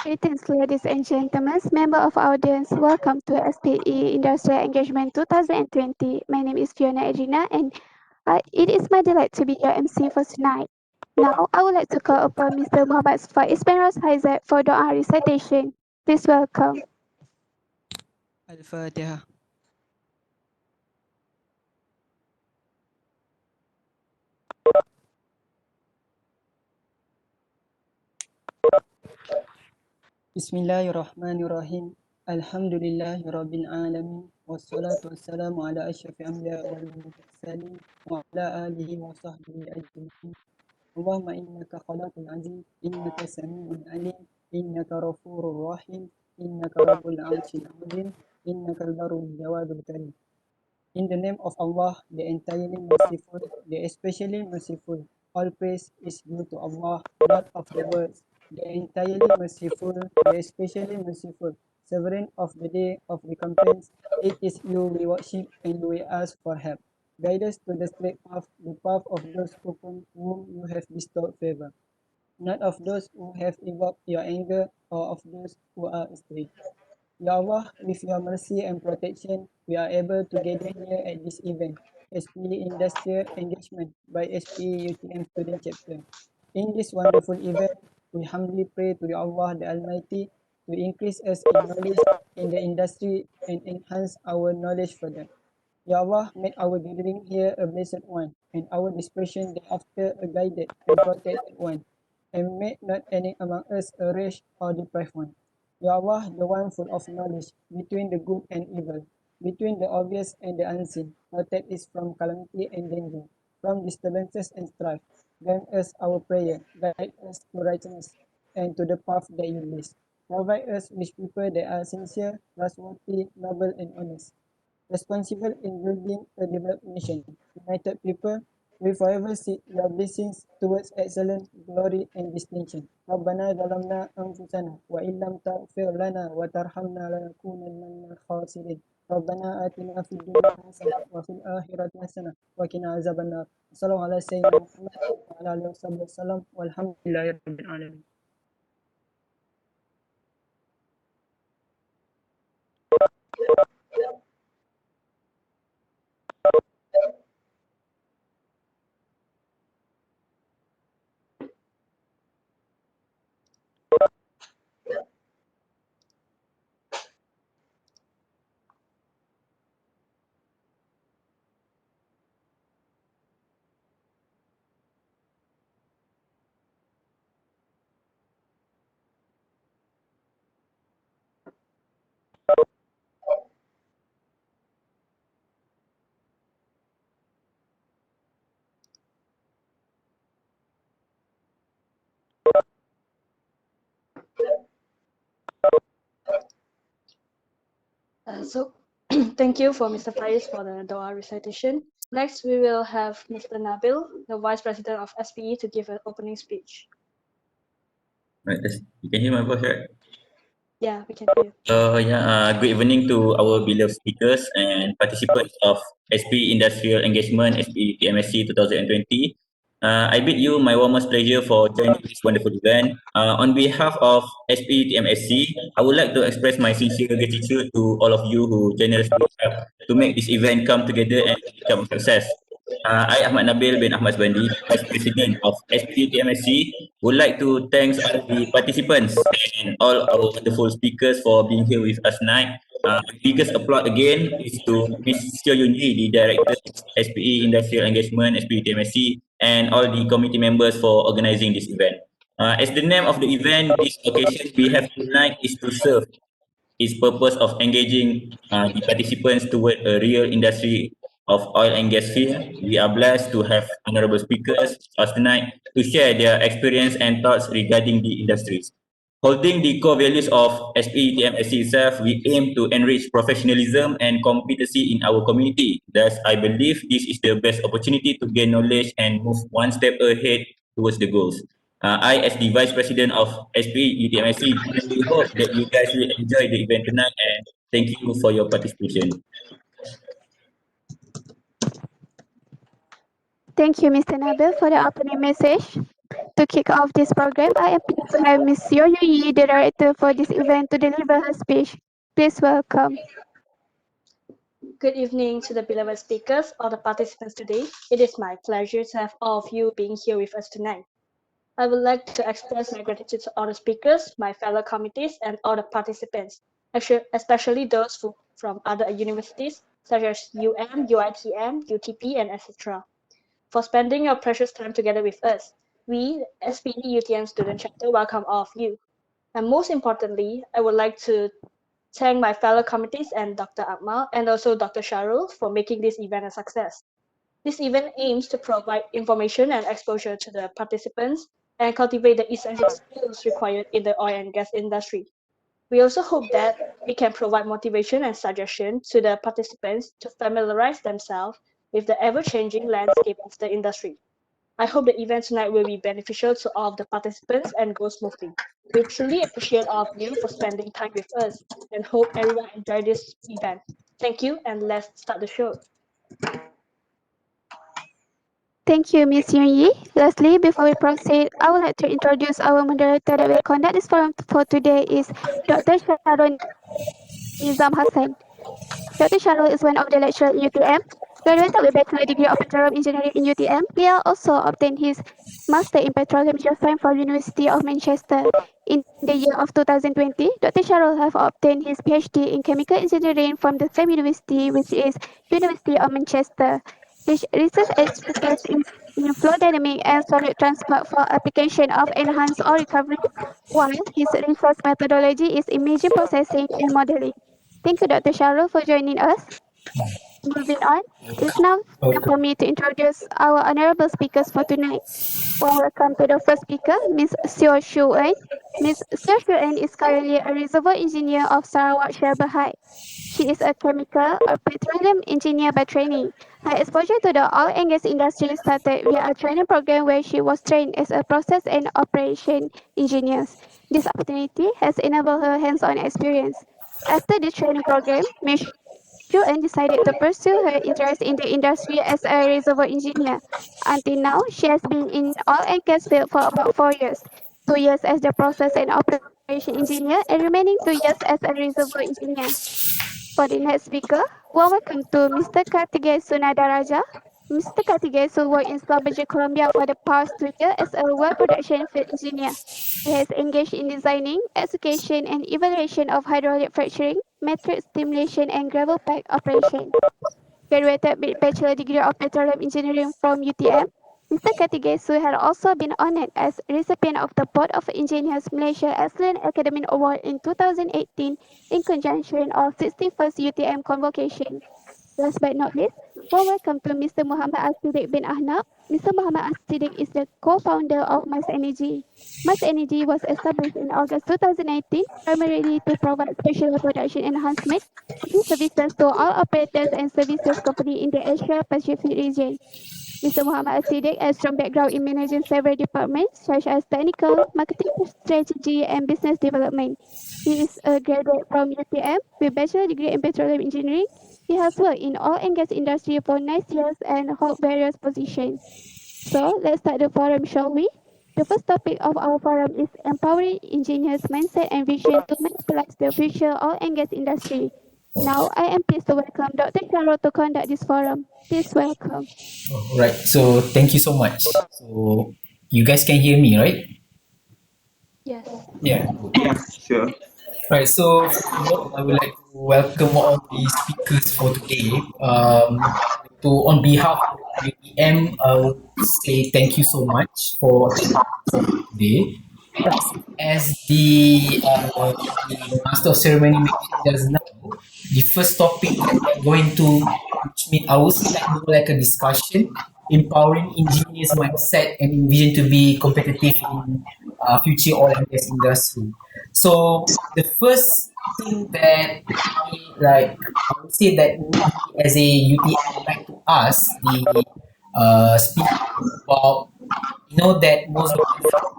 Greetings, ladies and gentlemen, member of audience. Welcome to SPE Industrial Engagement 2020. My name is Fiona Edrina, and it is my delight to be your MC for tonight. Now, I would like to call upon Mr. Muhammad Faiz bin Haizat for Dua recitation. Please welcome. Al-Fatiha. Bismillahirrahmanirrahim. Alhamdulillahi Rabbil Alamin. Wassalatu wassalamu ala ashrafil anbiya wal mursalin wa ala alihi wa sahbihi ajma'in. Allahumma innaka khalaqul azim, innaka sami'un alim, innaka ghafurur rahim, innaka rabbul arshil azim, innaka al-barrul jawadul karim. In the name of Allah, the entirely merciful, the especially merciful, all praise is due to Allah, Lord of the worlds, the entirely merciful, the especially merciful, sovereign of the day of recompense. It is you we worship and we ask for help. Guide us to the straight path, the path of those upon whom you have bestowed favor, not of those who have evoked your anger or of those who are astray. Ya Allah, with your mercy and protection, we are able to gather here at this event, SPE Industrial Engagement by SPE-UTM Student Chapter. In this wonderful event, we humbly pray to Allah the Almighty to increase us in knowledge in the industry and enhance our knowledge further. Ya Allah, make our gathering here a blessed one, and our dispersion thereafter a guided and protected one, and make not any among us a rash or deprived one. Ya Allah, the one full of knowledge, between the good and evil, between the obvious and the unseen, protect us from calamity and danger, from disturbances and strife. Grant us our prayer, guide us to righteousness and to the path that you list. Provide us with people that are sincere, trustworthy, noble, and honest, responsible in building a developed nation. United people, we forever seek your blessings towards excellence, glory, and distinction. ربنا ظلمنا أنفسنا وإن لم تغفر لنا وترحمنا لنكونن من الخاسرين. ربنا آتنا في الدنيا حسنة وفي الآخرة حسنة وقنا عذاب النار. صلى الله على سيدنا محمد وعلى آله وصحبه وسلم والحمد لله رب العالمين. So thank you for Mr. Faiz for the Dua recitation. Next, we will have Mr. Nabil, the Vice President of SPE, to give an opening speech. Right, you can hear my voice, right? Yeah, we can hear. Good evening to our beloved speakers and participants of SPE Industrial Engagement, SPE-UTM-SC 2020. I bid you my warmest pleasure for joining this wonderful event. On behalf of SPE-UTM-SC, I would like to express my sincere gratitude to all of you who generously helped to make this event come together and become a success. I, Ahmad Nabil bin Ahmad Bandi, Vice President of SPE-UTM-SC, would like to thank all the participants and all our wonderful speakers for being here with us tonight. The biggest applaud again is to Ms. Seo Yun Hee, the Director of SPE Industrial Engagement, SPE-UTM-SC, and all the committee members for organizing this event. As the name of the event, this occasion we have tonight is to serve its purpose of engaging the participants toward a real industry of oil and gas field. We are blessed to have honorable speakers us tonight to share their experience and thoughts regarding the industries. Holding the core values of SPE-UTM-SC itself, we aim to enrich professionalism and competency in our community. Thus, I believe this is the best opportunity to gain knowledge and move one step ahead towards the goals. I, as the Vice President of SPE-UTM-SC, genuinely hope that you guys will enjoy the event tonight, and thank you for your participation. Thank you, Mr. Nabil, for the opening message. To kick off this program, I am pleased to have Ms. Seo Yun Hee, the director for this event, to deliver her speech. Please welcome. Good evening to the beloved speakers, all the participants today. It is my pleasure to have all of you being here with us tonight. I would like to express my gratitude to all the speakers, my fellow committees, and all the participants, especially those from other universities such as UITM, UTP, and etc., for spending your precious time together with us. We, SPE-UTM Student Chapter, welcome all of you. And most importantly, I would like to thank my fellow committees and Dr. Akmal and also Dr. Sharul for making this event a success. This event aims to provide information and exposure to the participants and cultivate the essential skills required in the oil and gas industry. We also hope that we can provide motivation and suggestion to the participants to familiarize themselves with the ever-changing landscape of the industry. I hope the event tonight will be beneficial to all of the participants and go smoothly. We truly appreciate all of you for spending time with us and hope everyone enjoyed this event. Thank you, and let's start the show. Thank you, Ms. Yun Hee. Lastly, before we proceed, I would like to introduce our moderator that will conduct this forum for today is Dr. Sharul Nizam Hassan. Dr. Sharul is one of the lecturers in UTM, graduated with bachelor degree of petroleum engineering in UTM. He also obtained his master in petroleum geoscience from University of Manchester in the year of 2020. Dr. Sharul have obtained his PhD in chemical engineering from the same university, which is University of Manchester. His research expertise is in flow dynamics and solid transport for application of enhanced oil recovery, while his research methodology is imaging processing and modeling. Thank you, Dr. Sharul, for joining us. Moving on, it's now time for me to introduce our honorable speakers for tonight. Welcome to the first speaker, Ms. Seo Shu-en. Ms. Seo Shu-en is currently a reservoir engineer of Sarawak Shell Berhad. She is a chemical or petroleum engineer by training. Her exposure to the oil and gas industry started via a training program where she was trained as a process and operation engineer. This opportunity has enabled her hands-on experience. After this training program, Ms. Shu-en decided to pursue her interest in the industry as a reservoir engineer. Until now, she has been in oil and gas field for about 4 years. 2 years as the process and operation engineer and remaining 2 years as a reservoir engineer. For the next speaker, welcome to Mr. Kartikeya Sunadaraja. Mr. Kartikeya worked in Schlumberger, Colombia for the past 2 years as a well production field engineer. He has engaged in designing, execution, and evaluation of hydraulic fracturing, matrix stimulation, and gravel pack operation. Graduated with bachelor degree of petroleum engineering from UTM. Mr. Kartikeya had also been honored as recipient of the Board of Engineers Malaysia Excellent Academic Award in 2018 in conjunction of 61st UTM convocation. Last but not least, Well, welcome to Mr. Muhammad As-Siddiq bin Ahnab. Mr. Muhammad As-Siddiq is the co-founder of Mas Energy. Mas Energy was established in August 2018 primarily to provide special production enhancement services to all operators and services companies in the Asia Pacific region. Mr. Muhammad As-Siddiq has strong background in managing several departments such as technical, marketing strategy, and business development. He is a graduate from UTM with bachelor degree in petroleum engineering. He has worked in oil and gas industry for 9 years and hold various positions. So let's start the forum, shall we? The first topic of our forum is empowering engineers' mindset and vision to monopolize the future oil and gas industry. Now I am pleased to welcome Dr. Carol to conduct this forum. Please welcome. Right. So thank you so much. So you guys can hear me, right? Yes. Yeah. Good. Yeah, sure. Right. So first of all, I would like to welcome all the speakers for today. On behalf of UTM, I would say thank you so much for attending the session today. Right. So as the master of ceremony mentioned just now, the first topic that we are going to, which means I would say like more like a discussion, empowering engineers' mindset and vision to be competitive in future oil and gas industry. So the first thing that I would say that we as a UTM would like to ask the speaker about, you know, that most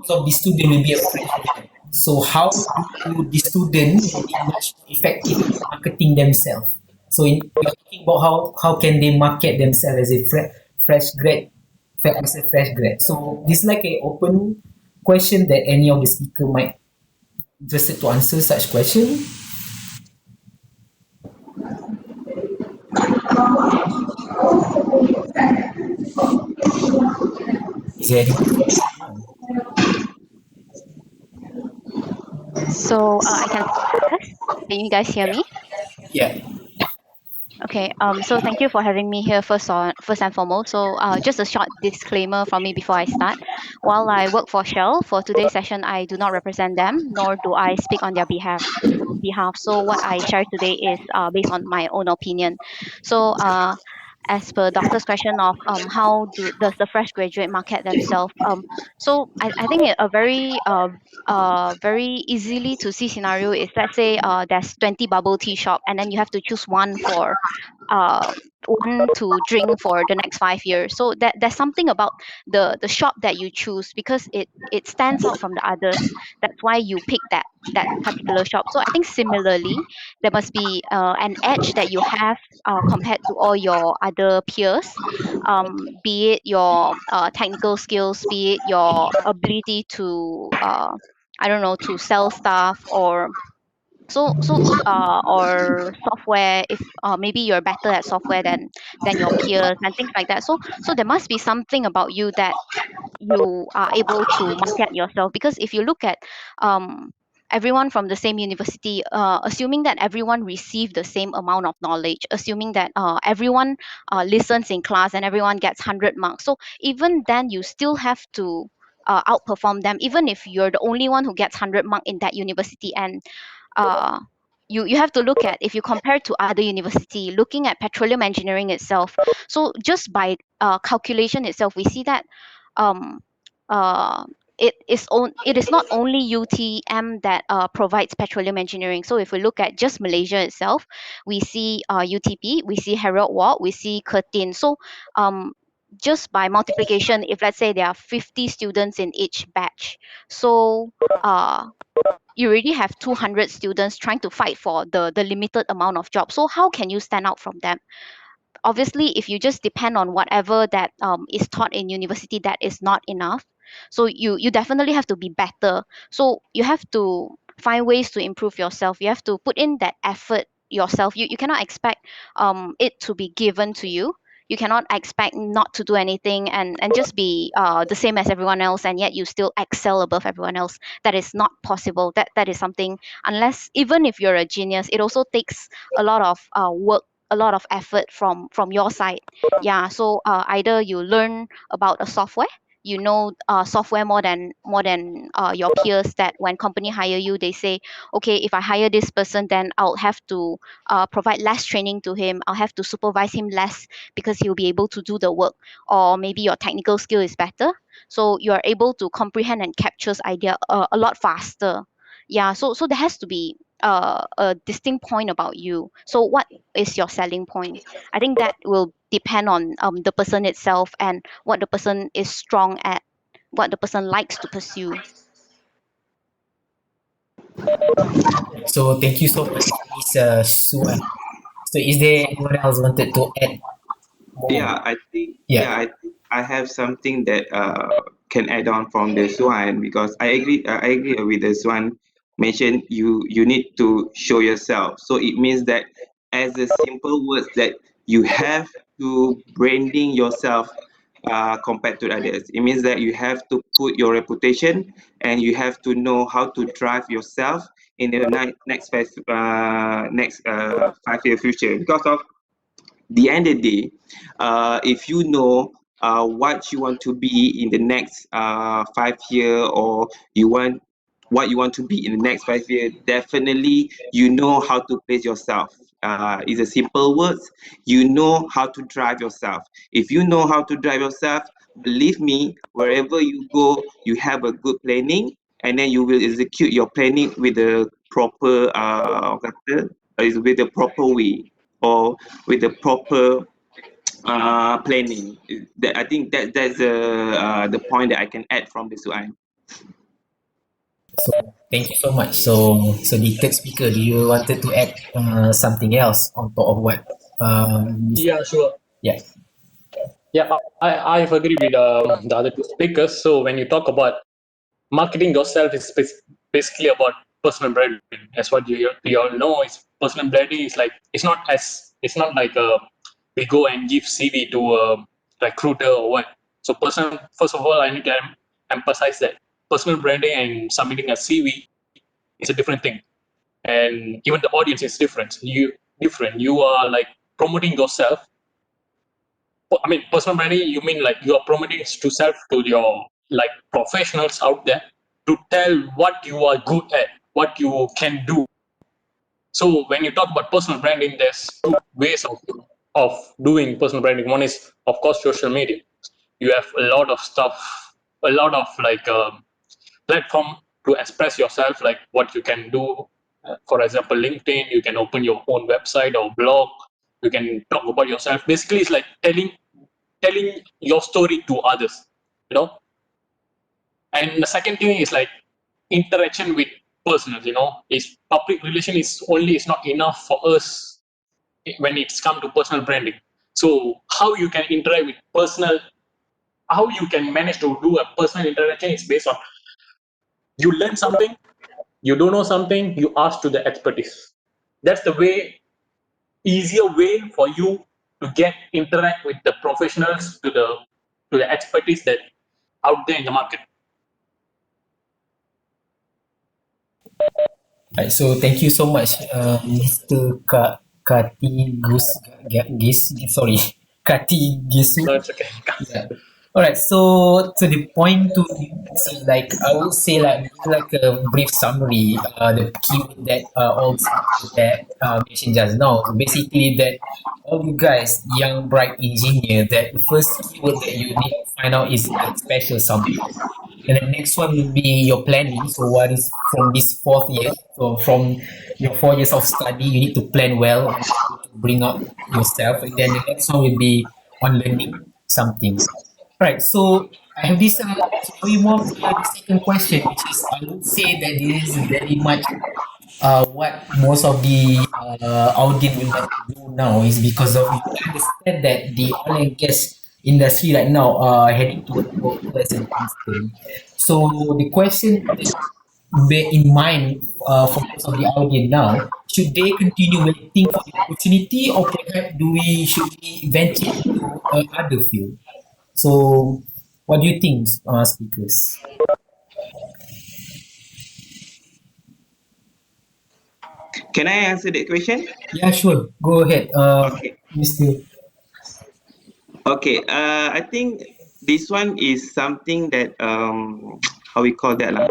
of the student will be a fresh grad. So how do the student will be much more effective in marketing themselves? So we are talking about how can they market themselves as a fresh grad, as a fresh grad. So this is like a open question that any of the speaker might interested to answer such question. Is there any? So I can start first. Can you guys hear me? Yeah. Okay. So thank you for having me here first and foremost. So just a short disclaimer from me before I start. While I work for Shell, for today's session, I do not represent them, nor do I speak on their behalf. So what I share today is based on my own opinion. So as per doctor's question of how does the fresh graduate market themselves, so I think a very easily to see scenario is, let's say there's 20 bubble tea shop and then you have to choose uh, one to drink for the next 5 years. So that there's something about the shop that you choose, because it stands out from the others. That's why you pick that particular shop. So I think similarly, there must be an edge that you have compared to all your other peers, be it your technical skills, be it your ability to I don't know, to sell stuff, or software, if maybe you're better at software than your peers and things like that. So there must be something about you that you are able to market yourself, because if you look at everyone from the same university, assuming that everyone received the same amount of knowledge, assuming that everyone listens in class and everyone gets 100 marks, so even then you still have to outperform them, even if you're the only one who gets 100 mark in that university. And uh, you have to look at, if you compare to other university, looking at petroleum engineering itself. So just by calculation itself, we see that um, uh, it is not only UTM that provides petroleum engineering. So if we look at just Malaysia itself, we see UTP, we see Harold Ward, we see Curtin. So um, just by multiplication, if let's say there are 50 students in each batch, so you already have 200 students trying to fight for the limited amount of jobs. So how can you stand out from them? Obviously, if you just depend on whatever that is taught in university, that is not enough. So you definitely have to be better. So you have to find ways to improve yourself. You have to put in that effort yourself. You cannot expect it to be given to you. You cannot expect not to do anything and just be the same as everyone else, and yet you still excel above everyone else. That is not possible. That is something, unless, even if you're a genius, it also takes a lot of work, a lot of effort from your side. Yeah. So either you learn about a software, you know software more than your peers, that when company hire you, they say, okay, if I hire this person, then I'll have to provide less training to him, I'll have to supervise him less because he'll be able to do the work, or maybe your technical skill is better, so you are able to comprehend and captures idea a lot faster. Yeah, so there has to be a distinct point about you. So what is your selling point? I think that will depend on the person itself and what the person is strong at, what the person likes to pursue. So thank you so much, Miss Suan. So is there anyone else wanted to add more? Yeah. I have something that can add on from the Swan, because I agree with the Swan mentioned, you need to show yourself. So it means that, as a simple words, that you have to branding yourself compared to others. It means that you have to put your reputation, and you have to know how to drive yourself in the next 5 year future. Because of the end of the day, if you know what you want to be in the next 5 year, or you want what you want to be in the next 5 year, definitely you know how to place yourself. It's a simple words. You know how to drive yourself. If you know how to drive yourself, believe me, wherever you go, you have a good planning, and then you will execute your planning with the proper with the proper way, or with the proper planning. That, I think that's the point that I can add from this one. So thank you so much. So the third speaker, do you wanted to add something else on top of what? Yeah, sure. Yeah. Yeah, I've agreed with the other two speakers. So when you talk about marketing yourself, is basically about personal branding. As what you all know, is personal branding is like, it's not like we go and give CV to a recruiter or what. So first of all, I need to emphasize that personal branding and submitting a CV is a different thing, and even the audience is different. You are like promoting yourself. I mean, personal branding, you mean like you are promoting to self to your like professionals out there, to tell what you are good at, what you can do. So when you talk about personal branding, there's two ways of doing personal branding. One is, of course, social media. You have a lot of stuff, a lot of like platform to express yourself, like what you can do. For example, LinkedIn, you can open your own website or blog. You can talk about yourself. Basically, it's like telling your story to others, you know. And the second thing is like interaction with personal, you know. Is public relation is only is not enough for us when it's come to personal branding. So how you can interact with personal, how you can manage to do a personal interaction is based on, you learn something, you don't know something, you ask to the expertise. That's the way, easier way for you to get interact with the professionals, to the expertise that out there in the market. Right, so thank you so much, Mr. Kati sorry, Kati Gisu. No, it's okay. Yeah. All right. So the point to see, like, I would say, like a brief summary. The keyword that all speakers that mentioned just now. So basically, that all you guys, young bright engineer, that the first keyword that you need to find out is like special something. And the next one will be your planning. So what is from this fourth year? So from your 4 years of study, you need to plan well on how to bring out yourself. And then the next one will be on learning something. Right. So I have this. So we move to the second question, which is, I would say that this is very much what most of the audience would like to do now, is because of, you understand that the oil and gas industry right now are heading towards water as an instant. So the question that bear in mind for most of the audience now, should they continue waiting for the opportunity, or perhaps should we venture into other field? So what do you think, speakers? Can I answer that question? Yeah, sure. Go ahead, Okay. Mr. Okay. I think this one is something that how we call that lah.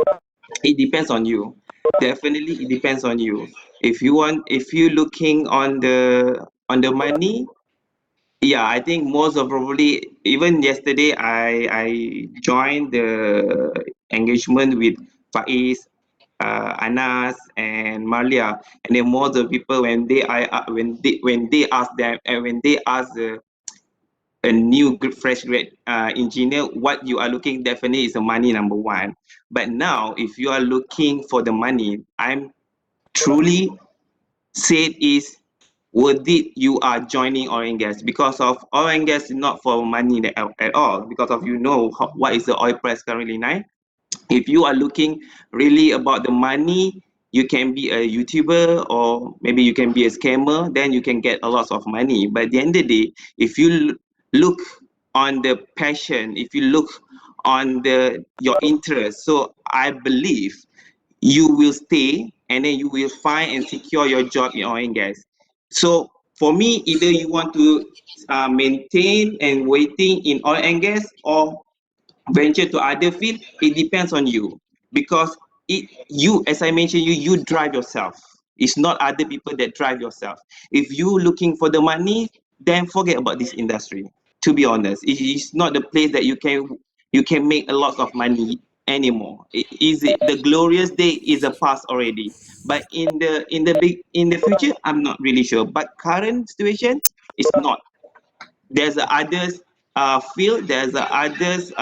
It depends on you. Definitely, it depends on you. If you looking on the money, yeah, I think most of probably even yesterday I joined the engagement with Faiz, Anas and Malia, and then most of the people when they ask them and when they ask a new fresh grade engineer what you are looking, definitely is the money number one. But now if you are looking for the money, I'm truly said is worth it you are joining oil and gas, because of oil and gas is not for money at all, because of what is the oil price currently now. If you are looking really about the money, you can be a YouTuber or maybe you can be a scammer, then you can get a lot of money. But at the end of the day, if you look on the passion, if you look on your interest, so I believe you will stay and then you will find and secure your job in oil and gas. So for me, either you want to maintain and waiting in oil and gas or venture to other field, it depends on you, because as I mentioned, you drive yourself. It's not other people that drive yourself. If you looking for the money, then forget about this industry. To be honest, it is not the place that you can make a lot of money anymore. The glorious day is a past already. But in the future, I'm not really sure. But current situation is not. There's others field, there's others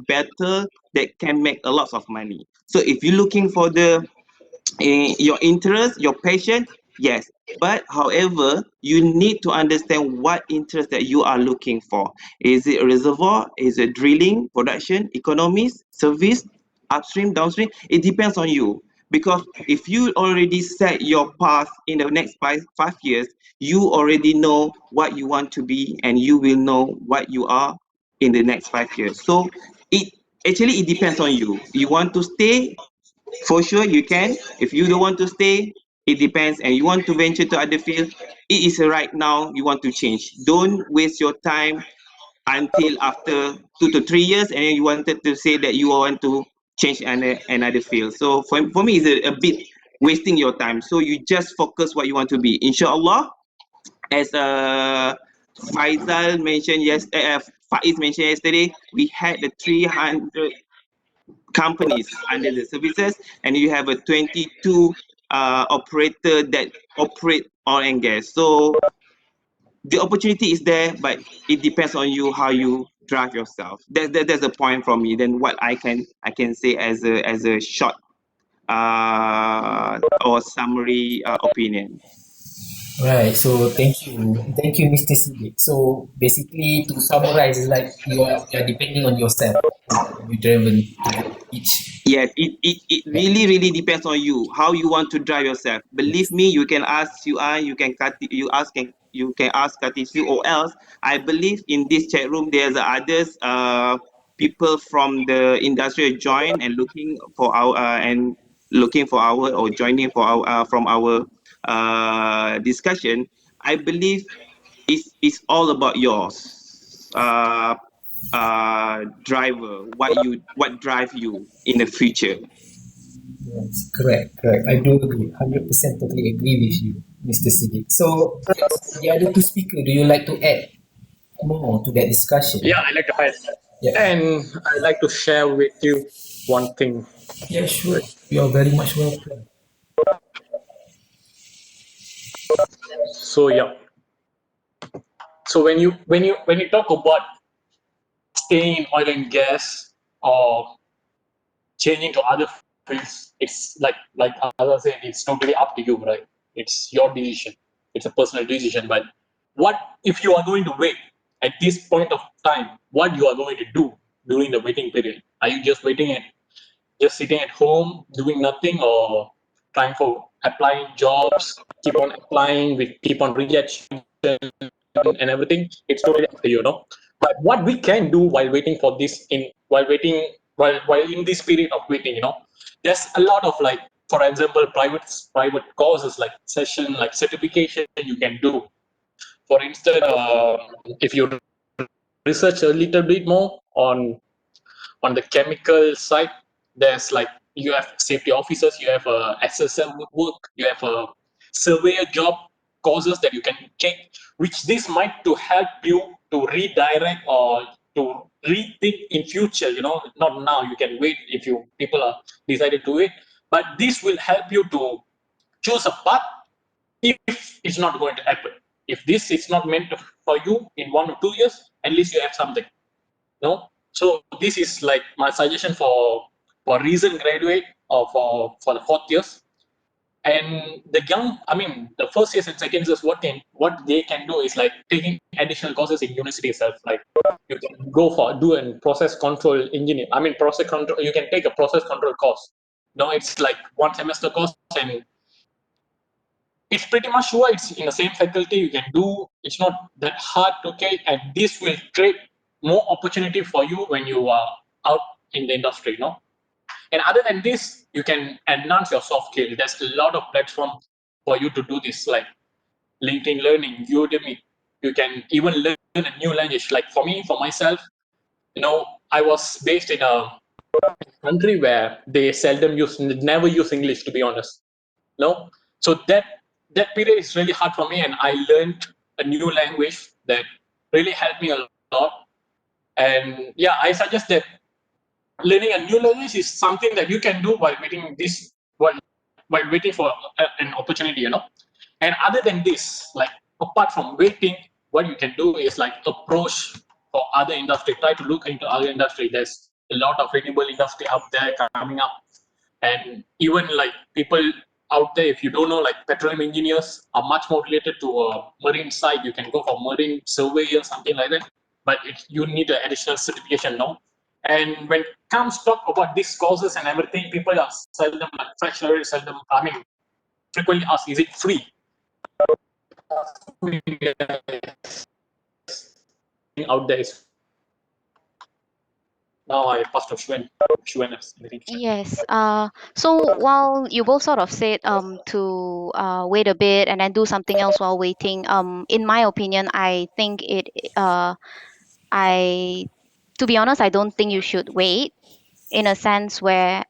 better that can make a lot of money. So if you're looking for your interest, your passion, yes. But however, you need to understand what interest that you are looking for. Is it reservoir? Is it drilling, production, economies, service, upstream, downstream? It depends on you. Because if you already set your path in the next 5 years, you already know what you want to be and you will know what you are in the next 5 years. So it depends on you. You want to stay, for sure you can. If you don't want to stay, it depends, and you want to venture to other field, it is right now you want to change. Don't waste your time until after 2 to 3 years and then you wanted to say that you want to change another field. So for me it's a bit wasting your time. So you just focus what you want to be, inshallah. As Faisal mentioned Faiz mentioned yesterday, we had the 300 companies under the services, and you have a 22 operator that operate oil and gas. So the opportunity is there, but it depends on you how you drive yourself. That's the point from me. Then what I can say as a short or summary opinion. Right. So thank you, Mr. Siddiq. So basically, to summarize, is like you are depending on yourself. You driven to each. Yes, it really really depends on you how you want to drive yourself. Believe Yes. me, you can ask you can ask Katisu, or else I believe in this chat room there's others people from the industry join and looking for our or joining for our from our discussion. I believe it's all about yours. Driver, what drive you in the future. Yes. Correct. Correct. I do agree. 100% totally agree with you, Mr. Siddiq. So the other two speaker, do you like to add more to that discussion? Yeah, I like to add, Yeah. and I like to share with you one thing. Yeah. Sure. You are very much welcome. So yeah, so when you talk about staying in oil and gas or changing to other fields, it's like I said, it's totally up to you, right? It's your decision. It's a personal decision. But what if you are going to wait at this point of time? What you are going to do during the waiting period? Are you just waiting and just sitting at home doing nothing, or trying for applying jobs, keep on applying, we keep on rejection and everything? It's totally up to you, no? But what we can do while waiting for this, while in this period of waiting, there's a lot of, like, for example, private courses, like session, like certification you can do. For instance, if you research a little bit more on the chemical side. There's like you have safety officers, you have a SSM work, you have a surveyor job courses that you can take, which this might to help you to redirect or to rethink in future. Not now. You can wait if you people are decided to wait, but this will help you to choose a path if it's not going to happen. If this is not meant for you in 1 or 2 years, at least you have something. No, so this is like my suggestion for recent graduate or for the 4th years. And the first years and second years, what they can do is like taking additional courses in university itself. Like you can go for do a process control engineer. Process control. You can take a process control course. No, it's like 1 semester course, and it's pretty much sure it's in the same faculty. You can do. It's not that hard to take, and this will create more opportunity for you when you are out in the industry. And other than this, you can enhance your soft skill. There's a lot of platform for you to do this, like LinkedIn Learning, Udemy. You can even learn a new language. Like for myself, I was based in a country where they never use English, to be honest. No, so that period is really hard for me, and I learned a new language that really helped me a lot. And yeah, I suggest that learning a new language is something that you can do while waiting for an opportunity. And other than this, like apart from waiting, what you can do is like approach for other industry. Try to look into other industry. There's a lot of renewable industry out there coming up, and even like people out there, if you don't know, like petroleum engineers are much more related to a marine side. You can go for marine surveyor, something like that, but you need an additional certification now. And when it comes talk about these courses and everything, people are seldom frequently ask, is it free? Out there is now I pass to Shuen. Yes. So while you both sort of said to wait a bit and then do something else while waiting, in my opinion, I think I to be honest, I don't think you should wait, in a sense where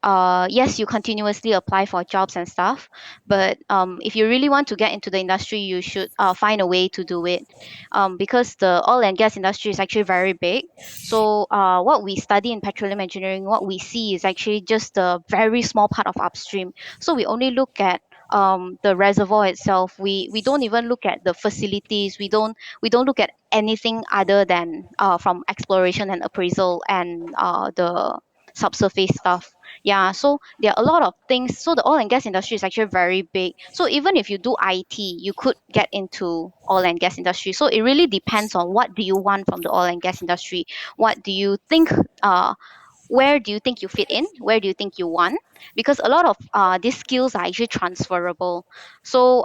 yes, you continuously apply for jobs and stuff, but if you really want to get into the industry, you should find a way to do it, because the oil and gas industry is actually very big. So what we study in petroleum engineering, what we see is actually just a very small part of upstream. So we only look at the reservoir itself. We don't even look at the facilities. We don't look at anything other than from exploration and appraisal and the subsurface stuff. Yeah, so there are a lot of things. So the oil and gas industry is actually very big. So even if you do IT, you could get into oil and gas industry. So it really depends on what do you want from the oil and gas industry. What do you think? Where do you think you fit in? Where do you think you want? Because a lot of these skills are actually transferable. So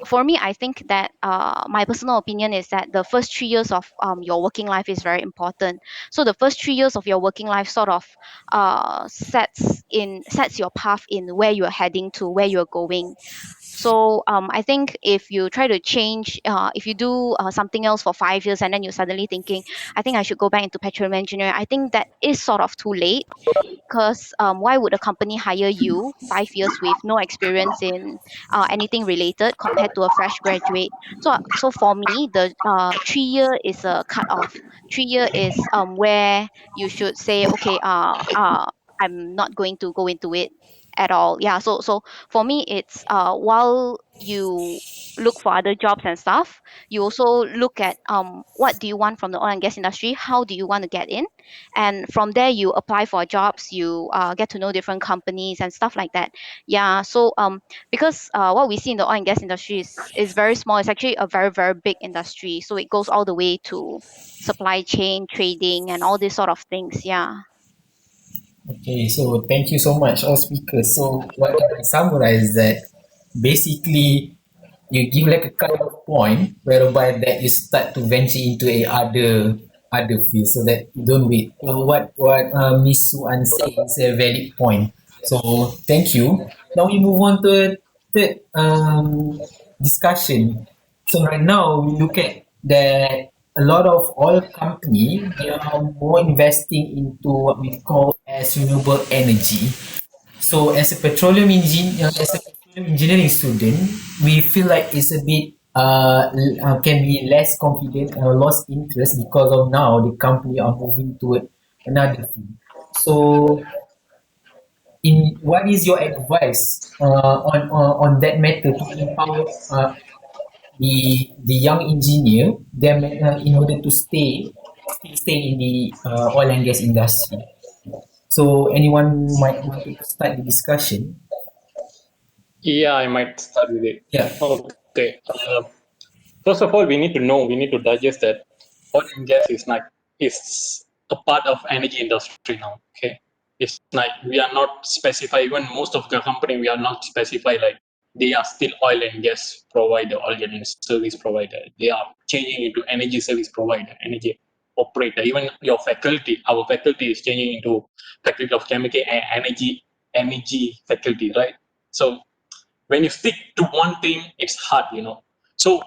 for me, I think that my personal opinion is that the first 3 years of your working life is very important. So the first 3 years of your working life sort of sets your path in where you're heading to, where you're going. So I think if you try to change, if you do something else for 5 years and then you're suddenly thinking, I think I should go back into petroleum engineering, I think that is sort of too late, because why would a company hire you 5 years with no experience in anything related compared to a fresh graduate? So for me, the 3 year is a cut off. 3 year is where you should say, okay, I'm not going to go into it at all. Yeah. So for me, it's while you look for other jobs and stuff, you also look at what do you want from the oil and gas industry, how do you want to get in, and from there you apply for jobs, you get to know different companies and stuff like that. Yeah, so because what we see in the oil and gas industry is very small. It's actually a very, very big industry, so it goes all the way to supply chain, trading, and all these sort of things. Yeah. Okay, so thank you so much, all speakers. So what I summarize that basically you give like a kind of point whereby that you start to venture into a other field so that you don't wait. So what Miss Suan said is a valid point. So thank you. Now we move on to a third discussion. So right now we look at that a lot of oil company, they are more investing into what we call as renewable energy. So as a petroleum engineering student, we feel like it's a bit can be less confident or lost interest because of now the company are moving toward another thing. So in what is your advice on that matter to empower the young engineer them in order to still stay in the oil and gas industry? So anyone might want to start the discussion. Yeah, I might start with it. Yeah. Okay. First of all, we need to digest that oil and gas is a part of energy industry now. Okay, it's like we are not specify, even most of the company we are not specify like they are still oil and gas provider, oil and service provider. They are changing into energy service provider, energy operator. Even your faculty, our faculty is changing into faculty of chemical and energy faculty, right? So when you stick to one thing, it's hard, you know. So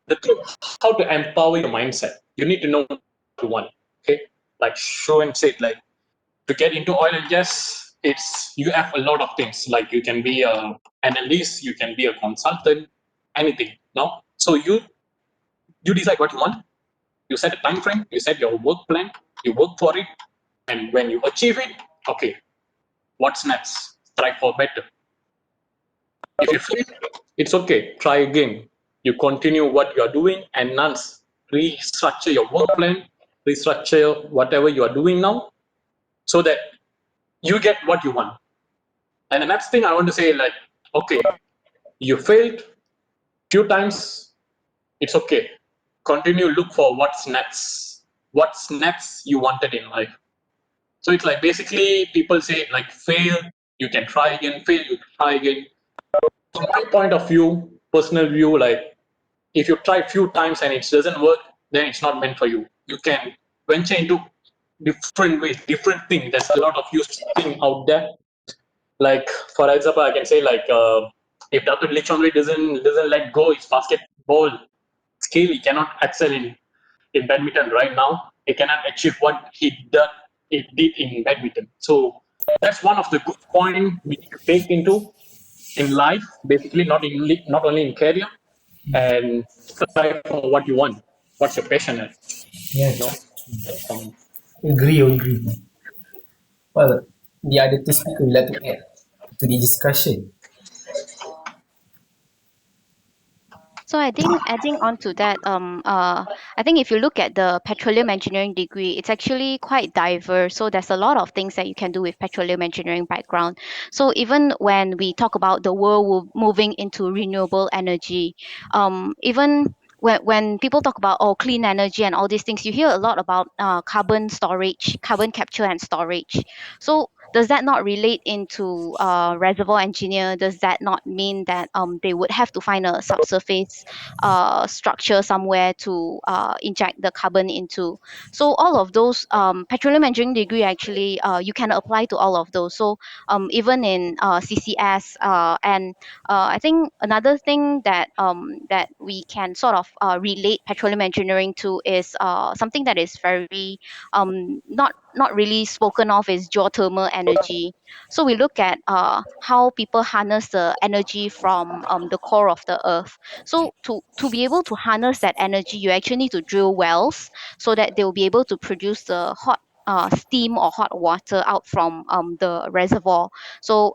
the thing, how to empower your mindset, you need to know what you want. Okay, like Shoen said, like to get into oil and gas, it's you have a lot of things. Like you can be a analyst, you can be a consultant, anything. No, so you decide what you want. You set a time frame. You set your work plan. You work for it, and when you achieve it, okay, what's next? Strive for better. If you fail, it's okay. Try again. You continue what you are doing and enhance, restructure your work plan, restructure whatever you are doing now, so that you get what you want. And the next thing I want to say, like, okay, you failed few times, it's okay. Continue look for what's next. What's next you wanted in life. So it's like basically people say like fail, you can try again, fail, you can try again. From my point of view, personal view, like if you try few times and it doesn't work, then it's not meant for you. You can venture into different ways, different things. There's a lot of useful thing out there. Like for example, I can say like if Dr. Lichonri doesn't let go his basketball skill, he cannot excel in badminton right now. He cannot achieve what he did in badminton. So that's one of the good point we need to take into in life, basically not only in career, and strive for what you want, what's your passion at, Yeah. you know. That's for me. Agree. Well, the other two speakers would like to add to the discussion. So I think adding on to that, I think if you look at the petroleum engineering degree, it's actually quite diverse. So there's a lot of things that you can do with petroleum engineering background. So even when we talk about the world moving into renewable energy, even when people talk about clean energy and all these things, you hear a lot about carbon storage, carbon capture and storage. So does that not relate into reservoir engineer? Does that not mean that they would have to find a subsurface structure somewhere to inject the carbon into? So all of those petroleum engineering degree actually you can apply to all of those. So even in CCS and I think another thing that we can sort of relate petroleum engineering to is something that is very not really spoken of is geothermal energy. So we look at how people harness the energy from the core of the earth. So to be able to harness that energy, you actually need to drill wells so that they will be able to produce the hot steam or hot water out from the reservoir. So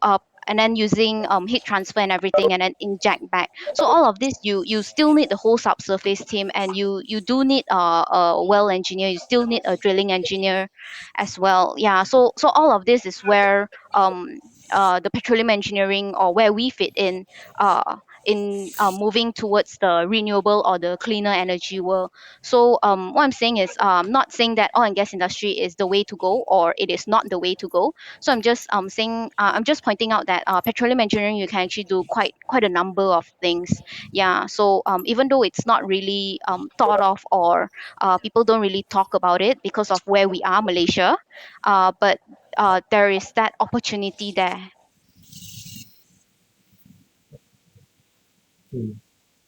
and then using heat transfer and everything and then inject back. So all of this you still need the whole subsurface team, and you do need a well engineer, you still need a drilling engineer as well. Yeah, so all of this is where the petroleum engineering, or where we fit in moving towards the renewable or the cleaner energy world. So what I'm saying is not saying that oil and gas industry is the way to go or it is not the way to go. So I'm just saying I'm just pointing out that petroleum engineering, you can actually do quite a number of things. Yeah, so even though it's not really thought of, or people don't really talk about it because of where we are, Malaysia, but there is that opportunity there. Okay.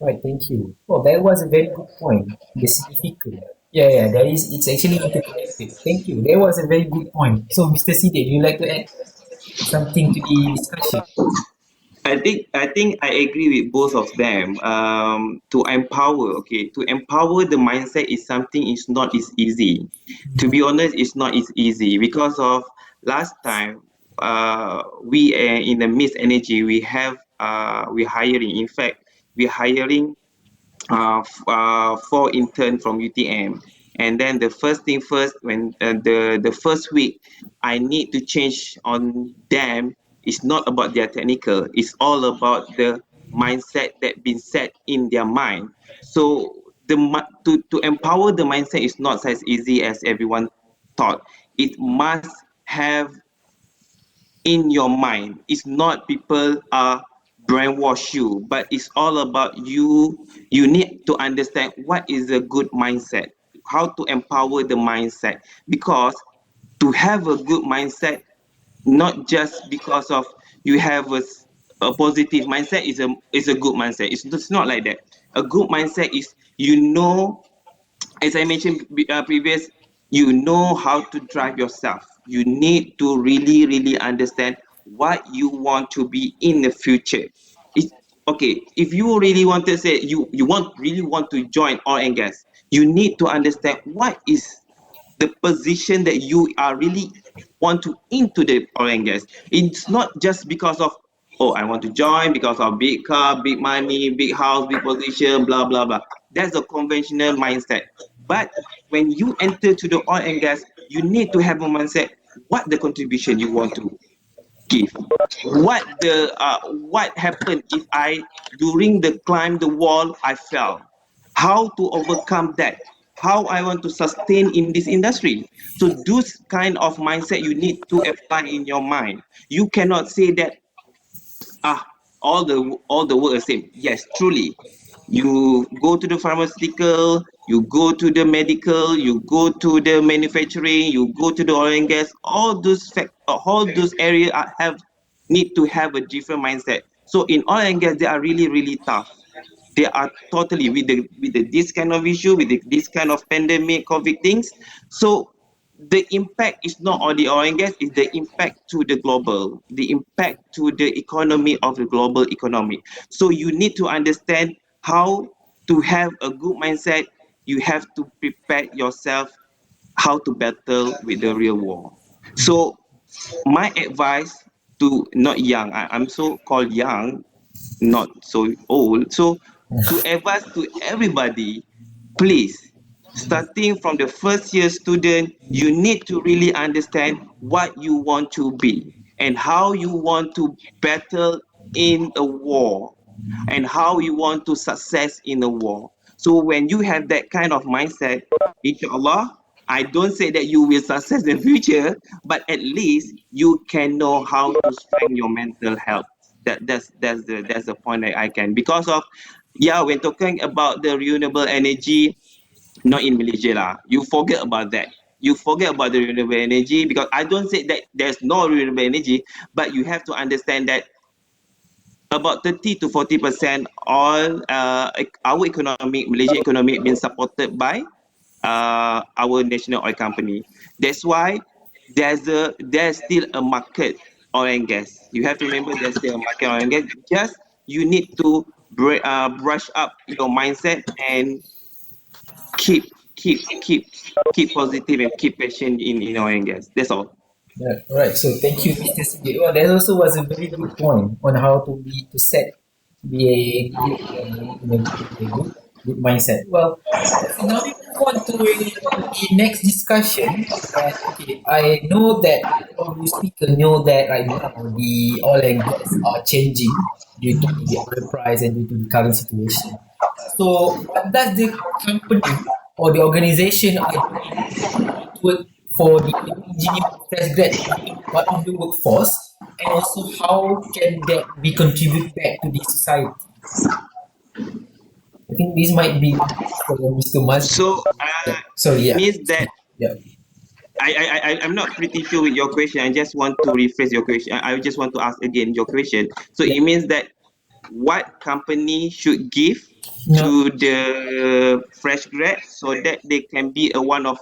Right, thank you. Well, that was a very good point. The significant. Yeah, that is, it's actually interconnected. Thank you. That was a very good point. So, Mr. Siddiq, you like to add something to the discussion? I think I agree with both of them. To empower, okay, to empower the mindset is something is not is easy. To be honest, it's not is easy because of last time. We in the Miss Energy we hiring. In fact, we hiring 4 intern from UTM. And then the first thing first, when the first week, I need to change on them. It's not about their technical. It's all about the mindset that been set in their mind. So to empower the mindset is not as easy as everyone thought. It must have in your mind. It's not people are brainwash you, but it's all about you. You need to understand what is a good mindset, how to empower the mindset. Because to have a good mindset, not just because of you have a positive mindset is a good mindset. It's not like that. A good mindset is, you know, as I mentioned previous, you know how to drive yourself. You need to really understand what you want to be in the future. It's okay. If you really want to say you want really want to join oil and gas, you need to understand what is the position that you are really want to into the oil and gas. It's not just because of, oh, I want to join because of big car, big money, big house, big position, blah blah blah. That's a conventional mindset. But when you enter to the oil and gas, you need to have a mindset what the contribution you want to give. What happened if I during the climb the wall I fell? How to overcome that? How I want to sustain in this industry? So those kind of mindset you need to apply in your mind. You cannot say that ah all the work is same. Yes, truly. You go to the pharmaceutical, you go to the medical, you go to the manufacturing, you go to the oil and gas. All those areas have need to have a different mindset. So in oil and gas, they are really tough. They are totally this kind of issue, this kind of pandemic, COVID things. So the impact is not on the oil and gas, it's the impact to the global, the impact to the economy of the global economy. So you need to understand how to have a good mindset. You have to prepare yourself how to battle with the real war. So my advice to not young, I'm so called young, not so old. So to advise to everybody, please, starting from the first year student, you need to really understand what you want to be and how you want to battle in a war and how you want to success in a war. So when you have that kind of mindset, inshallah, I don't say that you will success in future, but at least you can know how to strengthen your mental health. That's the point that I can, because of, yeah, when talking about the renewable energy, not in Malaysia lah. You forget about that. You forget about the renewable energy, because I don't say that there's no renewable energy, but you have to understand that about 30 to 40% all our economic, Malaysia economic, been supported by our national oil company. That's why there's still a market oil and gas. You have to remember there's still a market oil and gas. Just you need to brush up your mindset and keep keep positive and keep patient in oil and gas. That's all. Yeah, right. So thank you, Mr. Sigit. Well, that also was a very good point on how to set to be a good in a good mindset. Well, so now we move on to the next discussion. And okay, I know that all the speakers know that right now the oil and gas are changing due to the oil price and due to the current situation. So, what does the company or the organization are doing to for the engineer fresh grad to become part of the workforce, and also how can that be contribute back to the society? I think this might be for Mr. Mazli. So Yeah. Sorry, it yeah. means that Yeah. I'm not pretty sure with your question. I just want to rephrase your question. I just want to ask again your question. So Yeah. it means that what company should give No. to the fresh grad so that they can be a one of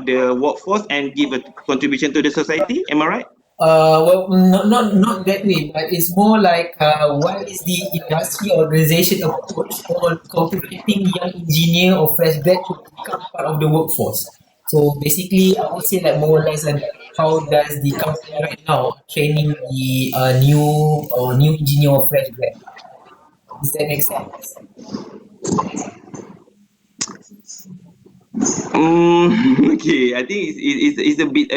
the workforce and give a contribution to the society. Am I right? Well, not that way, but it's more like what is the industry organization approach on cultivating young engineer or fresh grad to become part of the workforce? So basically, I would say like more or less like how does the company right now training the new engineer or fresh grad? Does that make sense? Okay, I think it's a bit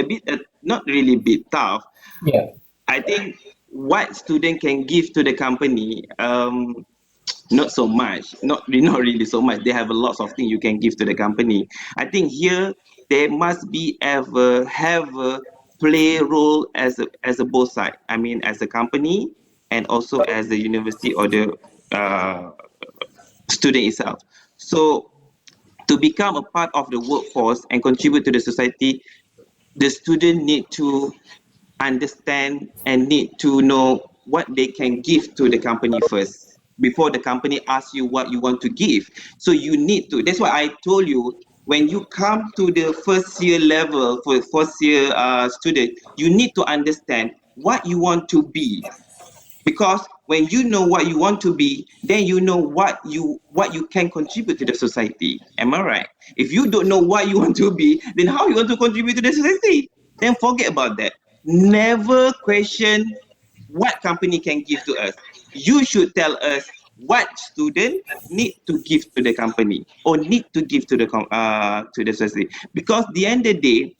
not really bit tough. Yeah. I think what student can give to the company, not so much, not really so much. They have a lot of things you can give to the company. I think here there must be ever have a play role as a both side. I mean, as a company and also as the university or the uh, student itself. So to become a part of the workforce and contribute to the society, the student need to understand and need to know what they can give to the company first before the company asks you what you want to give. So you need to. That's why I told you when you come to the first year level for first year student, you need to understand what you want to be, because when you know what you want to be, then you know what you can contribute to the society. Am I right? If you don't know what you want to be, then how you want to contribute to the society? Then forget about that. Never question what company can give to us. You should tell us what student need to give to the company or need to give to the society, because the end of the day,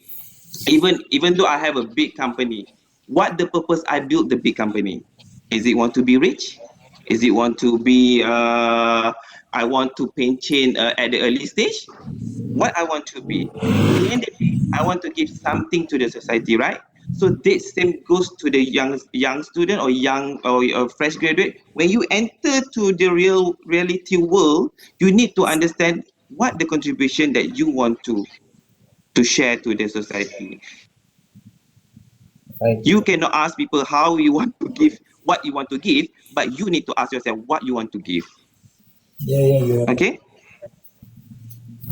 even though I have a big company, what the purpose I built the big company? Is it want to be rich? Is it want to be I want to paint chain at the early stage? What I want to be? The end of the day, I want to give something to the society, right? So this same goes to the young student or young or fresh graduate. When you enter to the reality world, you need to understand what the contribution that you want to share to the society. Right. You cannot ask people how you want to give, what you want to give, but you need to ask yourself what you want to give. Yeah, you're right. Okay?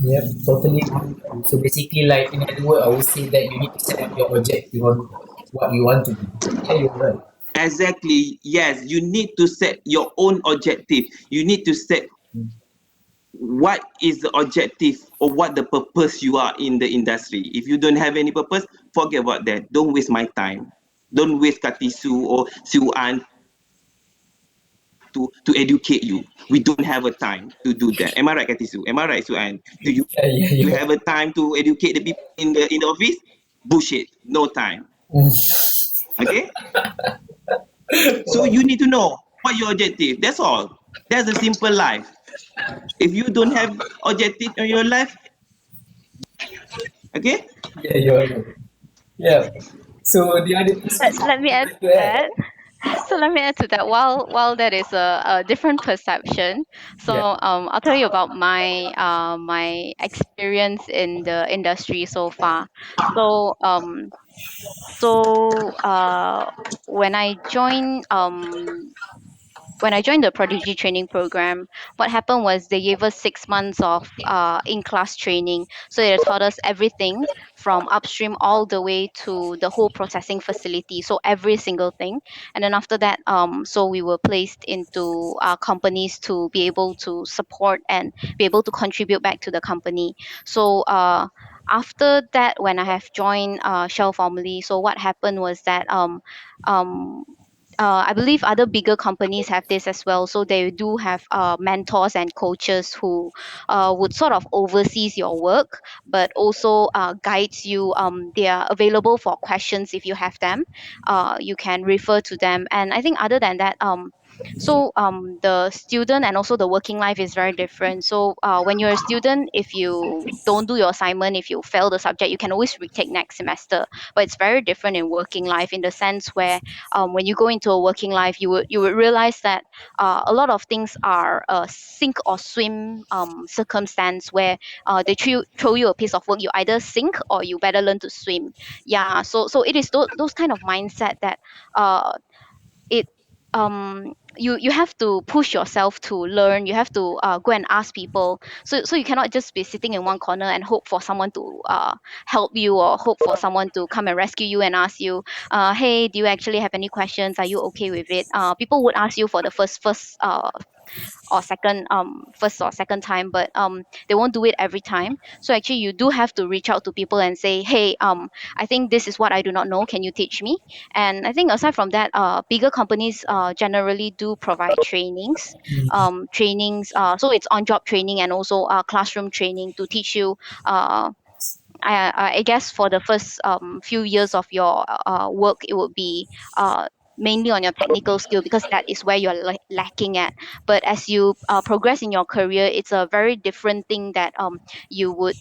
Yeah, totally agree with you. So basically, like in other words, I would say that you need to set up your objective on what you want to do. Yeah, you're right. Exactly. Yes, you need to set your own objective. You need to set what is the objective or what the purpose you are in the industry. If you don't have any purpose, forget about that. Don't waste my time. Don't waste Katisu or Siwan to educate you. We don't have a time to do that. Am I right, Katisu? Am I right, Suan? Do you Yeah, you you're have a time to educate the people in the office? Bullshit. No time. Okay? So you need to know what your objective. That's all. That's a simple life. If you don't have objective in your life, okay? yeah, you're right. Yeah. So the other person Let me would add like to to add. that. So let me add to that. While that is a different perception, so Yeah. I'll tell you about my experience in the industry so far. So so when I joined the Prodigy training program, what happened was they gave us 6 months of in-class training. So they taught us everything from upstream all the way to the whole processing facility. So every single thing. And then after that, so we were placed into companies to be able to support and be able to contribute back to the company. So after that, when I have joined Shell formally, so what happened was that um, I believe other bigger companies have this as well. So they do have mentors and coaches who would sort of oversees your work, but also guides you. They are available for questions if you have them. You can refer to them. And I think other than that, the student and also the working life is very different. So when you're a student, if you don't do your assignment, if you fail the subject, you can always retake next semester. But it's very different in working life in the sense where when you go into a working life, you would realize that a lot of things are a sink or swim circumstance where they throw you a piece of work. You either sink or you better learn to swim. Yeah, so it is those kind of mindset that it you have to push yourself to learn. You have to go and ask people. So you cannot just be sitting in one corner and hope for someone to help you, or hope for someone to come and rescue you and ask you, hey, do you actually have any questions? Are you okay with it? People would ask you for the first or second time, but they won't do it every time. So actually you do have to reach out to people and say, hey, I think this is what I do not know, can you teach me? And I think aside from that, bigger companies generally do provide trainings. So it's on job training and also classroom training to teach you I guess for the first few years of your work, it would be mainly on your technical skill, because that is where you're lacking at. But as you progress in your career, it's a very different thing that you would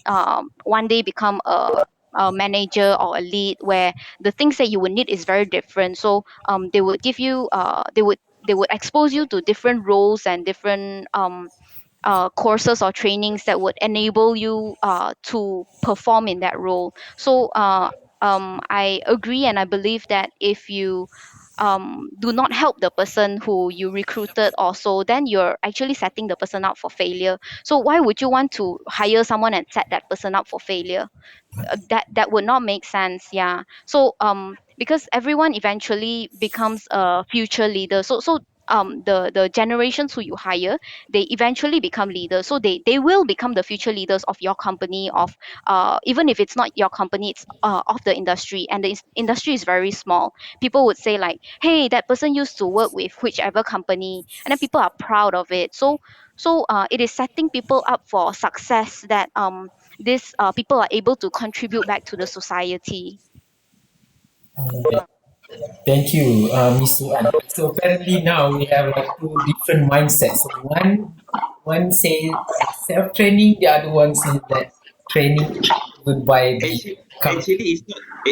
one day become a manager or a lead, where the things that you would need is very different. So they would give you they would expose you to different roles and different courses or trainings that would enable you to perform in that role. So I agree, and I believe that if you do not help the person who you recruited also, then you're actually setting the person up for failure. So why would you want to hire someone and set that person up for failure? That would not make sense. Yeah. So because everyone eventually becomes a future leader. So the generations who you hire, they eventually become leaders, so they will become the future leaders of your company, of even if it's not your company, it's of the industry, and the industry is very small. People would say like, hey, that person used to work with whichever company, and then people are proud of it. So it is setting people up for success, that these people are able to contribute back to the society. Thank you, Ms. Suan. So apparently now we have like two different mindsets. So one says self-training, the other one says that training is good by the Actually, company.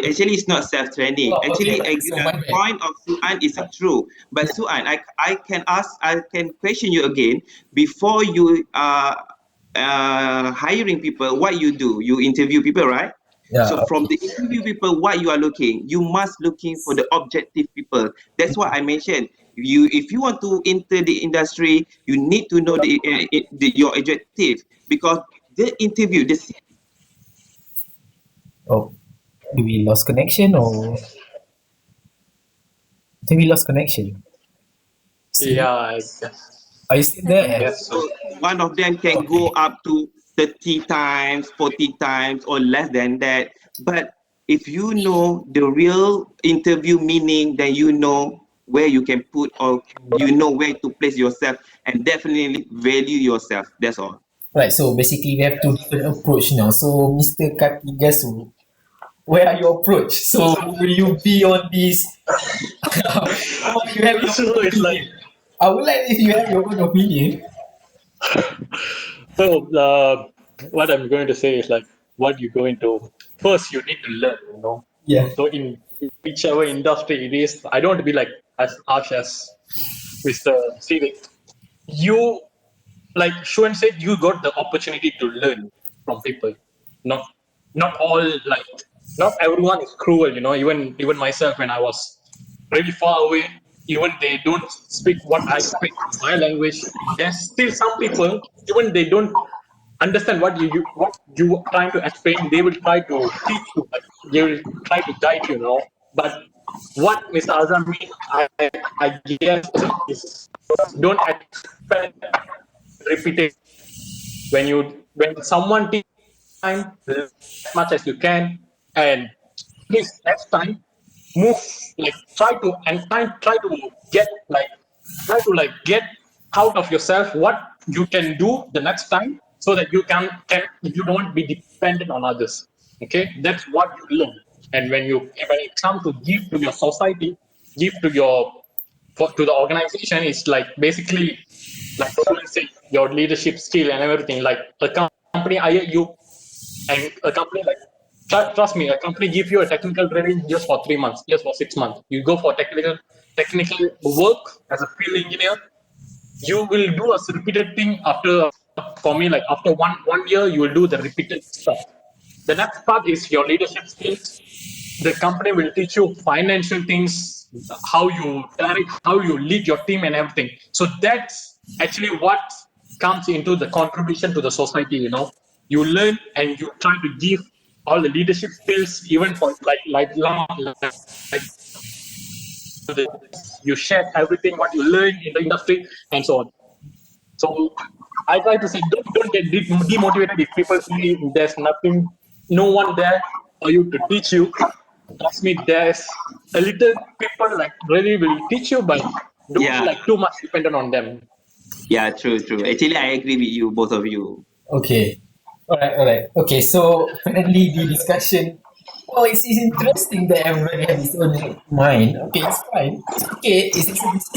actually, it's not self-training. Oh, okay, Actually, right. So my bad. point of Suan is true. But Suan, I can question you again. Before you hiring people, what you do? You interview people, right? Yeah, So from okay. the interview people, what you are looking, you must looking for the objective people. That's what I mentioned. If you want to enter the industry, you need to know your objective, because the interview, the Oh, do we lost connection or I think we lost connection? See, Yeah, I guess. are you still I there? guess so. one of them can go Okay. up to 30 times, 40 times, or less than that. But if you know the real interview meaning, then you know where you can put, or you know where to place yourself, and definitely value yourself. That's all. Right, so basically we have two different approach now. So Mr. Katigasu, where are your approach? So will you be on this or you have your So own it's like, opinion? I would like if you have your own opinion. so what I'm going to say is like, what you're going to first you need to learn, you know. Yeah. So in whichever industry it is, I don't want to be like as harsh as Mr. Siri. You, like Shuan said, you got the opportunity to learn from people. Not not all, like, not everyone is cruel, you know. Even myself, when I was really far away, even they don't speak what I speak, my language. There's still some people, even they don't understand what you are trying to explain. They will try to teach you, like, they will try to guide you, you know. But what Mr. Azam mean, I guess, is don't expect repetition. When someone teach time, learn as much as you can, and please next time move, like, try to get like try to like get out of yourself what you can do the next time, so that you can you don't be dependent on others. Okay, that's what you learn. And when it comes to give to your society, give to to the organization, it's like basically, like Suman said, your leadership skill and everything. Like a company hire you, and a company, like, trust me, a company give you a technical training just for 3 months, just for 6 months. You go for technical work as a field engineer. You will do a repeated thing after, for me, like after one year, you will do the repeated stuff. The next part is your leadership skills. the company will teach you financial things, how you direct, how you lead your team and everything. So that's actually what comes into the contribution to the society. You learn and you try to give all the leadership skills, even for like you share everything what you learn in the industry and so on. So I try to say, don't get demotivated if people say there's nothing, no one there for you to teach you. Trust me, there's a little people like really will teach you, but don't Yeah. like too much dependent on them. Yeah, true. Actually, I agree with you, both of you. Okay. Alright. Okay, so currently the discussion, well, it's interesting that everybody has his own mind. Okay, it's fine. It's okay. It's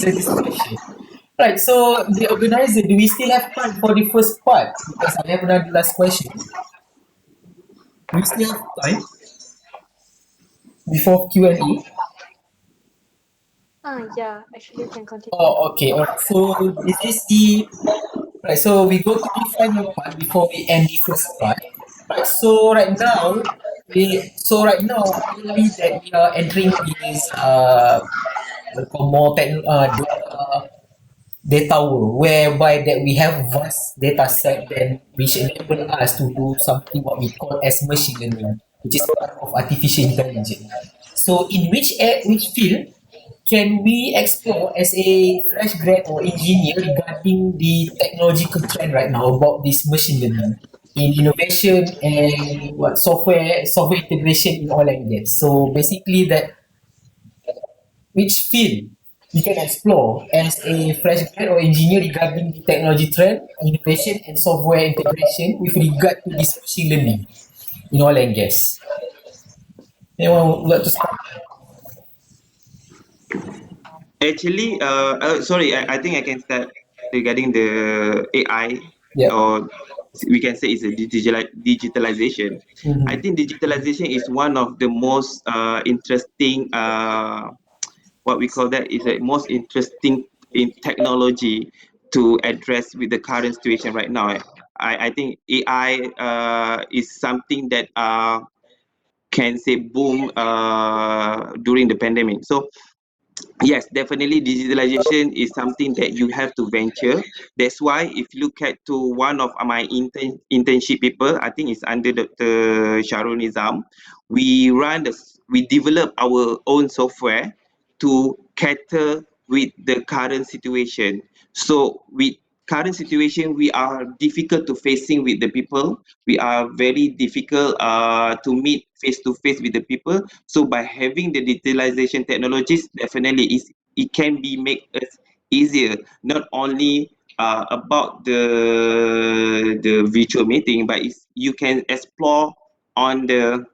a discussion. Right, so the organizer, do we still have time for the first part? Because I have another last question. We still have time before Q&A? Yeah, actually you can continue. Oh, okay. Alright, so this is the right. So we go to the final part before we end the first part. Right. So right now clearly that we are entering this more data world whereby that we have vast data set then which enable us to do something what we call as machine learning, which is part of artificial intelligence. So in which field can we explore as a fresh grad or engineer regarding the technological trend right now about this machine learning in innovation and what software integration in oil and gas. So basically that which field we can explore as a fresh grad or engineer regarding the technology trend, innovation and software integration with regard to this machine learning in oil and gas. Anyone would like to start? Actually, sorry, I think I can start regarding the AI, Yeah. or we can say it's a digitalization. Mhm. I think digitalization is one of the most interesting, what we call that is the most interesting in technology to address with the current situation right now. I think AI is something that can say boom during the pandemic. So yes, definitely digitalization is something that you have to venture. That's why if you look at to one of my internship people, I think it's under Dr. Sharul Nizam, we develop our own software to cater with the current situation. So with current situation, we are difficult to facing with the people. We are very difficult to meet face to face with the people. So by having the digitalization technologies, definitely it can be make us easier, not only about the virtual meeting, but you can explore on the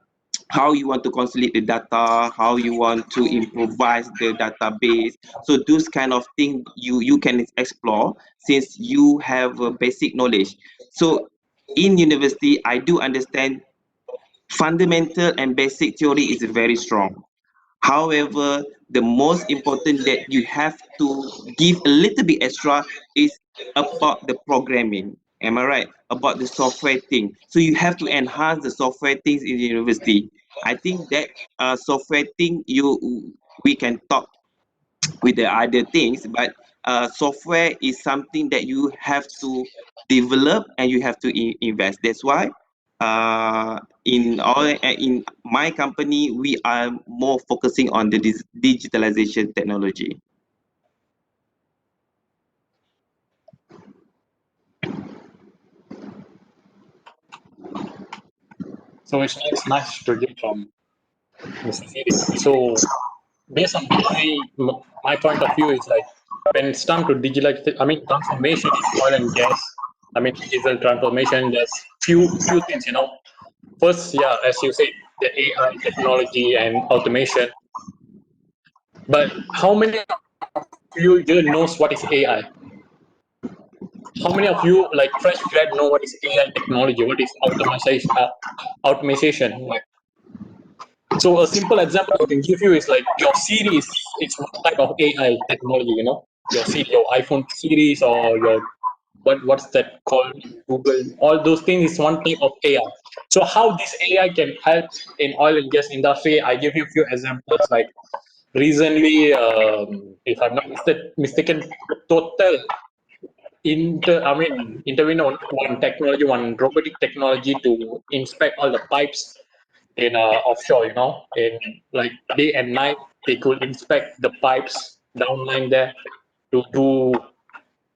how you want to consolidate the data, how you want to improvise the database. So those kind of things you can explore since you have a basic knowledge. So in university, I do understand fundamental and basic theory is very strong. However, the most important that you have to give a little bit extra is about the programming. Am I right? About the software thing. So you have to enhance the software things in the university. I think that software thing we can talk with the other things, but software is something that you have to develop and you have to invest. That's why in my company we are more focusing on the digitalization technology. So it's nice to hear from Mr. Siri. So based on my point of view is like when it's time to transformation in oil and gas. Digital transformation. There's few things. First, yeah, as you said, the AI technology and automation. But how many of you even knows what is AI? How many of you, like fresh grad, know what is AI technology? What is automation? Automation. So a simple example I can give you is like your Siri it's one type of AI technology. Your Siri, your iPhone series or your what's that called? Google. All those things is one type of AI. So how this AI can help in oil and gas industry? I give you a few examples. Like recently, if I'm not mistaken, Total intervene on one technology, one robotic technology to inspect all the pipes in offshore. In like day and night, they could inspect the pipes downline there to do,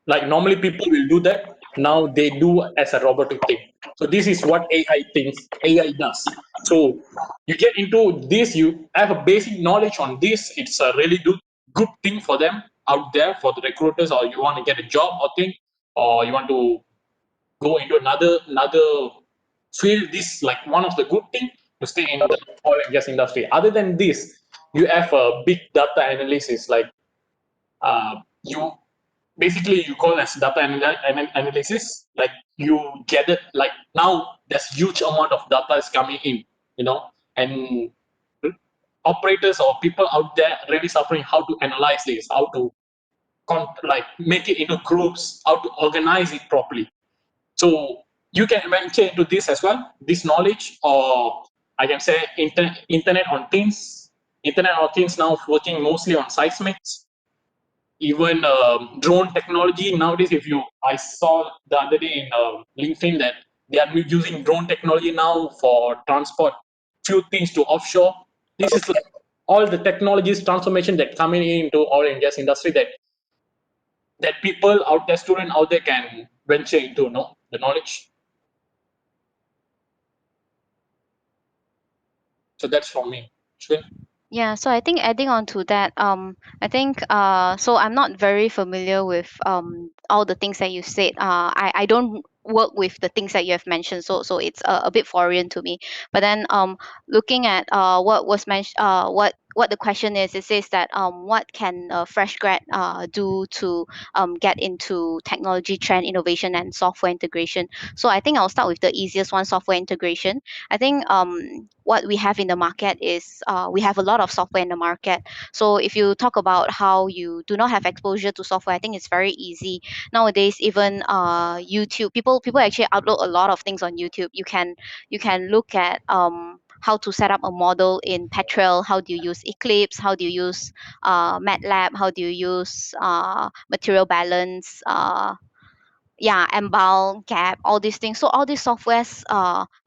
like normally people will do that. Now they do as a robotic thing. So this is what AI does. So you get into this, you have a basic knowledge on this. It's a really good thing for them out there, for the recruiters, or you want to get a job or thing, or you want to go into another field. This like one of the good thing to stay in the oil and gas industry. Other than this, you have a big data analysis. Like you basically you call as data analysis. Like you get it, like now there's huge amount of data is coming in, and operators or people out there really suffering how to analyze this, how to like make it into groups, how to organize it properly. So you can venture into this as well, this knowledge, or I can say internet on things. Internet on things now working mostly on seismics, even drone technology nowadays. I saw the other day in LinkedIn that they are using drone technology now for transport few things to offshore. This is like all the technologies transformation that coming into oil and gas industry that people out there, student out there can venture into, the knowledge. So that's from me. Shwin? Yeah, so I think adding on to that, I think so I'm not very familiar with all the things that you said. I don't work with the things that you have mentioned, so it's a bit foreign to me. But then looking at what was mentioned, what the question is, it says that what can a fresh grad do to get into technology trend innovation and software integration. So I think I'll start with the easiest one, software integration. I think what we have in the market is we have a lot of software in the market. So if you talk about how you do not have exposure to software, I think it's very easy nowadays. Even YouTube, people actually upload a lot of things on YouTube. You can look at how to set up a model in Petrel, how do you use Eclipse, how do you use MATLAB, how do you use material balance, yeah, embal, gap, all these things. So all these softwares,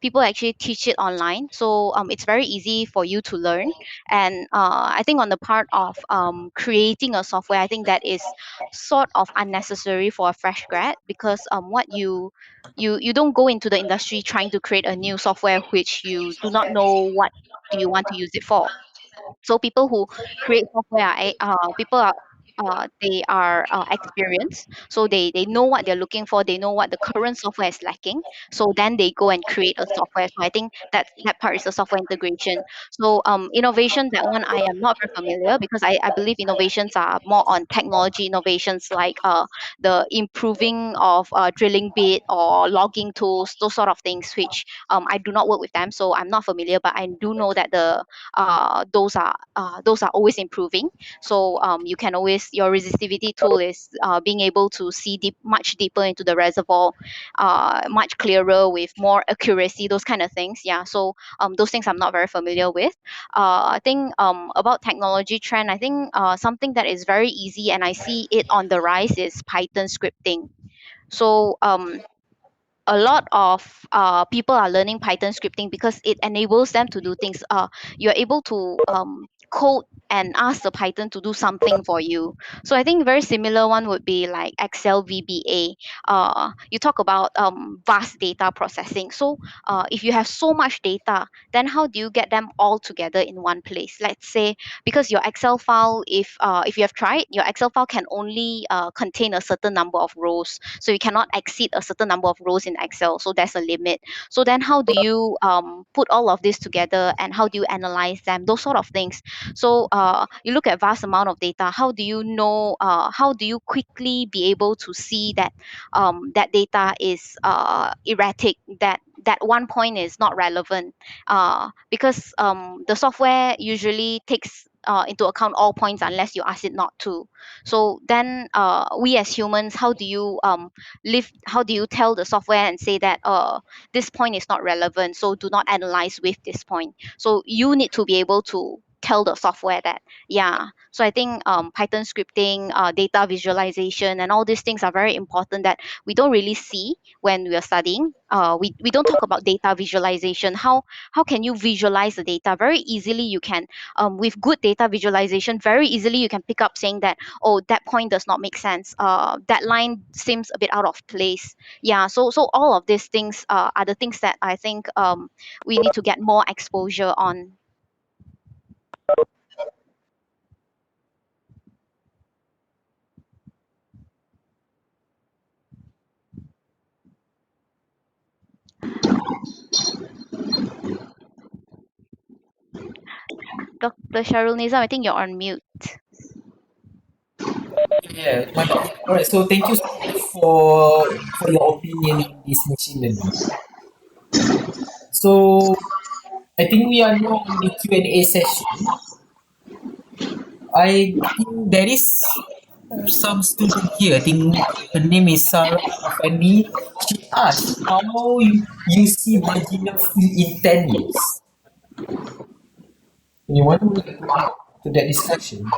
people actually teach it online, so it's very easy for you to learn. And I think on the part of creating a software, I think that is sort of unnecessary for a fresh grad, because what you don't go into the industry trying to create a new software which you do not know what do you want to use it for. So people who create software people are they are experienced, so they know what they're looking for, they know what the current software is lacking, so then they go and create a software. So I think that part is the software integration. So innovation, that one I am not very familiar, because I believe innovations are more on technology innovations, like the improving of drilling bit or logging tools, those sort of things, which I do not work with them, so I'm not familiar, but I do know that those are always improving. So you can always, your resistivity tool is being able to see much deeper into the reservoir, much clearer with more accuracy, those kind of things. Yeah, so those things I'm not very familiar with. I think about technology trend, I think something that is very easy and I see it on the rise is Python scripting. So a lot of people are learning Python scripting because it enables them to do things. You're able to code and ask the Python to do something for you. So I think very similar one would be like Excel VBA. You talk about vast data processing. So if you have so much data, then how do you get them all together in one place? Let's say, because your Excel file, if you have tried, your Excel file can only contain a certain number of rows, so you cannot exceed a certain number of rows in Excel, so there's a limit. So then how do you put all of this together, and how do you analyze them, those sort of things. So you look at vast amount of data, how do you know, how do you quickly be able to see that that data is erratic, that one point is not relevant, because the software usually takes into account all points unless you ask it not to. So then we as humans, how do you how do you tell the software and say that this point is not relevant, so do not analyze with this point? So you need to be able to tell the software that. Yeah, so I think Python scripting, data visualization, and all these things are very important that we don't really see when we are studying. We don't talk about data visualization. How can you visualize the data? Very easily you can, with good data visualization, very easily you can pick up saying that, oh, that point does not make sense, that line seems a bit out of place. Yeah, so all of these things are the things that I think we need to get more exposure on. Dr. Sharul Nizam, I think you're on mute. Yeah, my bad. All right. So thank you so much for your opinion on this machine learning. So I think we are now on the Q&A session. I think there is some student here. I think her name is Sarah Afendi. She asked how you see marginal fee in 10 years. Anyone would like to add to that discussion?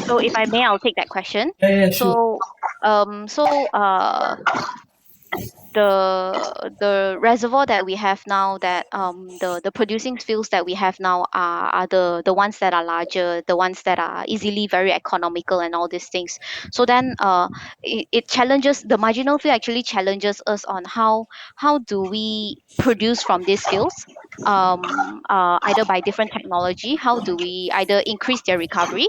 So if I may, I'll take that question. Yeah, sure. The reservoir that we have now, that the producing fields that we have now are the ones that are larger, the ones that are easily very economical and all these things. So then it challenges, the marginal field actually challenges us on how do we produce from these fields, either by different technology. How do we either increase their recovery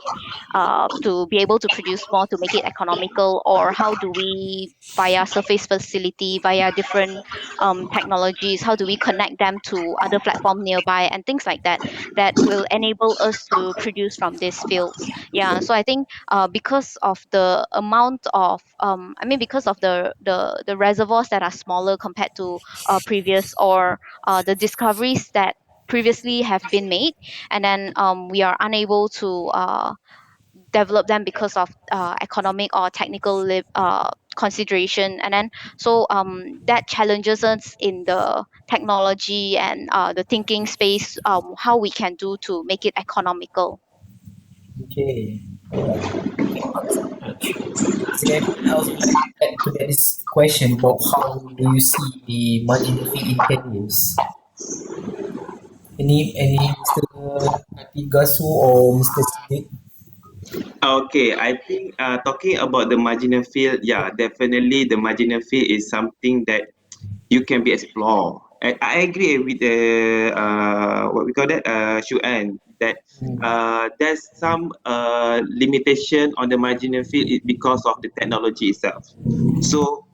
to be able to produce more to make it economical, or how do we, via surface facility, via different technologies, how do we connect them to other platform nearby and things like that, that will enable us to produce from these fields. Yeah, so I think because of the amount of because of the reservoirs that are smaller compared to previous, or the discoveries that previously have been made, and then we are unable to develop them because of economic or technical consideration, and then so that challenges us in the technology and the thinking space, how we can do to make it economical. Okay. All right. Thank you so much. Is there anyone else would like to add to this question about how do you see the marginal fee in 10 years? Any Mr. Atigasu or Mr. Siddiq? Okay, I think talking about the marginal field, yeah, definitely the marginal field is something that you can be explored. I agree with the what we call that Shu An, that there's some limitation on the marginal field because of the technology itself. So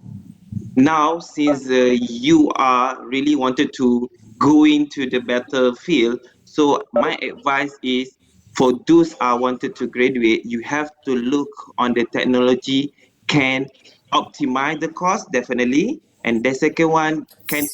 now, since you are really wanted to go into the battlefield, so my advice is for those are wanted to graduate, you have to look on the technology can optimize the cost definitely, and the second one can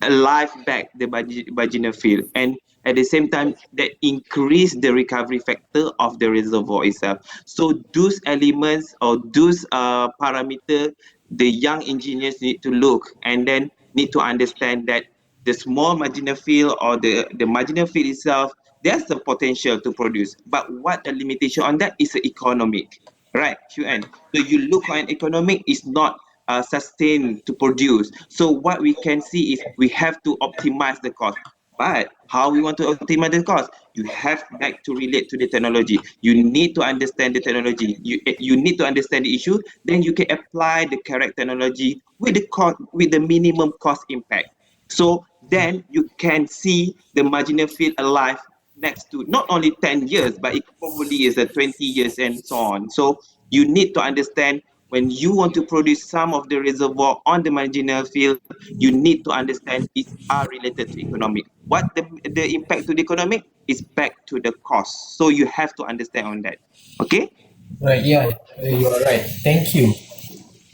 alive back the vaginal field, and at the same time that increase the recovery factor of the reservoir itself. So those elements or those parameter the young engineers need to look and then need to understand that the small marginal field or the marginal field itself, there's the potential to produce, but what the limitation on that is the economic, right, Xuan? So you look on economic is not sustained to produce. So what we can see is we have to optimize the cost. But how we want to optimize the cost? You have back to relate to the technology. You need to understand the technology. You need to understand the issue. Then you can apply the correct technology with the cost, with the minimum cost impact. So then you can see the marginal field alive next to not only 10 years, but it probably is a 20 years and so on. So you need to understand when you want to produce some of the reservoir on the marginal field, you need to understand it are related to economic. What the impact to the economic is back to the cost. So you have to understand on that. Okay? Right, yeah, you are right. Thank you.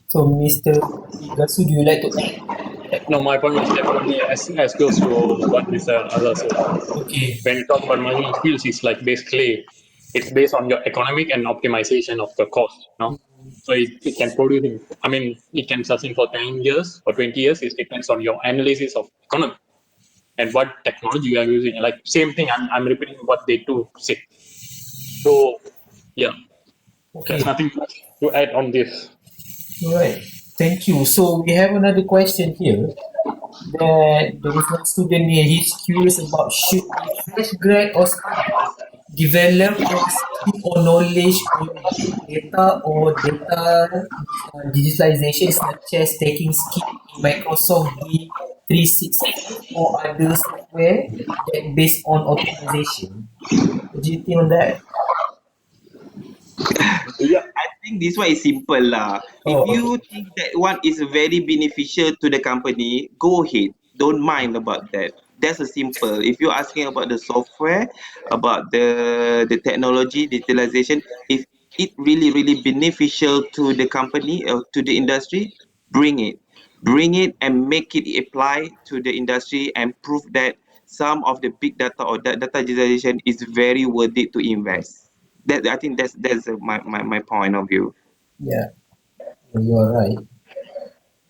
So, Mr. Gasu, do you like to add? No, my point was definitely as close to what Mr. Azhar said. Okay. When you talk about marketing skills, it's like basically it's based on your economic and optimization of the cost. So it can produce. I mean, it can sustain for 10 years or 20 years. It depends on your analysis of economy and what technology you are using. Like same thing. I'm repeating what they do say. So yeah, Okay. there's nothing much to add on this. All right. Thank you. So we have another question here. That there is one student here. He's curious about should a fresh grad or student develop a skill or knowledge on big data or data digitalization, such as taking skill in Microsoft D365 or other software that based on optimization. What do you think on that? Yeah, I think this one is simple lah. If Oh, okay. you think that one is very beneficial to the company, go ahead. Don't mind about that. That's a simple. If you're asking about the software, about the technology, digitalization, if it really beneficial to the company or to the industry, bring it. Bring it and make it apply to the industry and prove that some of the big data or data digitalization is very worth it to invest. That I think that's my point of view. Yeah, you are right.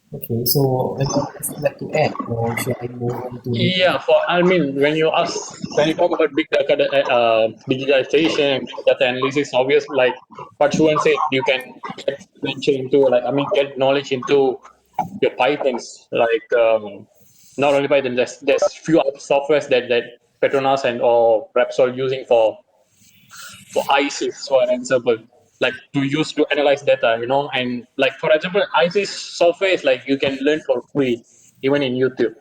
Okay, so anything else you'd like to add, or should I move on to the yeah. For I mean, when you talk about big data digitalization and big data analysis, obviously, like what Shuan said, you can venture into get knowledge into your Pythons. Like not only Python, there's few other softwares that Petronas and or Repsol using for ISIS, for example, like to use to analyze data, and like for example, ISIS software is like you can learn for free even in YouTube.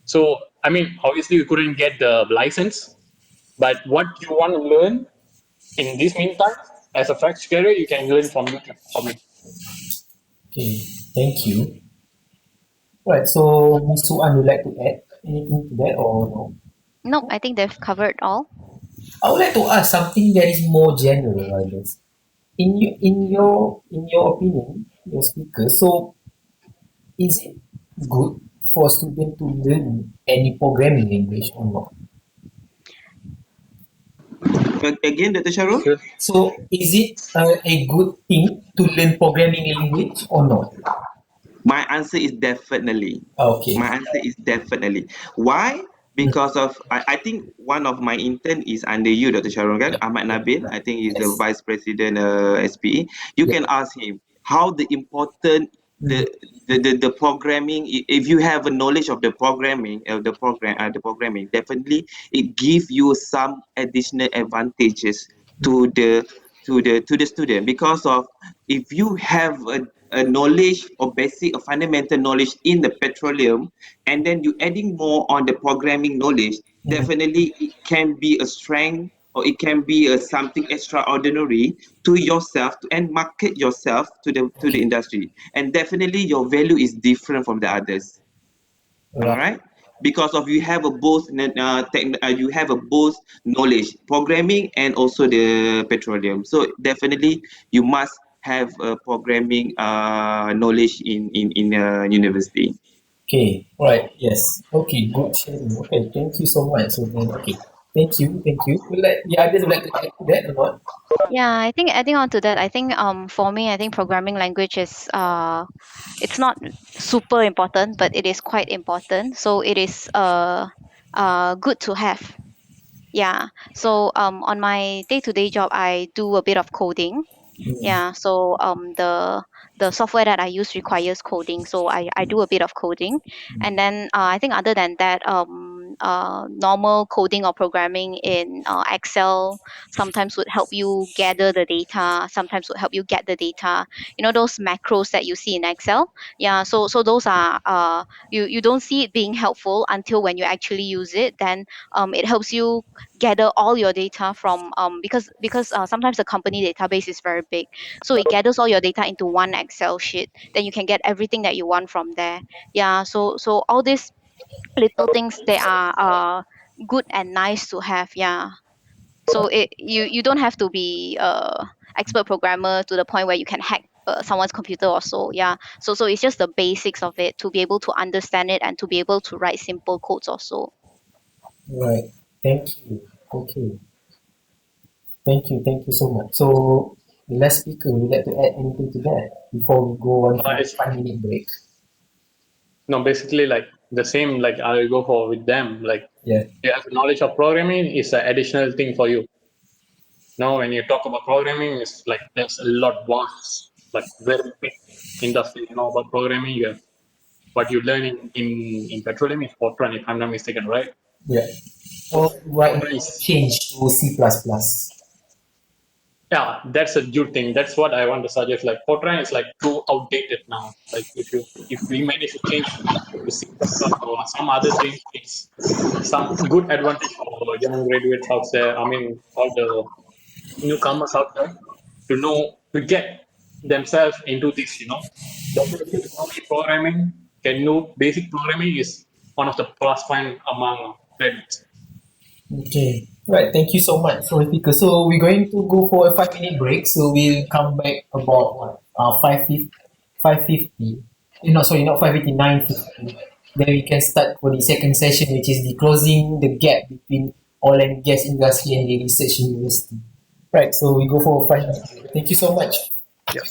So I mean, obviously you couldn't get the license, but what you want to learn in this meantime, as a fresh career, you can learn from YouTube. I mean, Okay, thank you. Right, so Miss Suan, would like to add anything to that or no? Nope, I think they've covered all. I would like to ask something that is more general, I guess. In your opinion, your speaker, so is it good for student to learn any programming language or not? Again, Dr. Sharul? sure. So is it a good thing to learn programming language or not? My answer is definitely. Okay. My answer is definitely. Why? Mm, Because of I think one of my intern is under you, Dr. Sharon, kan? yeah, Ahmad yeah, Nabil. I think he's the yes, vice president SPE. You yeah. can ask him how the important Mm, the programming. If you have a knowledge of the programming the programming, definitely it gives you some additional advantages to the student because of if you have a knowledge or basic or fundamental knowledge in the petroleum and then you adding more on the programming knowledge, mm, definitely it can be a strength or it can be a something extraordinary to yourself and market yourself to the okay, industry, and definitely your value is different from the others. All right. right, because of you have a both you have a both knowledge programming and also the petroleum, so definitely you must have a programming knowledge in university. Okay, right, yes. Okay, good sharing. Okay, thank you so much. So then, okay, thank you. Will like the others would like to add to that or not? Yeah, I think adding on to that, I think for me, I think programming language is it's not super important, but it is quite important. So it is good to have. Yeah. So on my day-to-day job, I do a bit of coding. Mm, Yeah, so the software that I use requires coding, so I do a bit of coding, and then I think other than that, normal coding or programming in Excel sometimes would help you gather the data, sometimes would help you get the data. You know those macros that you see in Excel. Yeah, so those are you don't see it being helpful until when you actually use it. Then it helps you gather all your data from because sometimes the company database is very big, so it gathers all your data into one Excel sheet, then you can get everything that you want from there. Yeah, so all these little things, they are good and nice to have. Yeah, so you don't have to be expert programmer to the point where you can hack someone's computer or so. Yeah. So it's just the basics of it to be able to understand it and to be able to write simple codes also. Right. Thank you. Okay. Thank you so much. So the last speaker, would you like to add anything to that before we go on for a It's 5 minute break? no, basically like the same like I go for with them. Like Yeah. you have knowledge of programming is an additional thing for you. Now, when you talk about programming, it's like there's a lot vast, like very big industry. You know about programming. You have what you learn in petroleum is Fortran, if I'm not mistaken, right? Yeah. So Well, right Fortran now is change to C++. yeah, that's a good thing. That's what I want to suggest. Like Fortran is like too outdated now. Like if we manage to change to C++ or some other things, it's some good advantage for young graduates out there. I mean, all the newcomers out there to know to get themselves into this. The ability to know programming, can know basic programming is one of the plus point among graduates. Okay. Right. Thank you so much for speaker. So we're going to go for a 5 minute break. So we'll come back about what? 5:50. No, sorry, not 5:50, 9:50. Then we can start for the second session, which is the closing the gap between oil and gas industry and the research university. Right. So we go for a 5 minute break. Thank you so much. Yeah.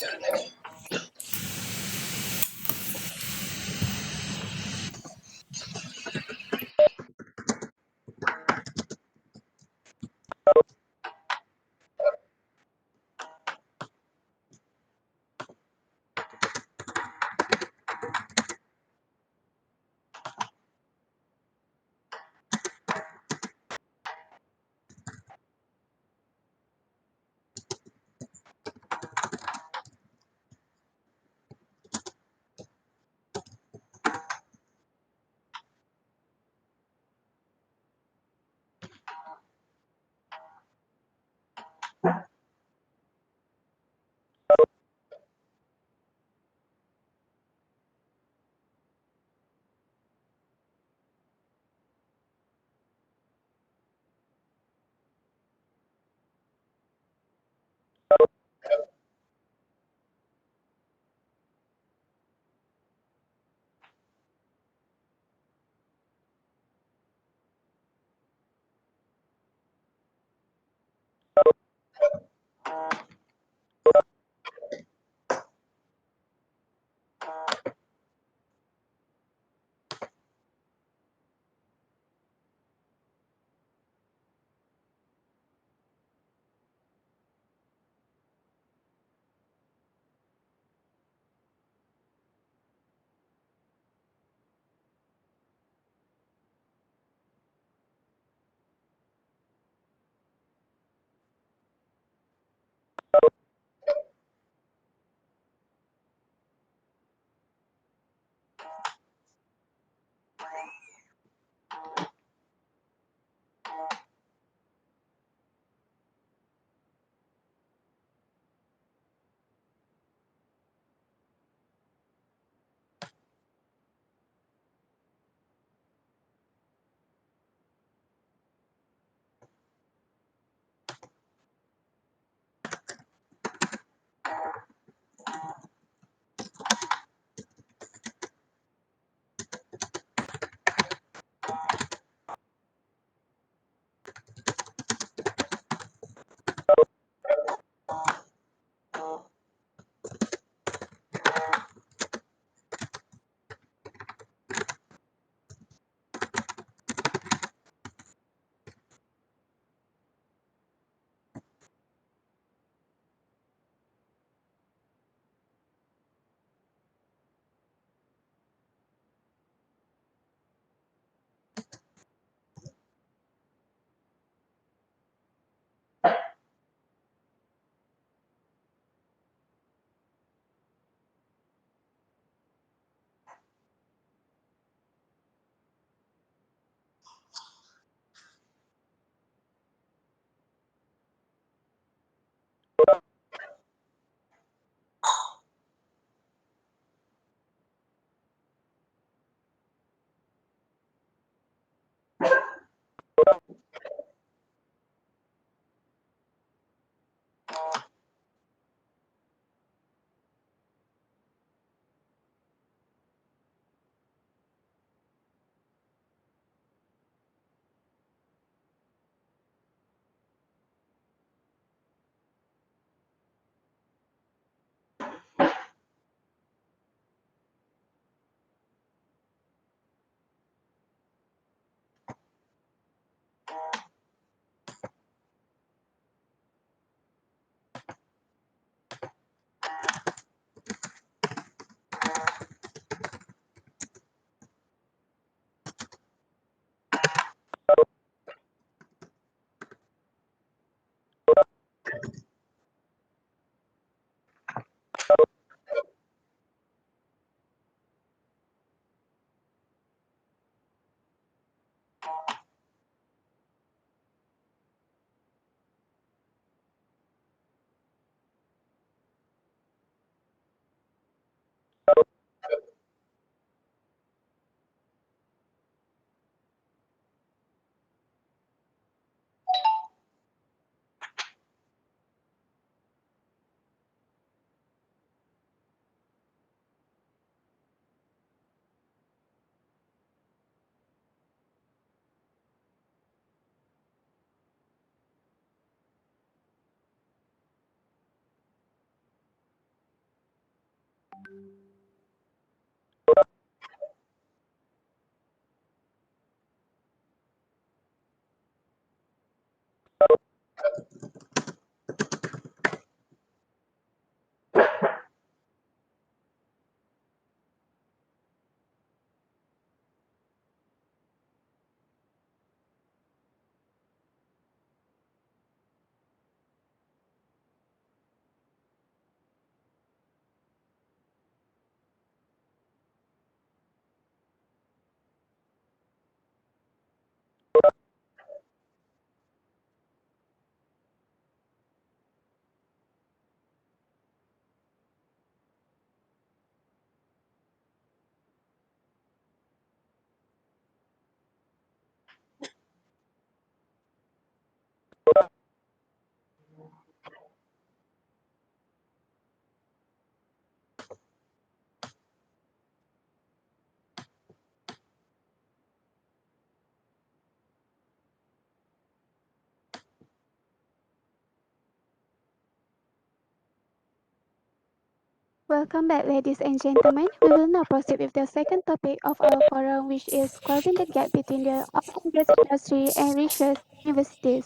Welcome back, ladies and gentlemen. We will now proceed with the second topic of our forum, which is closing the gap between the oil and gas industry and research universities.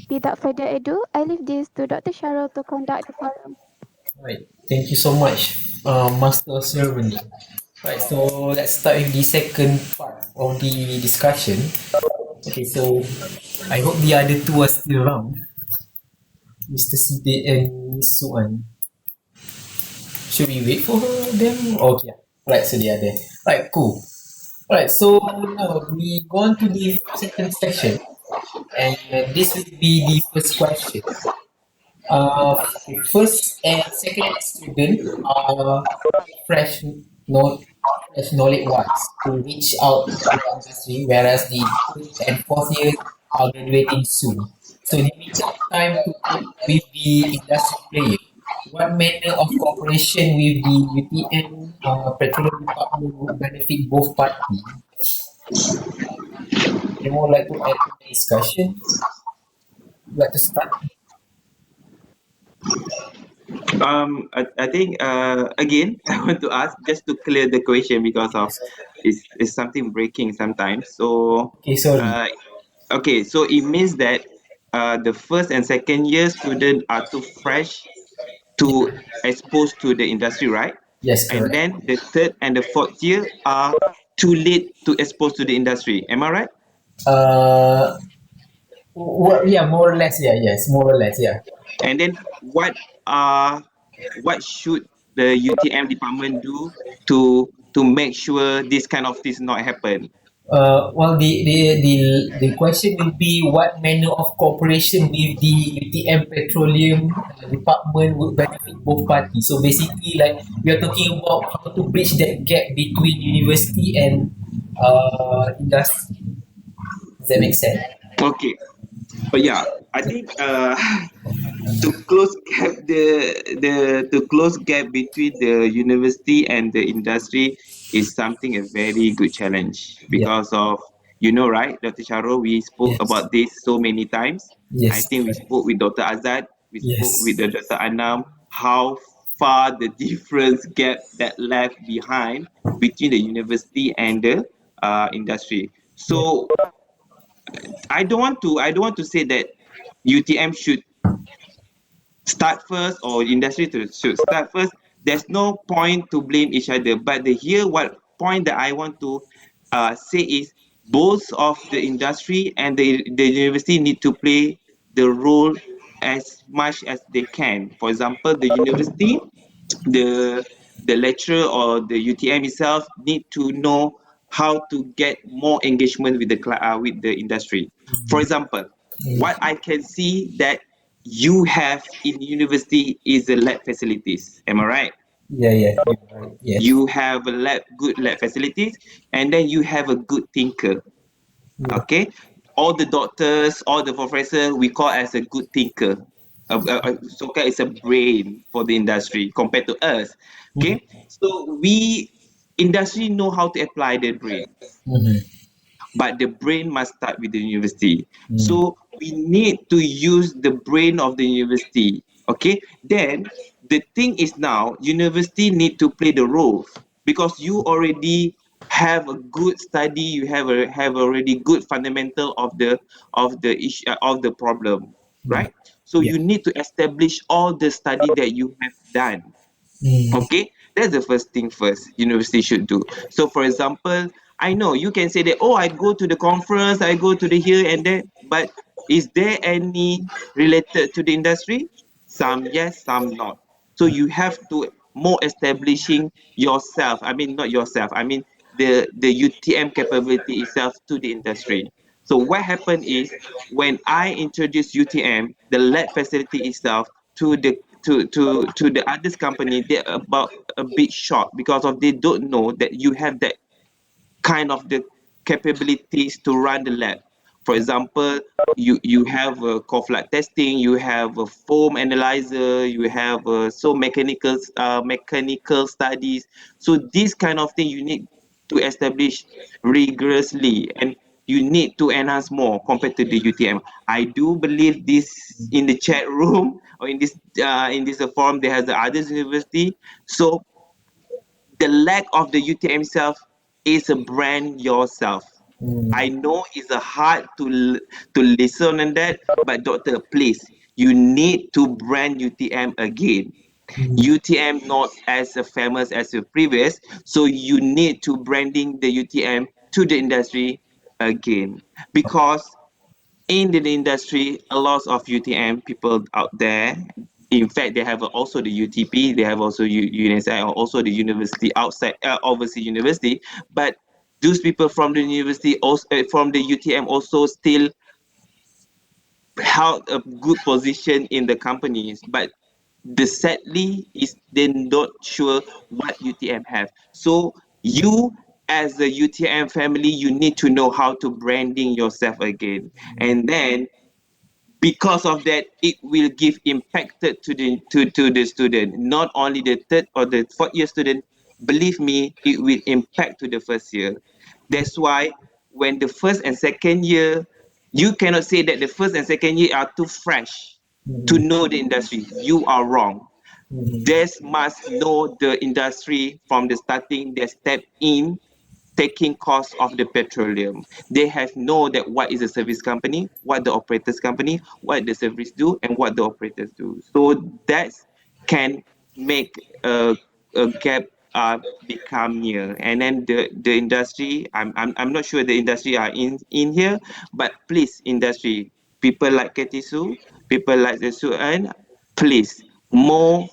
Without further ado, I leave this to Dr. Sharul to conduct the forum. Right. Thank you so much, Master Servant. Right. So let's start with the second part of the discussion. Okay. So I hope the other two are still around, Mr. Sidi and Miss Suan. Should we wait for them? Okay. Right. So they are there. Right. Cool. Right. So now we go on to the second section, and this will be the first question. The first and second year student are fresh no fresh knowledge wise to reach out to the industry, whereas the third and fourth years are graduating soon. So limited time to cope with the industry player. What manner of cooperation with the UTM petroleum department would benefit both parties? Anyone like to add to the discussion? Would like to start? I think again I want to ask just to clear the question because of it's something breaking sometimes. So Okay, sorry. okay, so it means that the first and second year student are too fresh to expose to the industry, right? Yes, And correct. then the third and the fourth year are too late to expose to the industry. Am I right? Uh, well, yeah, more or less. Yeah, yes, more or less. Yeah. And then what should the UTM department do to make sure this kind of things not happen? Well, the question will be what manner of cooperation with the UTM Petroleum Department would benefit both parties. So basically, like we are talking about how to bridge that gap between university and industry. Does that make sense? Okay, but yeah, I think to close gap the to close gap between the university and the industry is something a very good challenge Yeah. because of right, Dr. Charo, we spoke Yes. about this so many times. I Yes. think we spoke with Dr. Azad, we spoke with Yes. the Dr. Anam, how far the difference gap that left behind between the university and the industry. Yeah. So I don't want to say that UTM should start first or industry should start first. There's no point to blame each other. But the here what point that I want to say is both of the industry and the university need to play the role as much as they can. For example, the university, the the lecturer or the UTM itself need to know how to get more engagement with with the industry. For example, what I can see that you have in university is the lab facilities. Am I right? Yeah. Yeah. You're right. Yes. You have a good lab facilities, and then you have a good thinker. Yeah. Okay, all the doctors, all the professors, we call as a good thinker. So-called is a brain for the industry compared to us. Mm-hmm. Okay, so we industry know how to apply the brain, Mm-hmm. but the brain must start with the university. Mm. So we need to use the brain of the university. Okay, then the thing is now university need to play the role, because you already have a good study, you have already good fundamental of the issue, of the problem, right? So Yeah. you need to establish all the study that you have done. Okay, that's the first thing first university should do. So for example, I know you can say that, oh, I go to the conference, I go to the here and there, but is there any related to the industry? Some yes, some not. So you have to more establishing yourself, I mean not yourself, I mean the UTM capability itself to the industry. So what happened is, when I introduced UTM, the lab facility itself, to the to the others company, they're about a bit short, because of they don't know that you have that kind of the capabilities to run the lab. For example, you have a core flight testing, you have a foam analyzer, you have so mechanical studies. So this kind of thing you need to establish rigorously, and you need to enhance more compared to the UTM. I do believe this in the chat room, or in this forum, there has the others university. So the lack of the UTM itself is a brand yourself. I know it's a hard to listen on that, but doctor, please, you need to brand UTM again. UTM not as famous as the previous, so you need to branding the UTM to the industry again, because in the industry, a lot of UTM people out there. In fact, they have also the UTP, they have also UNSI, or also the university outside, overseas university. But those people from the university, also from the UTM, also still held a good position in the companies. But the sadly is they're not sure what UTM have. So you as a UTM family, you need to know how to branding yourself again, and then because of that, it will give impacted to the student, not only the third or the fourth year student. Believe me, it will impact to the first year. That's why when the first and second year, you cannot say that the first and second year are too fresh to know the industry. You are wrong. They must know the industry from the starting. They step in taking cost of the petroleum. They have know that what is a service company, what the operators company, what the service do, and what the operators do. So that can make a gap become near. And then the industry, I'm not sure the industry are in here, but please industry, people like Ketisu, people like the Suan, please more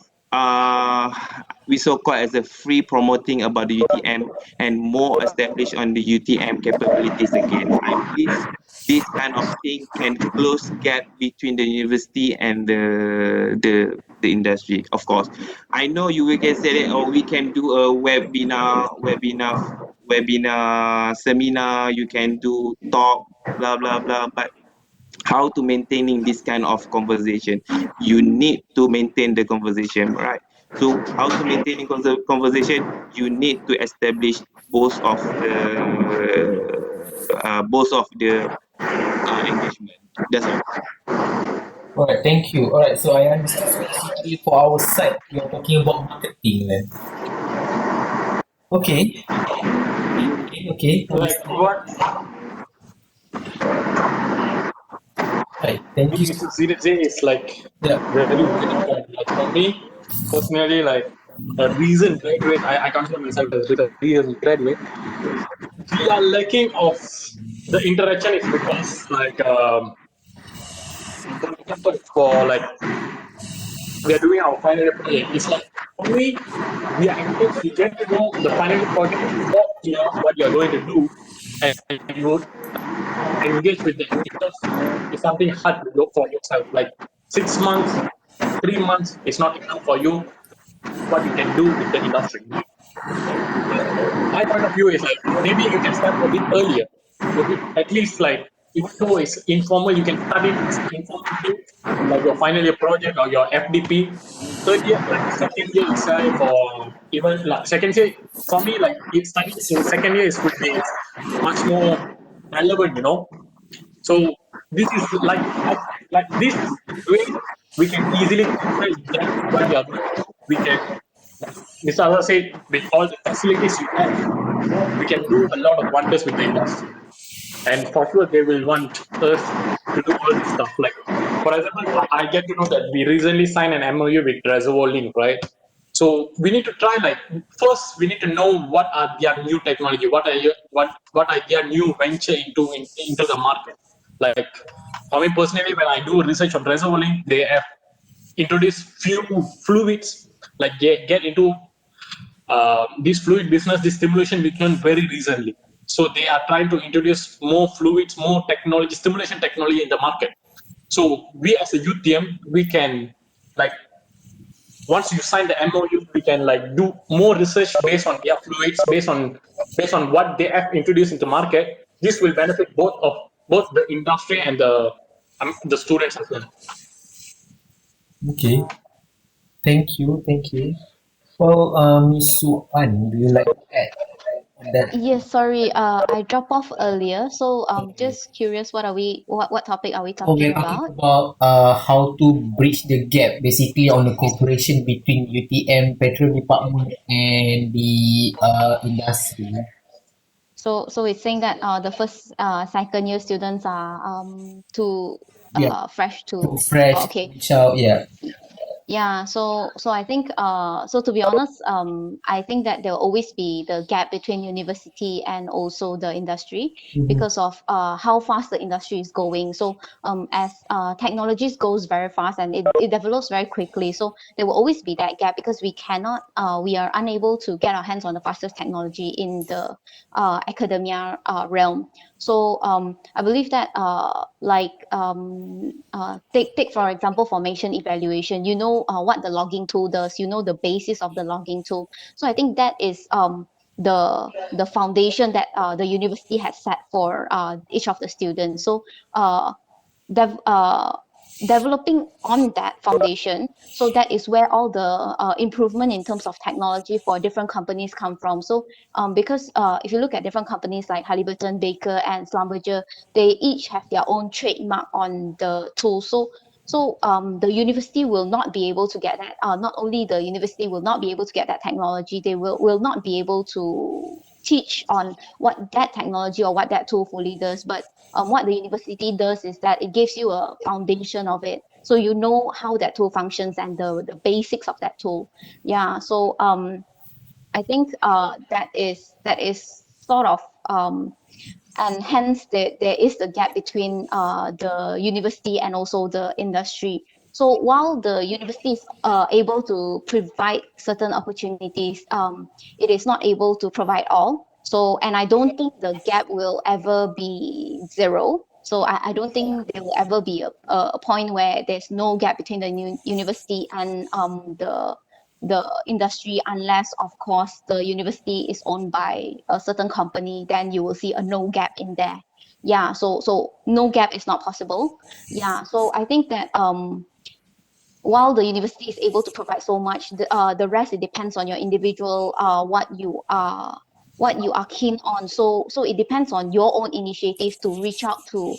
we so called as a free promoting about the UTM, and more established on the UTM capabilities again. I believe this kind of thing can close gap between the university and the industry. Of course, I know you will can say that, oh, we can do a webinar, seminar. You can do talk, blah blah blah. But how to maintaining this kind of conversation, you need to maintain the conversation, right? So how to maintaining conversation, you need to establish both of the engagement. That's all. All right, thank you. All right, so I understood. So basically, for our side, we are talking about marketing then. Okay, okay. Like what Right, thank you. Mr. Zidane is like Yeah. very good point. Like for me personally, like a recent graduate, I consider myself as a recent graduate. We are lacking of the interaction is because like for example for like we are doing our final year project. It's like for me, we are engaged, we get to know the final year project is more clear what you are going to do, and you would engage with that because it's something hard to look for yourself. Like 6 months, 3 months is not enough for you what you can do with the industry. My point of view is like maybe you can start a bit earlier. At least like even though it's informal, you can start it as informal things like your final year project or your FDP. Third year, like second year itself, or even like second year. For me, like it studying in second year is would be much more relevant, you know. So this is like this way we can easily capture that what we are doing. we can, Mr. Azhar said, with all the facilities we have, we can do a lot of wonders with the industry. And for sure, they will want us to do all this stuff. Like, for example, I get to know that we recently signed an MOU with Reservoir Link, right? So we need to try, like, first we need to know what are their new technology, what are their new venture into the market. Like, for me personally, when I do research on Reservoir Link, they have introduced few fluids, like get into this fluid business, this stimulation began very recently. So they are trying to introduce more fluids, more technology, stimulation technology in the market. So we as a UTM, we can, like, once you sign the MOU, we can like do more research based on their fluids, based on what they have introduced into market. This will benefit both the industry and the students as well. Okay. Thank you. Well, Miss Suan, do you like to add on that? Yes, sorry, I dropped off earlier. So just curious, what topic are we Oh, we're talking talking about? about how to bridge the gap, basically on the cooperation between UTM, Petrol Department, and the industry. So it's saying that the first second year students are too Yeah, fresh too to. Oh, fresh, okay. reach out. Yeah. Yeah, so I think so to be honest, I think that there will always be the gap between university and also the industry Mhm. because of how fast the industry is going. So as technologies goes very fast and it develops very quickly, so there will always be that gap because we are unable to get our hands on the fastest technology in the academia realm. So I believe that take for example formation evaluation. You know what the logging tool does. You know the basis of the logging tool. So I think that is the foundation that the university has set for each of the students. So uh, dev- uh, developing on that foundation, so that is where all the improvement in terms of technology for different companies come from. So because if you look at different companies like Halliburton, Baker, and Schlumberger, they each have their own trademark on the tool. So the university will not be able to get that. Not only the university will not be able to get that technology, they will not be able to teach on what that technology or what that tool fully does. But what the university does is that it gives you a foundation of it, so you know how that tool functions and the basics of that tool. Yeah. So I think that is sort of and hence there is the gap between the university and also the industry. So while the university is able to provide certain opportunities, it is not able to provide all. So, and I don't think the gap will ever be zero. So I don't think there will ever be a point where there's no gap between the university and the industry, unless of course the university is owned by a certain company, then you will see a no gap in there. Yeah, so no gap is not possible. Yeah, so I think that while the university is able to provide so much, the rest, it depends on your individual, what you are keen on. So it depends on your own initiative to reach out to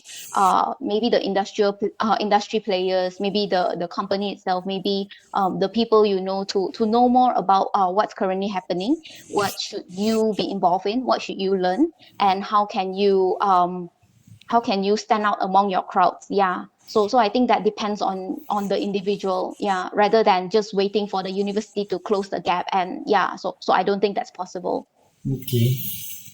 maybe the industry players, maybe the company itself, maybe the people you know, to know more about what's currently happening, what should you be involved in, what should you learn, and how can you stand out among your crowds. Yeah, so I think that depends on the individual, yeah, rather than just waiting for the university to close the gap. And yeah, so I don't think that's possible. Okay.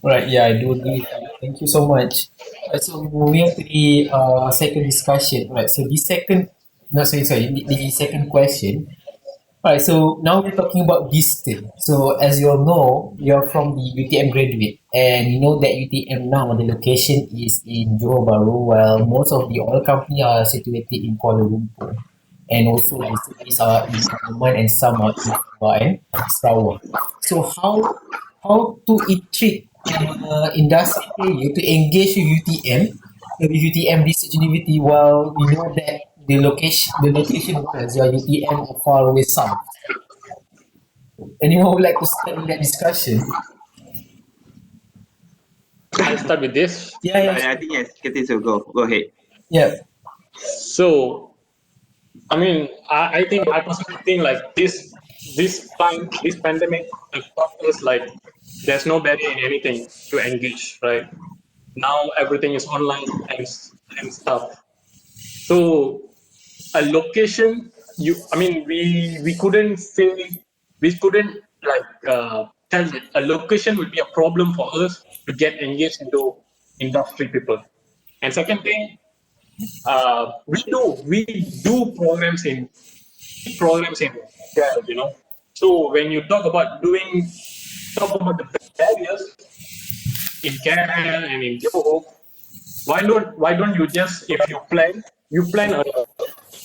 Right. Yeah, I do agree with you. Thank you so much. Right, so moving on to the second discussion. Right. So the second, no, sorry, the second question. Right, so now we're talking about distance. So as you all know, you're from the UTM graduate, and you know that UTM now the location is in Johor Bahru, while most of the oil company are situated in Kuala Lumpur, and also the cities are in Kandungan and some are in Sabah and Sarawak. So how to intrigue industry player to engage with with UTM research university, while we know that the location wise your UTM are far away south. Anyone would like to start in that discussion? I'll start with this. Yeah, yeah, I sure. think yes, Katis will go ahead. Yeah. So, I mean, I personally think like this. this time, this pandemic, taught us like there's no barrier in anything to engage, right? Now everything is online and stuff. So a location, I mean, we couldn't say, we couldn't like tell that a location would be a problem for us to get engaged into industry people. And second thing, we do programs in care, you know. So when you talk about the barriers in KL and in Johor, why don't you just, if you plan a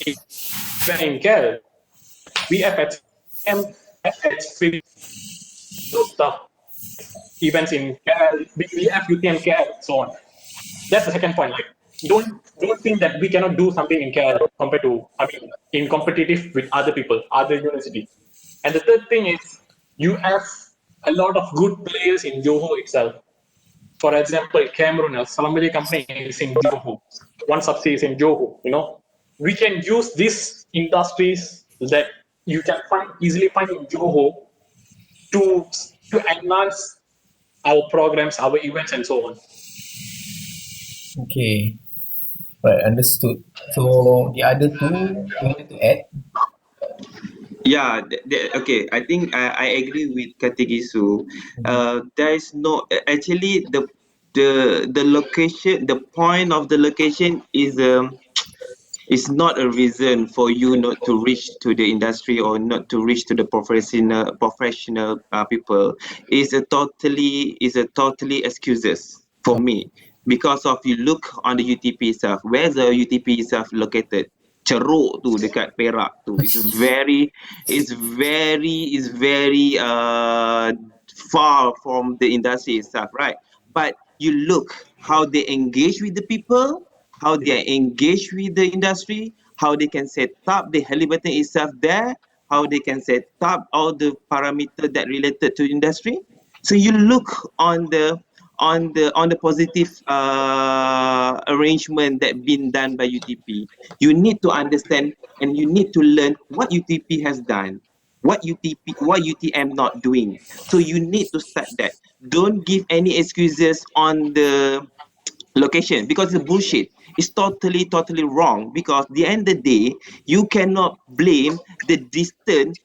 event in KL, we have at SPE stuff, events in KL, we have UTM KL, so on. That's the second point. Like, don't think that we cannot do something in KL compared to, I mean, in competitive with other people, other universities. And the third thing is, you have a lot of good players in Johor itself. For example, Cameroon, a Salambali company is in Johor. One subsidiary is in Johor. You know, we can use these industries that you can easily find in Johor to enhance our programs, our events, and so on. Okay, right, understood. So the other two you wanted to add? Yeah, okay. I think I agree with Katigisu. There is no actually the location. The point of the location is it's not a reason for you not to reach to the industry or not to reach to the professional people. Is a totally excuses for me, because of you look on the UTP itself. Where's the UTP itself located? Ceruk tu dekat Perak tu is very far from the industry itself, right? But you look how they engage with the people, how they are engaged with the industry, how they can set up the Halliburton itself there, how they can set up all the parameter that related to industry. So you look on the positive arrangement that been done by UTP. You need to understand and you need to learn what UTP has done, what UTM not doing. So you need to start that. Don't give any excuses on the location, because it's bullshit. It's totally wrong, because the end of the day you cannot blame the distance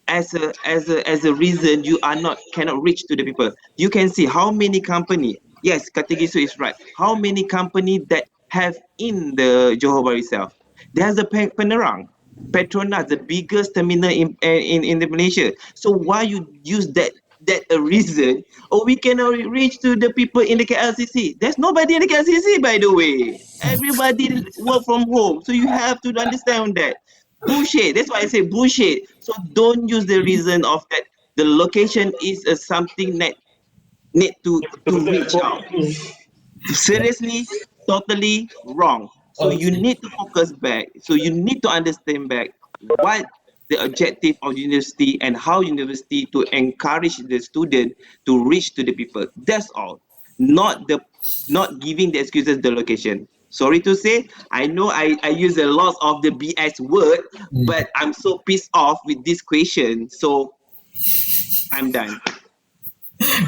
as a reason you are not cannot reach to the people. You can see how many company. Yes, Katigisu is right. How many company that have in the Johor Bahru itself? There's a Penerang, Petronas, the biggest terminal in the Malaysia. So why you use that a reason? Oh, we cannot reach to the people in the KLCC. There's nobody in the KLCC, by the way. Everybody work from home, so you have to understand that. Bullshit. That's why I say bullshit. So don't use the reason of that the location is something that need to reach out. Seriously, totally wrong. So you Okay. need to focus back. So you need to understand back what the objective of university and how university to encourage the student to reach to the people. That's all. Not giving the excuses the location. Sorry to say, I know I use a lot of the BS word, but I'm so pissed off with this question. So I'm done.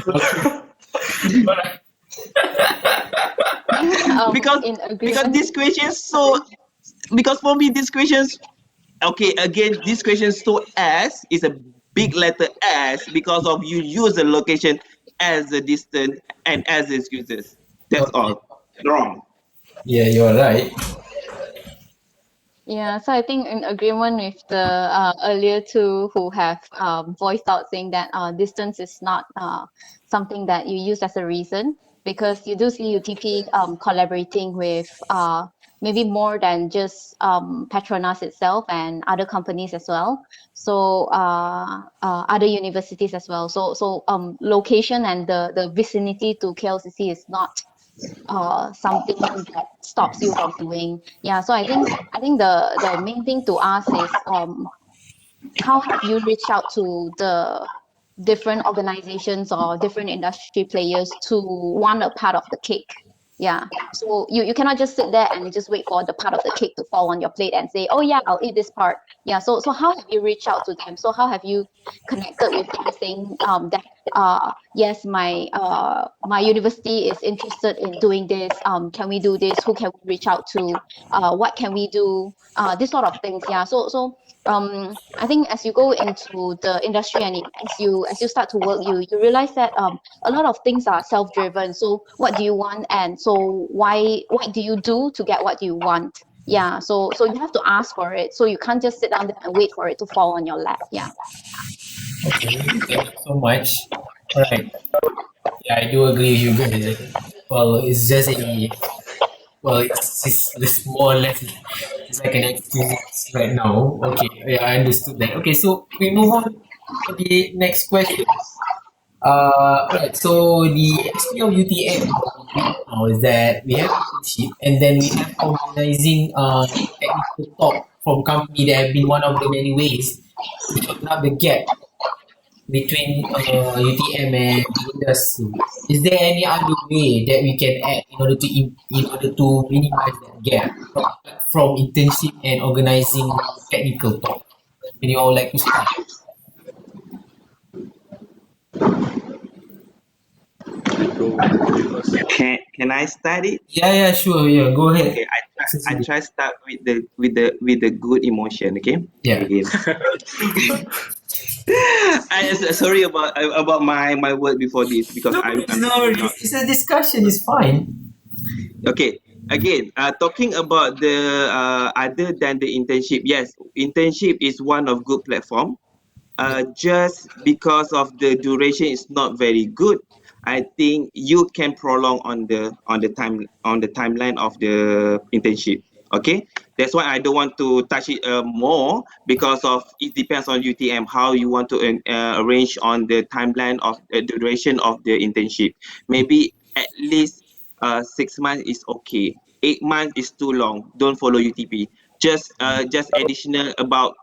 Alright. because In because agreement. this question so because for me this question's okay, again, this question so S is a big letter S because of you use the location as a distance and as excuses. That's Okay. all. Wrong. Yeah, you're right. Yeah, so I think in agreement with the earlier two who have voiced out saying that distance is not something that you use as a reason, because you do see UTP collaborating with maybe more than just Petronas itself and other companies as well. So other universities as well. So location and the vicinity to KLCC is not something that stops you from doing. Yeah, so I think the main thing to ask is how have you reached out to the different organizations or different industry players to want a part of the cake? Yeah. So you cannot just sit there and just wait for the part of the cake to fall on your plate and say, oh yeah, I'll eat this part. Yeah. So how have you reached out to them? So how have you connected with them saying that yes, my university is interested in doing this. Can we do this? Who can we reach out to? What can we do? This sort of things. Yeah. So I think as you go into the industry and as you start to work, you realize that a lot of things are self-driven. So what do you want, and so what do you do to get what you want? Yeah. So you have to ask for it. So you can't just sit down there and wait for it to fall on your lap. Yeah. Okay, thank you so much. All right. Yeah, I do agree with you guys. Well, it's just a it's more or less it's like an excuse right now. Okay, yeah, I understood that. Okay, so we move on to the next question. Right. So the SPO UTM now is that we have internship and then we have organizing technical talk from company that have been one of the many ways to shorten up the gap between UTM and the industry. Is there any other way that we can add in order to minimize that gap from internship and organizing technical talk? Would you all like to start? Can I start it? Yeah, sure. Yeah, go ahead. Okay, I try start with the good emotion. Okay. Yeah. Again. Sorry about my word before this because No, I'm no, really not. it's a discussion. It's fine. Okay. Again, talking about the other than the internship, yes, internship is one of good platform. Just because of the duration is not very good, I think you can prolong on the timeline of the internship. Okay, that's why I don't want to touch it more because of it depends on UTM how you want to arrange on the timeline of the duration of the internship. Maybe at least 6 months is okay. 8 months is too long. Don't follow UTP. Just additional about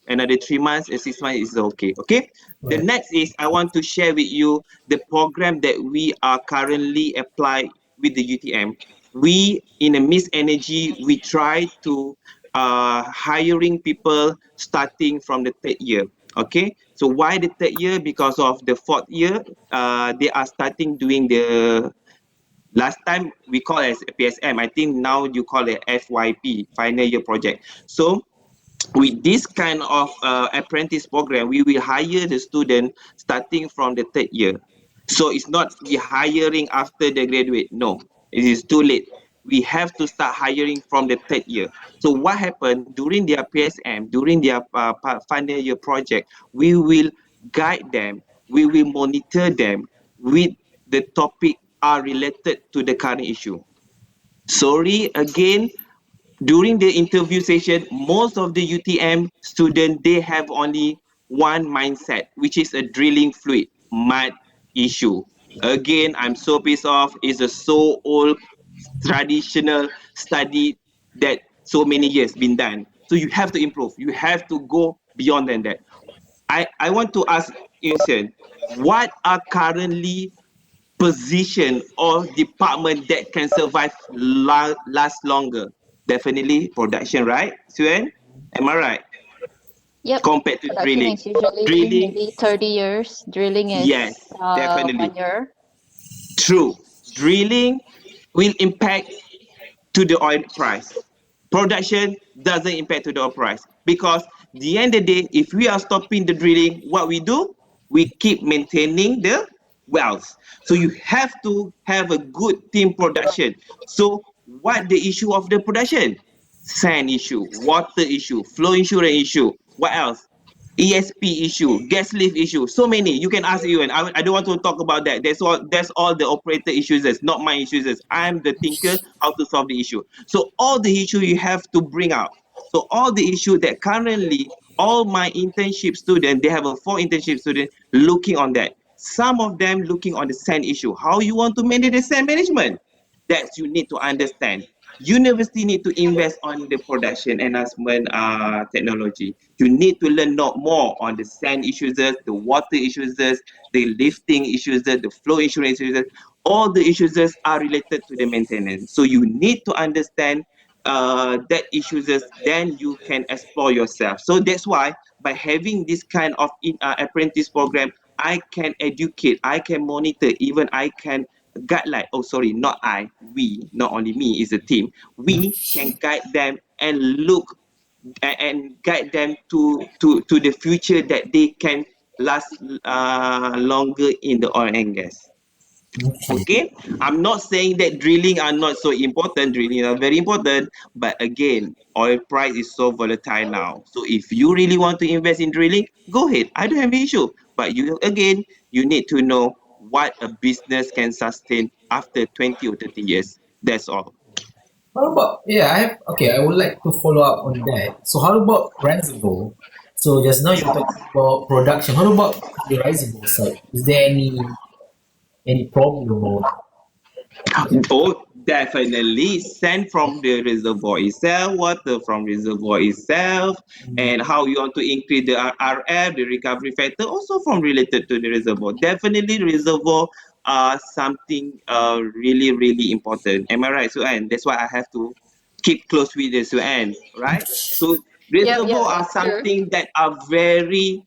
another 3 months and 6 months is okay. Okay. The Right. next is I want to share with you the program that we are currently apply with the UTM. We in a Miss Energy we try to hiring people starting from the third year. Okay, so why the third year? Because of the fourth year, they are starting doing the last time we call as PSM. I think now you call it FYP, final year project. So with this kind of apprentice program, we will hire the student starting from the third year. So it's not we hiring after they graduate. No, it is too late. We have to start hiring from the third year. So what happened during their PSM, during their final year project, we will guide them, we will monitor them with the topic are related to the current issue. Sorry again, during the interview session, most of the UTM students, they have only one mindset, which is a drilling fluid, mud issue. Again, I'm so pissed off. It's a so old traditional study that so many years been done. So you have to improve. You have to go beyond than that. I want to ask Yunsen, what are currently position or department that can survive last longer? Definitely production, right, Suen? Am I right? Yep. Compared to Production drilling. is usually Drilling, maybe 30 years. Drilling yes, is definitely. 1 year. True. Drilling will impact to the oil price. Production doesn't impact to the oil price because the end of the day, if we are stopping the drilling, what we do, we keep maintaining the wells. So you have to have a good team production. So what the issue of the production? Sand issue, water issue, flow insurance issue. What else? ESP issue, gas lift issue, so many. You can ask Ewan. I don't want to talk about that. That's all the operator issues. Is not my issues. Is I'm the thinker how to solve the issue. So all the issue you have to bring out. So all the issue that currently all my internship students, they have a 4 internship student looking on that. Some of them looking on the sand issue. How you want to manage the sand management? That you need to understand. University need to invest on the production enhancement technology. You need to learn not more on the sand issues, the water issues, the lifting issues, the flow insurance issues. all the issues are related to the maintenance. So you need to understand that issues, then you can explore yourself. So that's why by having this kind of apprentice program, I can educate, I can monitor, even I can guideline. Oh, sorry, not I, we, not only me, is a team. We can guide them and look and guide them to the future that they can last longer in the oil and gas. Okay. Okay, I'm not saying that drilling are not so important. Drilling are very important, but again, oil price is so volatile now. So if you really want to invest in drilling, go ahead. I don't have an issue. But you need to know what a business can sustain after 20 or 30 years. That's all. How about, yeah, I would like to follow up on that. So how about reservoir? So just now you're talking about production. How about the reservoir side? Is there any problem or Oh, definitely. Sand from the reservoir itself, water from reservoir itself, and how you want to increase the RF, the recovery factor, also from related to the reservoir. Definitely, reservoir are something really, really important. Am I right, Suan? That's why I have to keep close with the Suan, right? So Yep, reservoir are that's true. something that are very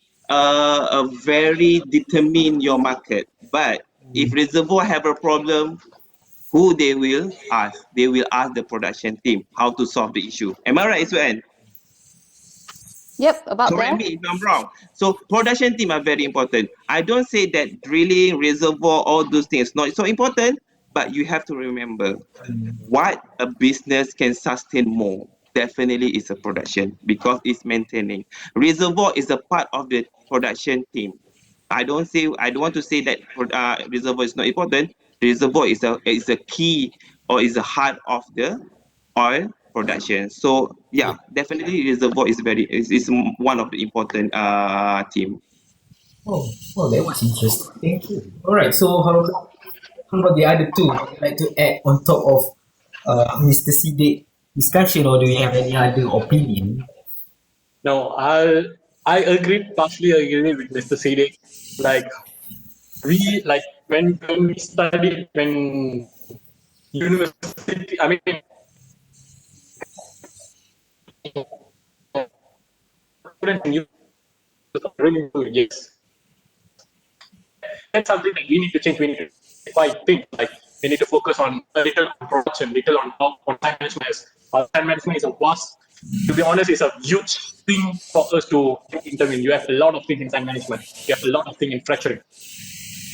determine your market. But if reservoir have a problem, who they will ask? They will ask the production team how to solve the issue. Am I right, Suen? Yep, about Correct there. me if I'm wrong. So production team are very important. I don't say that drilling, reservoir, all those things not so important, but you have to remember what a business can sustain more. Definitely is a production because it's maintaining. Reservoir is a part of the production team. I don't want to say that reservoir is not important. Reservoir is a key or is the heart of the oil production. So yeah, definitely reservoir is one of the important team. oh, that was interesting. Thank you. All right. So how about the other two? Would you like to add on top of Mr. Siddiq discussion, or do you have any other opinion? No, I agree, partially agree with Mr. Siddiq. Like when we studied when university, I mean students in university are really good, yes. That's something that we need to change. We need to I think like we need to focus on a little on production, little on how on time management. Time management is a vast, to be honest, it's a huge thing for us to intervene. You have a lot of things in time management. You have a lot of things in fracturing.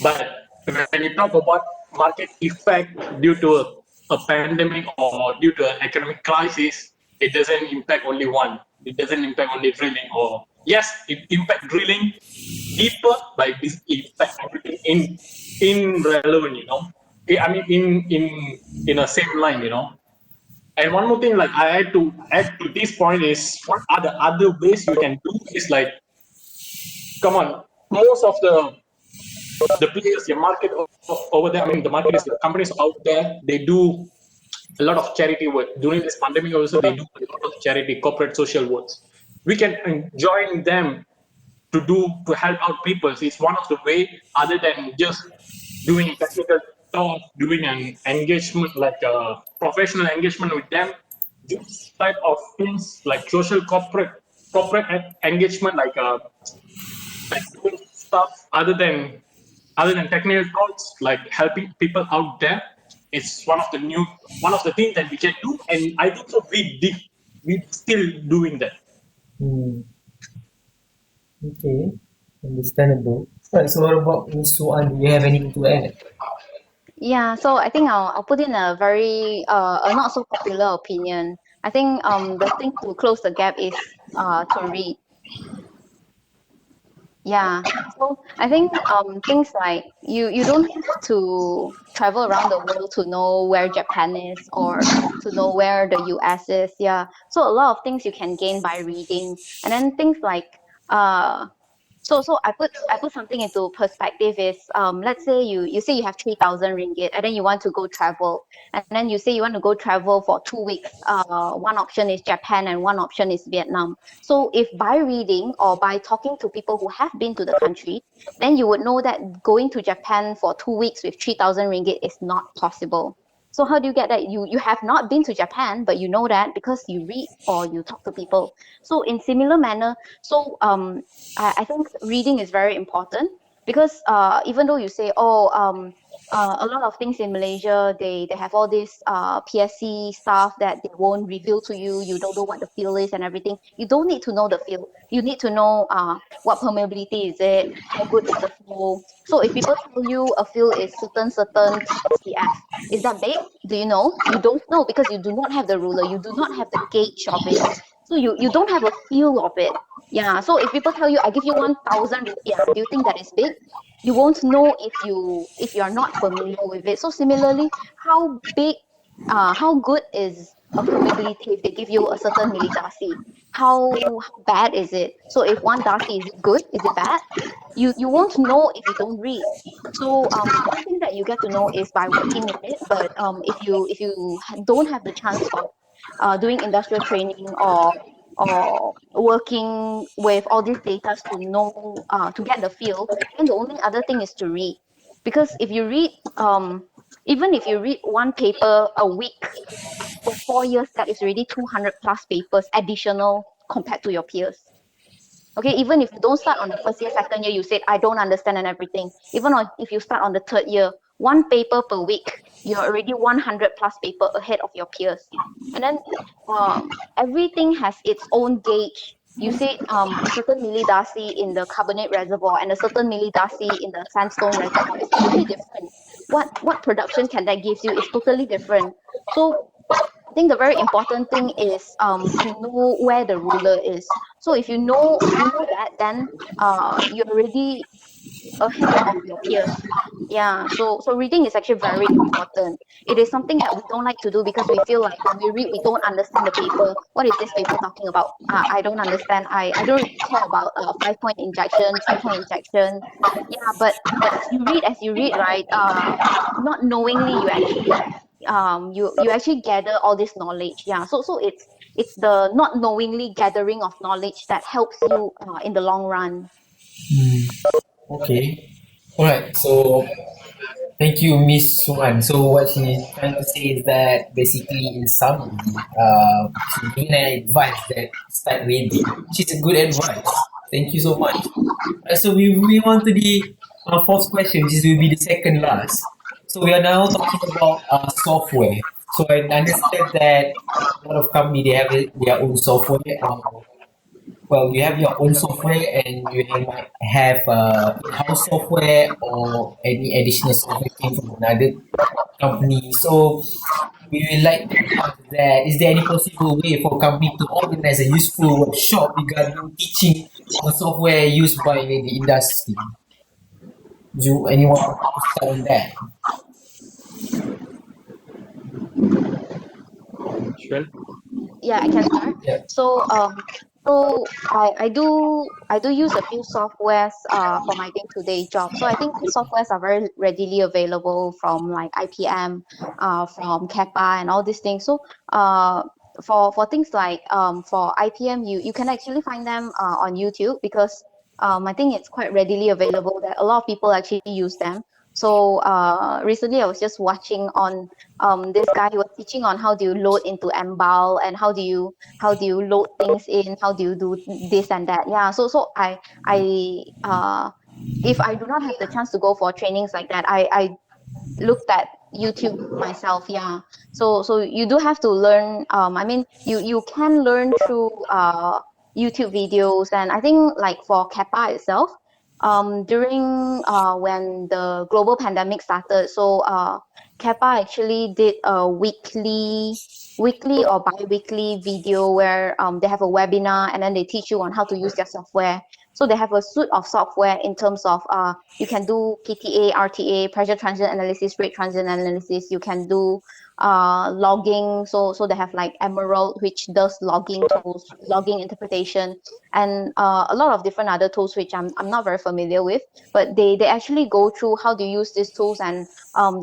But when you talk about market effect due to a pandemic or due to an economic crisis, it doesn't impact only one. It doesn't impact only drilling. Or yes, it impact drilling deeper, but this impact everything in relevant. I mean in a same line. And one more thing, like I had to add to this point is what are the other ways you can do is like, come on, most of the players, your market over there. I mean, the market is the companies out there. They do a lot of charity work during this pandemic. Also, they do a lot of charity, corporate social works. We can join them to help out people. So it's one of the way other than just doing technical talk, doing an engagement like a professional engagement with them. This type of things like social corporate engagement like doing stuff other than technical talks, like helping people out there. It's one of the things that we can do, and I think so. We still doing that. Hmm, okay, understandable. Right. So what about Ms. Suan? Do you have anything to add? Yeah, so I think I'll put in a very a not so popular opinion. I think the thing to close the gap is to read. Yeah. So I think things like you don't have to travel around the world to know where Japan is or to know where the US is. Yeah. So a lot of things you can gain by reading. And then things like uh So I put something into perspective is let's say you say you have 3,000 ringgit and then you want to go travel, and then you say you want to go travel for 2 weeks. One option is Japan and one option is Vietnam. So if by reading or by talking to people who have been to the country, then you would know that going to Japan for 2 weeks with 3,000 ringgit is not possible. So how do you get that? You have not been to Japan, but you know that because you read or you talk to people. So in similar manner, so I think reading is very important because even though you say, oh, a lot of things in Malaysia, they have all this PSC stuff that they won't reveal to you. You don't know what the field is and everything. You don't need to know the field. You need to know what permeability is it, how good is the flow. So if people tell you a field is certain TSCF, is that big? Do you know? You don't know because you do not have the ruler. You do not have the gauge of it. So you don't have a feel of it. Yeah. So if people tell you, I give you 1,000 rupiah, do you think that is big? You won't know if you are not familiar with it. So similarly, how big, how good is a permeability if they give you a certain millidasi? How bad is it? So if one dasi is it good? Is it bad? You won't know if you don't read. So one thing that you get to know is by working with it. But if you don't have the chance of doing industrial training or working with all these data to know to get the feel, then the only other thing is to read. Because if you read even if you read one paper a week for 4 years, that is already 200 plus papers additional compared to your peers. Okay, even if you don't start on the first year, second year, you said, I don't understand and everything. Even if you start on the third year, one paper per week, you're already 100 plus paper ahead of your peers. And then everything has its own gauge. You said a certain millidasi in the carbonate reservoir and a certain millidasi in the sandstone reservoir is totally different. What production can that give you is totally different. So I think the very important thing is to know where the ruler is. So if you know that, then you're already ahead of your peers. Yeah, so reading is actually very important. It is something that we don't like to do because we feel like when we read, we don't understand the paper. What is this paper talking about? I don't understand. I don't really care about 5-point injection, 3-point injection. Yeah, but as you read, right? Not knowingly, you actually gather all this knowledge. Yeah, so it's the not knowingly gathering of knowledge that helps you in the long run. Okay. All right. So thank you, Miss Suman. So what she's trying to say is that basically, in summary, she's giving an advice that start reading, which is a good advice. Thank you so much. So we move on to the fourth question, which is will be the second last. So we are now talking about software. So I understand that a lot of company they have their own software. Well, you have your own software and you might have in-house software or any additional software came from another company. So we would like to ask that is there any possible way for a company to organize a useful workshop regarding teaching on software used by the industry? Do anyone want to start on that? Sure. Yeah, I can start. Yeah. So I do use a few softwares for my day-to-day job. So I think these softwares are very readily available from like IPM, from Kappa and all these things. So for things like for IPM, you can actually find them on YouTube because I think it's quite readily available that a lot of people actually use them. So recently I was just watching on this guy, he was teaching on how do you load into MBAL and how do you load things in, how do you do this and that. Yeah, so I if I do not have the chance to go for trainings like that, I looked at YouTube myself. Yeah, so you do have to learn. I mean, you can learn through YouTube videos, and I think like for Kappa itself, during when the global pandemic started, so Kappa actually did a weekly or bi-weekly video where they have a webinar and then they teach you on how to use their software. So they have a suite of software in terms of you can do PTA, RTA, pressure transient analysis, rate transient analysis. You can do logging. So they have like Emerald, which does logging tools, logging interpretation, and a lot of different other tools which I'm not very familiar with. But they actually go through how to use these tools, and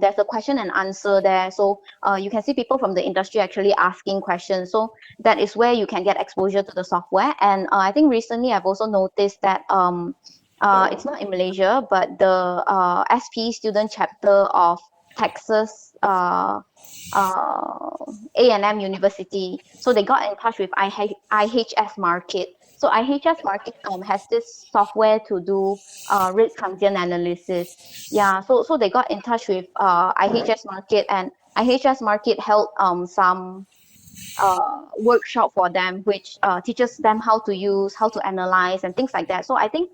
there's a question and answer there. So you can see people from the industry actually asking questions. So that is where you can get exposure to the software. And I think recently I've also noticed that it's not in Malaysia, but the SPE Student Chapter of Texas A&M University. So they got in touch with IHS Market. So IHS Market has this software to do rate transient analysis. Yeah, so they got in touch with IHS Market, and IHS Market held some workshop for them, which teaches them how to use, how to analyze, and things like that. So I think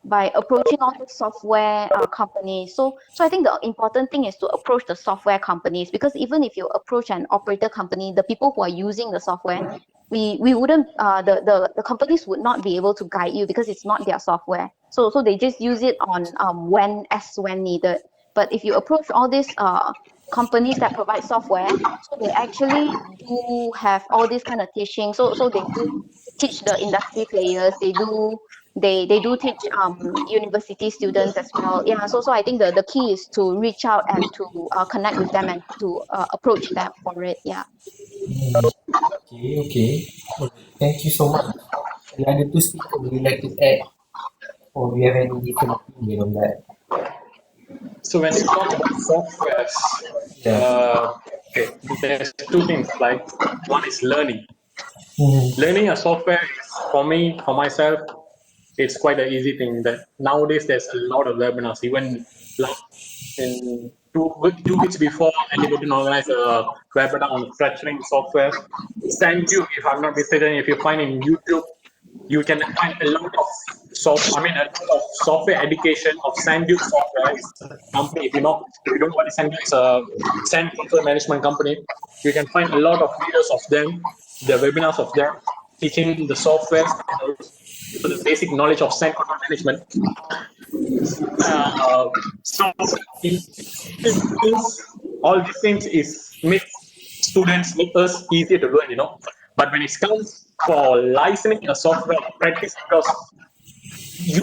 by approaching all the software companies, so I think the important thing is to approach the software companies, because even if you approach an operator company, the people who are using the software, we wouldn't the companies would not be able to guide you because it's not their software. So they just use it on when needed. But if you approach all these companies that provide software, so they actually do have all this kind of teaching. So they do teach the industry players. They do teach university students as well. Yeah. So I think the key is to reach out and to connect with them and to approach them for it. Yeah. Okay. Thank you so much. The other two speakers, would you like to add, or do you have any different opinion on that? So when you talk about softwares, okay, there's two things. Like one is learning. Learning a software is, for me, for myself, it's quite an easy thing. That nowadays there's a lot of webinars. Even in two weeks before, anybody organized a webinar on fracturing software. SandView, if I'm not mistaken, if you find in YouTube, you can find a lot of software education of SandView software. It's a company. If you don't know what SandView is, a sand control management company. You can find a lot of videos of them, the webinars of them teaching the softwares and also the basic knowledge of sand control management. So all these things makes students, make us easier to learn, But when it comes for licensing a software practice, because you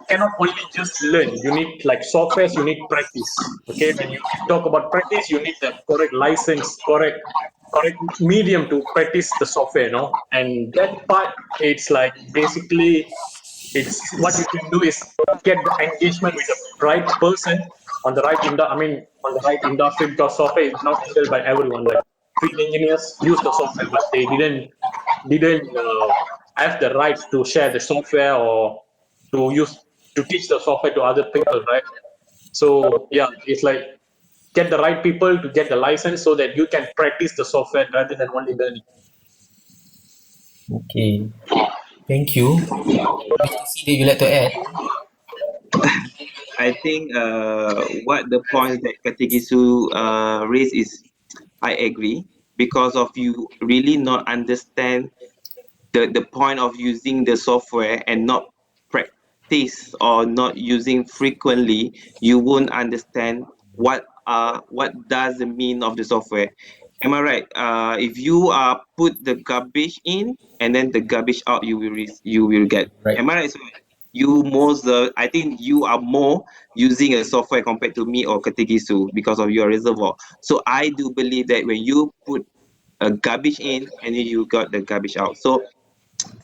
cannot only just learn. You need like softwares, you need practice. Okay, when you talk about practice, you need the correct license, correct medium to practice the software, And that part, it's like basically, it's what you can do is get the engagement with the right person on the right industry, because software is not handled by everyone. Like field engineers use the software, but they didn't have the right to share the software or to teach the software to other people, right? So yeah, it's like get the right people to get the license so that you can practice the software rather than only learning. Okay. Thank you. Mr. C, would you like to add? I think what the points that Katigisu raised is, I agree, because of you really not understand the point of using the software and not practice or not using frequently, you won't understand what does the mean of the software. Am I right? If you put the garbage in and then the garbage out, you will get. Right. Am I right? So I think you are more using a software compared to me or Katigisu because of your reservoir. So I do believe that when you put a garbage in and then you got the garbage out. So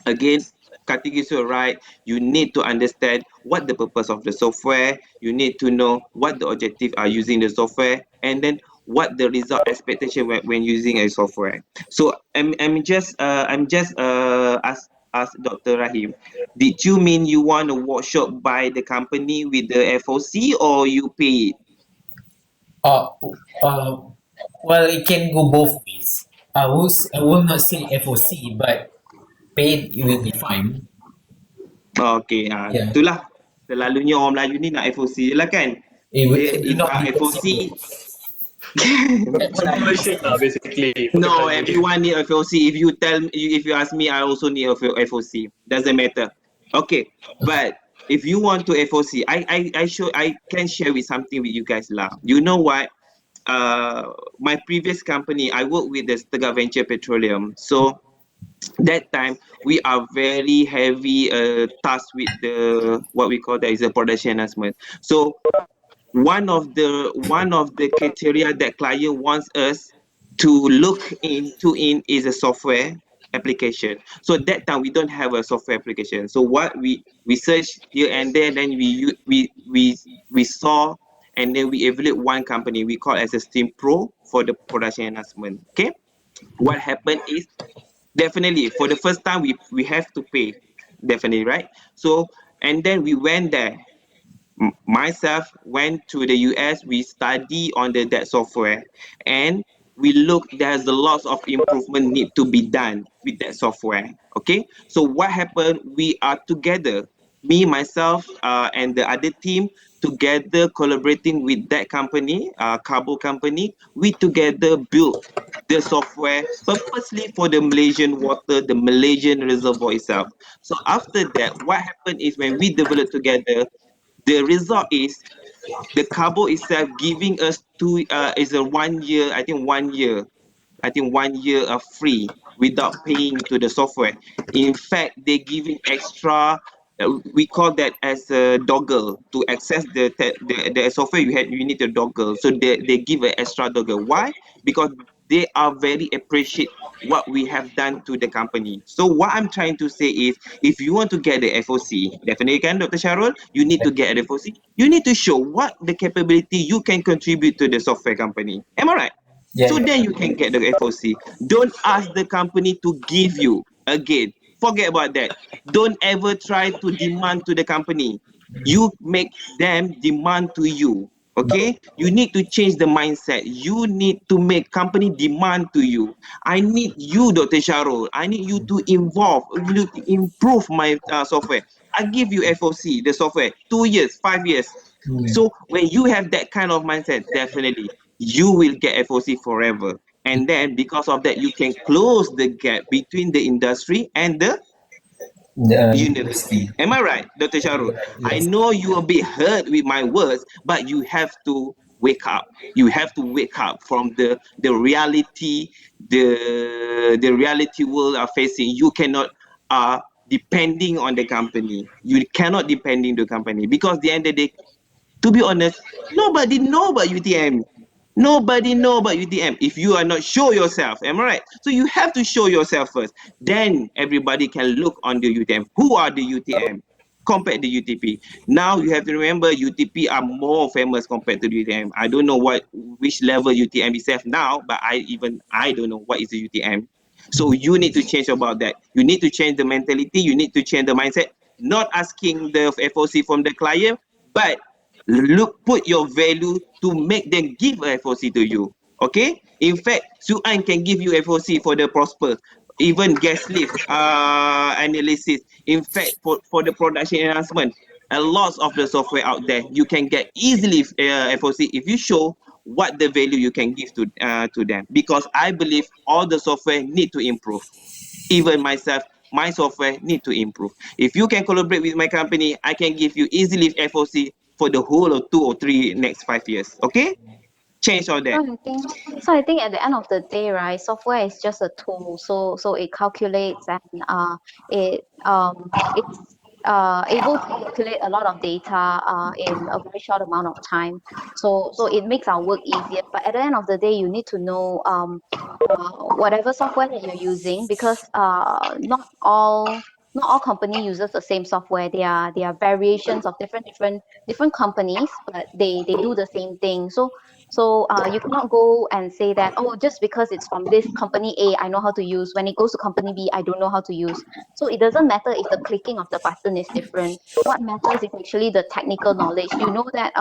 again, Katigisu, right, you need to understand what the purpose of the software. You need to know what the objective are using the software, and then what the result expectation when using a software. So I'm just ask Dr. Rahim, did you mean you want a workshop by the company with the FOC or you pay it? Well, it can go both ways. I will not say FOC, but paid it will be fine. Okay, Yeah. itulah selalunya orang Melayu ni nak FOC je lah kan. It will If not be FOC Simulation, basically. no, everyone need a FOC. If you ask me, I also need a FOC. Doesn't matter. Okay, but if you want to FOC, I can share with something with you guys lah. You know what? My previous company, I work with the Setengah Venture Petroleum. So that time we are very heavy tasked with the what we call that is a production enhancement. So one of the criteria that client wants us to look into in is a software application. So that time we don't have a software application. So what we search here and there, then we saw, and then we evaluate one company we call as a Steam Pro for the production enhancement. Okay, what happened is, definitely for the first time we have to pay, definitely, right? So and then we went there. Myself went to the US. We study on that software, and we look. There's a lot of improvement need to be done with that software. Okay, so what happened? We are together, me, myself, and the other team together collaborating with that company, Cabo company. We together built the software purposely for the Malaysian water, the Malaysian reservoir itself. So after that, what happened is when we develop together, the result is the Cabo itself giving us two is a 1 year, I think 1 year of free without paying to the software. In fact, they giving extra. We call that as a doggle to access the software. You need a doggle, so they give an extra doggle. Why? Because they are very appreciate what we have done to the company. So what I'm trying to say is, if you want to get the FOC, definitely can, Dr. Sharul, you need to get an FOC. You need to show what the capability you can contribute to the software company. Am I right? Yeah, So yeah. then you can get the FOC. Don't ask the company to give you again. Forget about that. Don't ever try to demand to the company. You make them demand to you. Okay? You need to change the mindset. You need to make company demand to you. I need you, Dr. Sharul. I need you to involve, you need to improve my software. I give you FOC, the software, 2 years, 5 years. Mm. So when you have that kind of mindset, definitely you will get FOC forever. And then because of that, you can close the gap between the industry and the The university. university. Am I right, Dr. Sharul? Right, I yes. know you are a bit hurt with my words, but you have to wake up. You have to wake up from the reality, the reality world are facing. You cannot depending on the company. You cannot depending the company, because the end of the day, to be honest, nobody know about UTM. Nobody know about UTM if you are not show yourself. Am I right? So you have to show yourself first. Then everybody can look on the UTM. Who are the UTM compared to UTP? Now you have to remember UTP are more famous compared to the UTM. I don't know which level UTM is at now, but I don't know what is the UTM. So you need to change about that. You need to change the mentality. You need to change the mindset. Not asking the FOC from the client, but put your value to make them give a FOC to you. Okay? In fact, Suan can give you FOC for the prosper, even gas lift analysis. In fact, for the production enhancement, a lot of the software out there you can get easily FOC if you show what the value you can give to them. Because I believe all the software need to improve. Even myself, my software need to improve. If you can collaborate with my company, I can give you easily FOC for the whole of 2 or 3 next 5 years. Okay? Change all that. So I think at the end of the day, right, software is just a tool. So it calculates and it's able to calculate a lot of data in a very short amount of time. So it makes our work easier. But at the end of the day, you need to know whatever software that you're using, because not all company uses the same software. There are variations of different companies, but they do the same thing. So you cannot go and say that, oh, just because it's from this company A, I know how to use. When it goes to company B, I don't know how to use. So it doesn't matter if the clicking of the button is different. What matters is actually the technical knowledge. You know that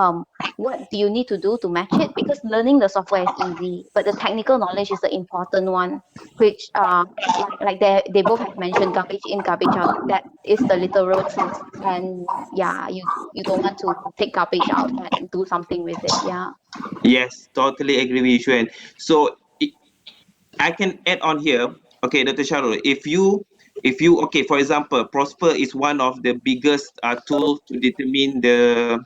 what do you need to do to match it? Because learning the software is easy, but the technical knowledge is the important one, which like they both have mentioned, garbage in, garbage out. That is the literal truth. And yeah, you don't want to take garbage out and do something with it. Yeah. Yes, totally agree with you, Xuan. So I can add on here. Okay, Dr. Sharul, if you If you, okay, for example, Prosper is one of the biggest tool to determine the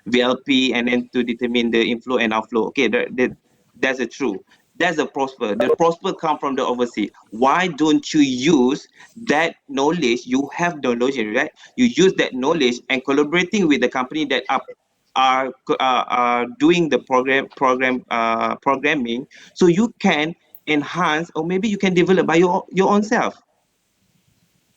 VLP and then to determine the inflow and outflow. Okay, that's a true. That's a Prosper. The Prosper come from the overseas. Why don't you use that knowledge? You have the knowledge, right? You use that knowledge and collaborating with the company that are doing the programming, so you can enhance, or maybe you can develop by your own self.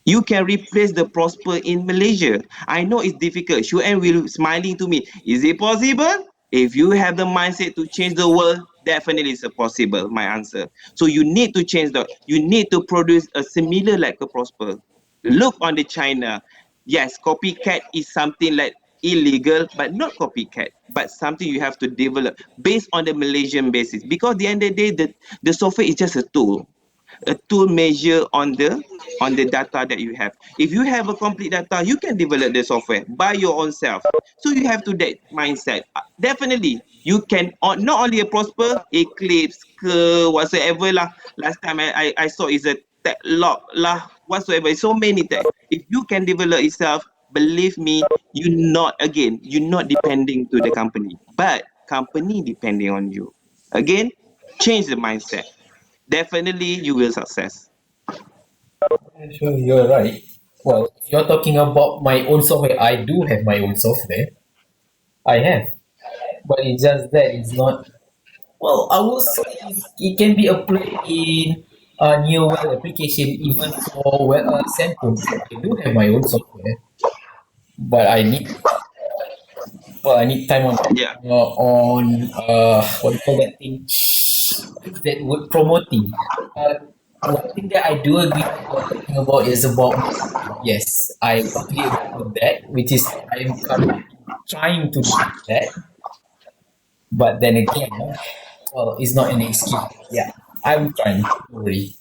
You can replace the Prosper in Malaysia. I know it's difficult. Shuan will smiling to me. Is it possible? If you have the mindset to change the world, definitely it's possible, my answer. So you need to change you need to produce a similar like a Prosper. Look on the China. Yes, copycat is something like illegal, but not copycat, but something you have to develop based on the Malaysian basis. Because at the end of the day, the software is just a tool measure on the data that you have. If you have a complete data, you can develop the software by your own self. So you have to that mindset. Definitely, you can not only a Prosper, Eclipse, whatsoever lah. Last time I saw is a tech lock lah, whatsoever. So many tech. If you can develop itself, believe me, you're not depending to the company, but company depending on you. Again, change the mindset. Definitely you will success. Sure, you're right. Well, if you're talking about my own software, I do have my own software. I have, but it's just that it's not. Well, I will say it can be applied in a new well application, even for well sample. So I do have my own software, but I need time on Yeah. what do you call that thing? That word promoting. One thing that I do agree with what you're talking about is about marketing. Yes, I totally agree with that, which is I'm currently trying to do that. But then again, well, it's not an excuse. Yeah, I'm trying. Don't worry.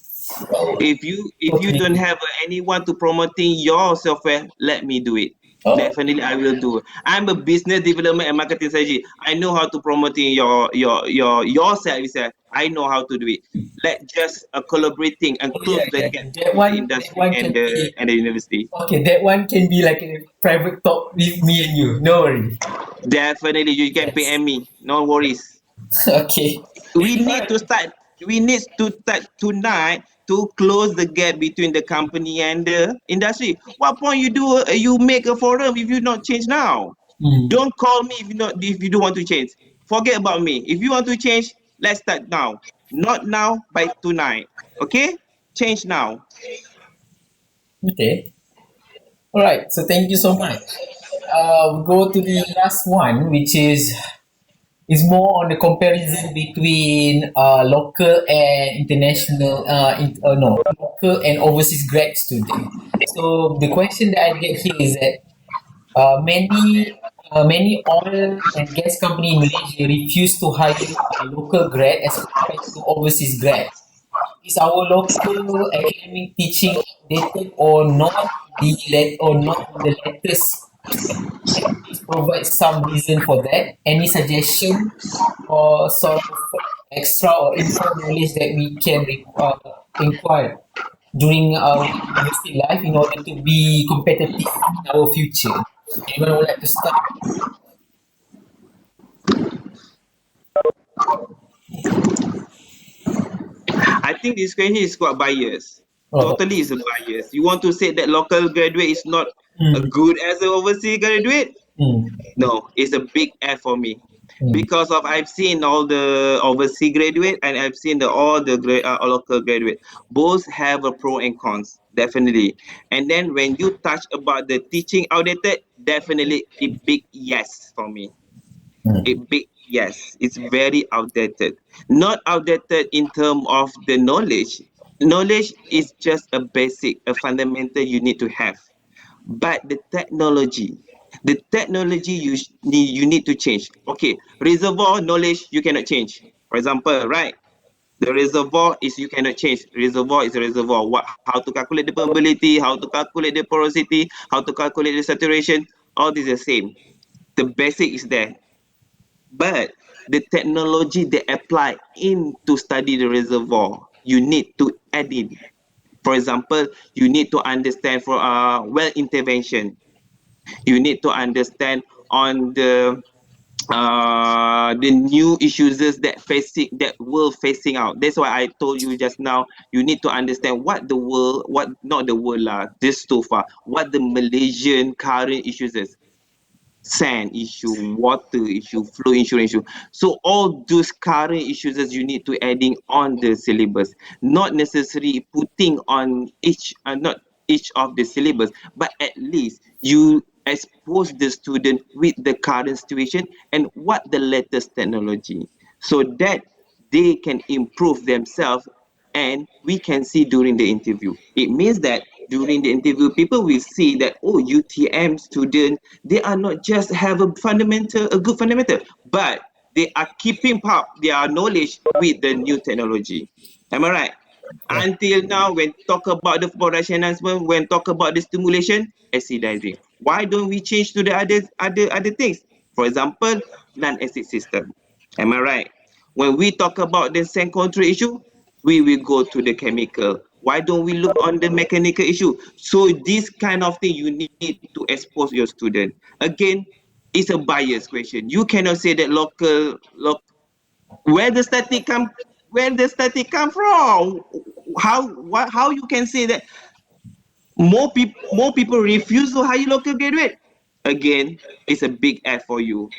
Well, If you totally don't agree. have anyone to promoting your software, let me do it. Oh, Definitely I will do. I'm a business development and marketing strategy. I know how to promoting your service. I know how to do it. Let just collaborating and oh close yeah, the yeah, gap yeah. between the That industry one can be and the university. okay. That one can be like a private talk with me and you. No worry. Definitely you can pay Yes. me. No worries. Okay. we All need right. to start we need to start tonight to close the gap between the company and the industry. What point you make a forum if you not change now? Hmm. Don't call me if you don't want to change. Forget about me. If you want to change, let's start now. Not now, by tonight. Okay, change now. Okay. All right. So thank you so much. We'll go to the last one, which is more on the comparison between local and international, no, local and overseas grad student. So the question that I get here is that many oil and gas company in Malaysia refuse to hire a local grad as compared to overseas grad. Is our local academic teaching outdated or not? Or not in the latest trend? Can you please provide some reason for that? Any suggestion or sort of extra or info knowledge that we can inquire during our university life in order to be competitive in our future? Anyone would like to start? I think this question is quite biased. Oh, Totally is a bias. You want to say that local graduate is not mm, good as an overseas graduate? mm, No, it's a big F for me mm, because of I've seen all the overseas graduate and I've seen all the local graduate. Both have a pro and cons, definitely. And then when you touch about the teaching outdated, definitely a big yes for me. A mm, big yes. It's very outdated. Not outdated in terms of the knowledge. Knowledge is just a basic, a fundamental you need to have, but the technology you need to change. Okay, reservoir knowledge you cannot change, for example, right? The reservoir is you cannot change. Reservoir is a reservoir. How to calculate the permeability, how to calculate the porosity, how to calculate the saturation, all this is the same. The basic is there, but the technology they apply in to study the reservoir, you need to add in. For example, you need to understand for well intervention. You need to understand on the new issues that world facing out. That's why I told you just now, you need to understand what the world, what not the world lah, this so far, what the Malaysian current issues is. Sand issue, water issue, flow insurance issue. So all those current issues that you need to adding on the syllabus, not necessarily putting on each, not each of the syllabus, but at least you expose the student with the current situation and what the latest technology, so that they can improve themselves, and we can see during the interview. It means that during the interview, people will see that, oh, UTM student, they are not just have a good fundamental, but they are keeping up their knowledge with the new technology. Am I right? Yeah. Until now, when talk about the production enhancement, when talk about the stimulation, acid diving. Why don't we change to the other things? For example, non-acid system. Am I right? When we talk about the sand control issue, we will go to the chemical. Why don't we look on the mechanical issue? So this kind of thing you need to expose your student. Again, it's a bias question. You cannot say that where the static come from. How you can say that more people refuse to hire local graduate? Again, it's a big F for you.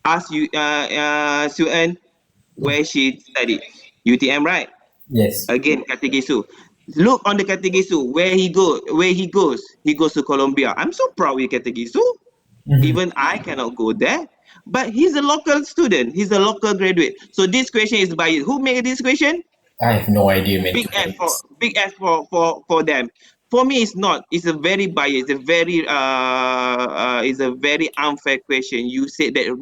Ask you Suan where she studied. UTM, right? Yes. Again, Kategisu. Look on the Kategisu where he goes to Colombia. I'm so proud with Kategisu. Even I cannot go there. But he's a local student. He's a local graduate. So this question is biased. Who made this question? I have no idea, man. Big F for them. For me, it's not. It's a very biased. It's a very unfair question. You said that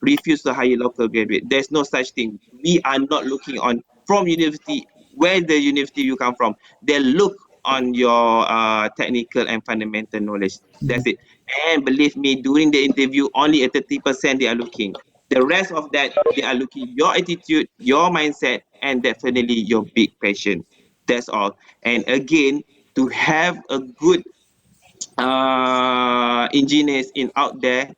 refuse to hire local graduate. There's no such thing. We are not looking on from university, where the university you come from. They look on your technical and fundamental knowledge. That's it. And believe me, during the interview, only at 30% they are looking. The rest of that, they are looking your attitude, your mindset, and definitely your big passion. That's all. And again, to have a good engineers in out there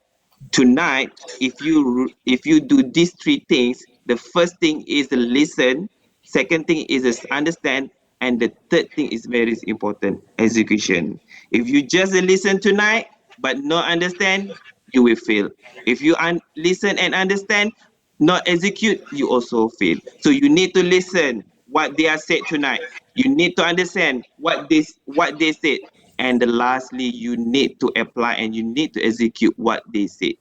tonight, if you do these three things, the first thing is to listen, second thing is to understand, and the third thing is very important, execution. If you just listen tonight but not understand, you will fail. If you listen and understand, not execute, you also fail. So you need to listen what they are said tonight. You need to understand what they said, and lastly, you need to apply and you need to execute what they said.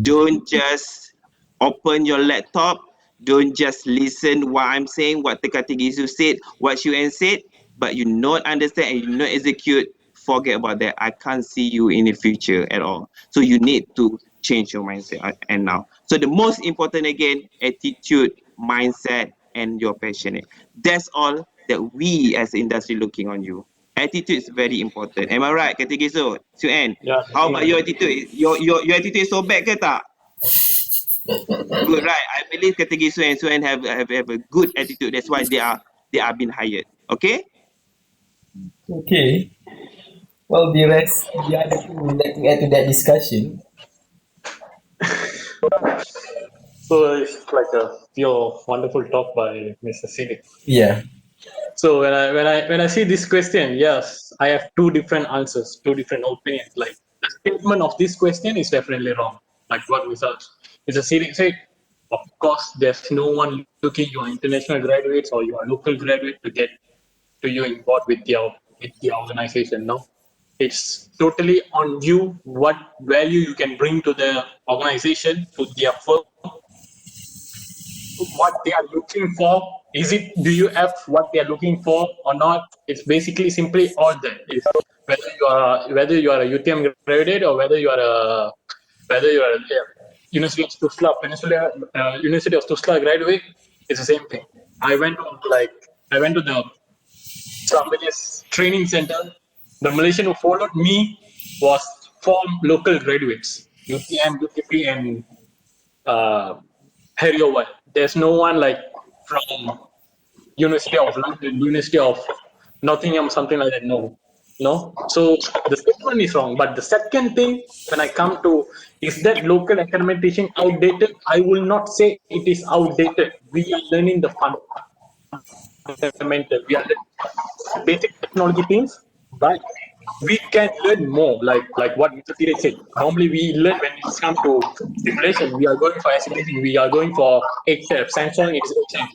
Don't just open your laptop. Don't just listen what I'm saying, what Teka Tigisu said, what Yuan said, but you not understand and you not execute. Forget about that. I can't see you in the future at all. So you need to change your mindset and now. So the most important again, attitude, mindset, and your passionate. That's all that we as industry looking on you. Attitude is very important. Am I right, Katigisu? Suan, Yeah, how about your definitely. attitude? Your attitude is so bad ke tak? Good, right? I believe Katigisu and Suan have a good attitude. That's why they are being hired. Okay? Okay. Well, the other two would like to add to that discussion. So it's like a pure wonderful talk by Mr. Sidik. Yeah. So when I see this question, yes, I have two different answers, two different opinions. Like the statement of this question is definitely wrong. Like what Mr. Sidik said, of course, there's no one looking you are international graduates or you are local graduate to get to you involved with the organization. No, it's totally on you what value you can bring to the organization, to their firm, what they are looking for. Is it, do you have what they are looking for or not? It's basically simply all that. Is whether you are a UTM graduate or whether you are a University of Tuzla graduate. It's the same thing. I went to the somebody's training center. The Malaysian who followed me was from local graduates, UTM, UTP, and Harryowan. There's no one like from University of London, University of Nottingham, something like that. No, no. So the statement is wrong. But the second thing, when I come to, is that local academic teaching outdated? I will not say it is outdated. We are learning the fundamental. We are learning basic technology things, but we can learn more. Like what Mr. Tiraj said. Normally we learn when it's come to simulation. We are going for simulation. We are going for HF. Samsung is HF.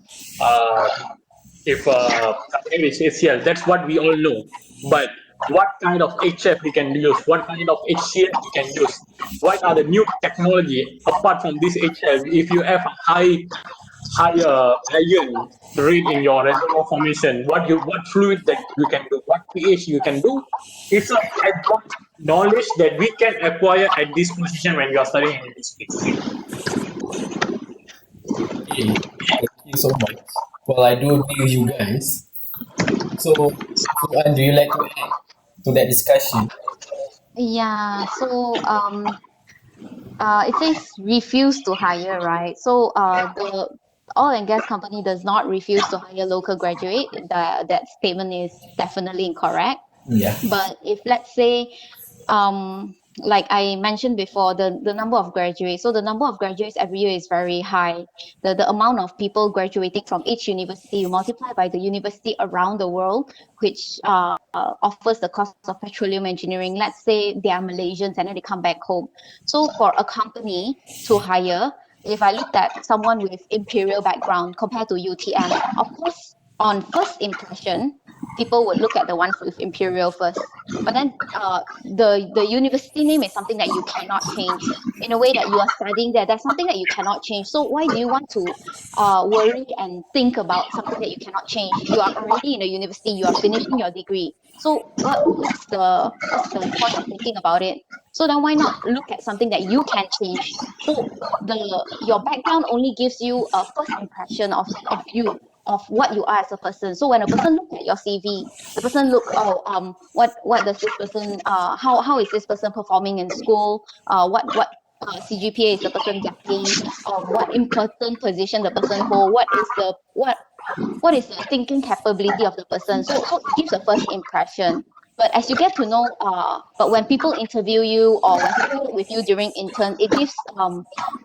If is ACL, that's what we all know. But what kind of HF we can use? What kind of HCF we can use? What are the new technology apart from this HF? If you have a higher iron rate in your reservoir formation, what fluid that you can do, what pH you can do, it's a advanced knowledge that we can acquire at this position when we are studying in this place. Okay, thank you so much. Well, I do agree with you guys. So, do you like to add to that discussion? Yeah, so it says refuse to hire, right? So the oil and gas company does not refuse to hire local graduate. That statement is definitely incorrect. Yeah. But if let's say like I mentioned before, the number of graduates, so the number of graduates every year is very high. The amount of people graduating from each university, you multiply by the university around the world, which offers the course of petroleum engineering. Let's say they are Malaysians and then they come back home. So for a company to hire, if I looked at someone with imperial background compared to UTM, of course, on first impression, people would look at the ones with imperial first. But then the university name is something that you cannot change. In a way that you are studying there, that's something that you cannot change. So why do you want to worry and think about something that you cannot change? You are already in a university, you are finishing your degree. So what's the point of thinking about it? So then why not look at something that you can change? So your background only gives you a first impression of you, of what you are as a person. So when a person look at your CV, the person look, what does this person, how is this person performing in school? What CGPA is the person getting? What important position the person hold? What is the thinking capability of the person? So it gives a first impression. But as you get to know, but when people interview you or when people work with you during intern, it gives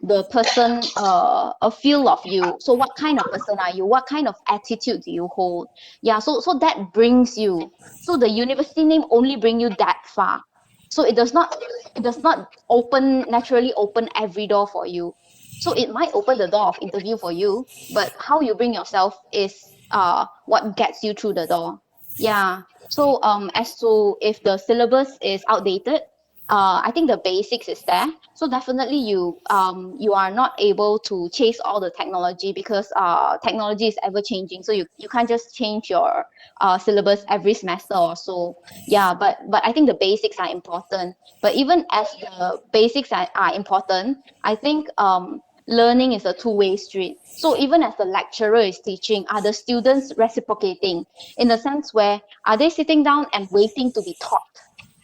the person a feel of you. So what kind of person are you? What kind of attitude do you hold? Yeah, so that brings you. So the university name only bring you that far. So it does not naturally open every door for you. So it might open the door of interview for you, but how you bring yourself is what gets you through the door. Yeah. So as to if the syllabus is outdated, I think the basics is there. So definitely you are not able to chase all the technology because technology is ever changing. So you can't just change your syllabus every semester or so. Yeah, but I think the basics are important. But even as the basics are important, I think learning is a two-way street. So even as the lecturer is teaching, are the students reciprocating in the sense where are they sitting down and waiting to be taught?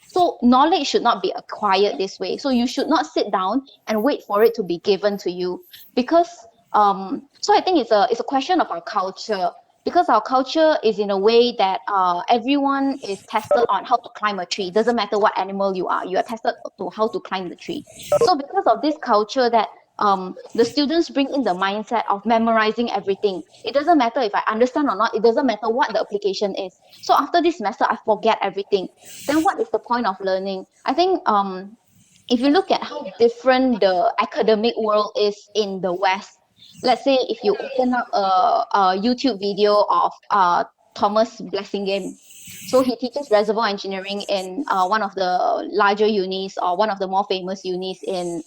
So knowledge should not be acquired this way. So you should not sit down and wait for it to be given to you, because so I think it's a question of our culture, because our culture is in a way that everyone is tested on how to climb a tree. Doesn't matter what animal you are tested to how to climb the tree. So because of this culture that the students bring in the mindset of memorizing everything. It doesn't matter if I understand or not. It doesn't matter what the application is. So after this semester, I forget everything. Then what is the point of learning? I think if you look at how different the academic world is in the West, let's say if you open up a YouTube video of Thomas Blessingame. So he teaches reservoir engineering in one of the larger unis or one of the more famous unis in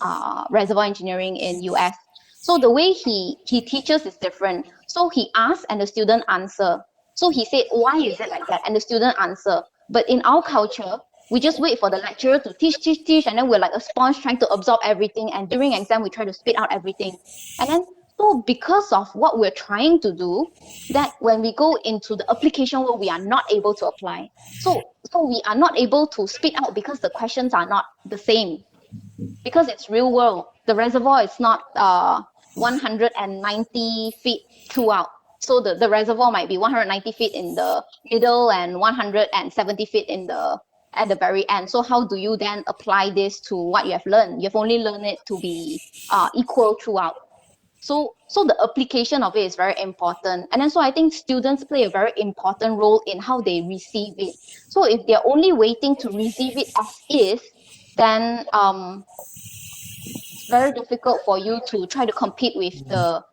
reservoir engineering in US. So the way he teaches is different. So he asks and the student answer. So he said, why is it like that? And the student answer. But in our culture, we just wait for the lecturer to teach, and then we're like a sponge trying to absorb everything. And during exam, we try to spit out everything. And then, so because of what we're trying to do, that when we go into the application world, we are not able to apply. So we are not able to spit out because the questions are not the same. Because it's real world. The reservoir is not 190 feet throughout. So the reservoir might be 190 feet in the middle and 170 feet at the very end. So how do you then apply this to what you have learned? You've only learned it to be equal throughout. So the application of it is very important. And then so I think students play a very important role in how they receive it. So if they're only waiting to receive it as is, then it's very difficult for you to try to compete with the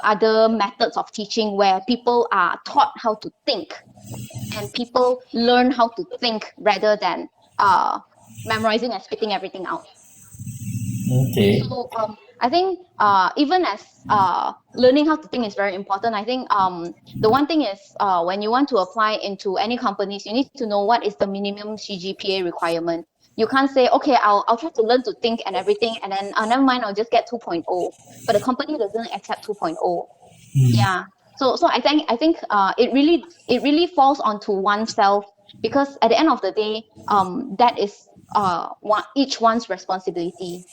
other methods of teaching where people are taught how to think and people learn how to think rather than memorizing and spitting everything out. Okay. So I think even as learning how to think is very important, I think the one thing is when you want to apply into any companies, you need to know what is the minimum CGPA requirement. You can't say, okay, I'll try to learn to think and everything, and then never mind, I'll just get 2.0. But the company doesn't accept 2.0. Yeah. So I think it really falls onto oneself, because at the end of the day, that is each one's responsibility.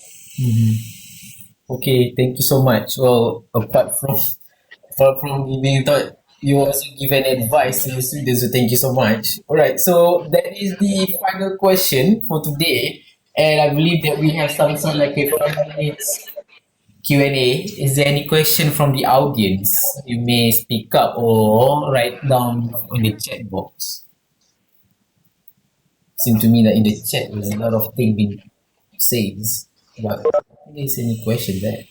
Okay, thank you so much. Well, apart from giving thought, you also given advice to the students, so thank you so much. All right, so that is the final question for today, and I believe that we have some sort of like a 5 minutes Q&A. Is there any question from the audience? You may speak up or write down in the chat box. Seems to me that in the chat there's a lot of things being said, but is there any question there?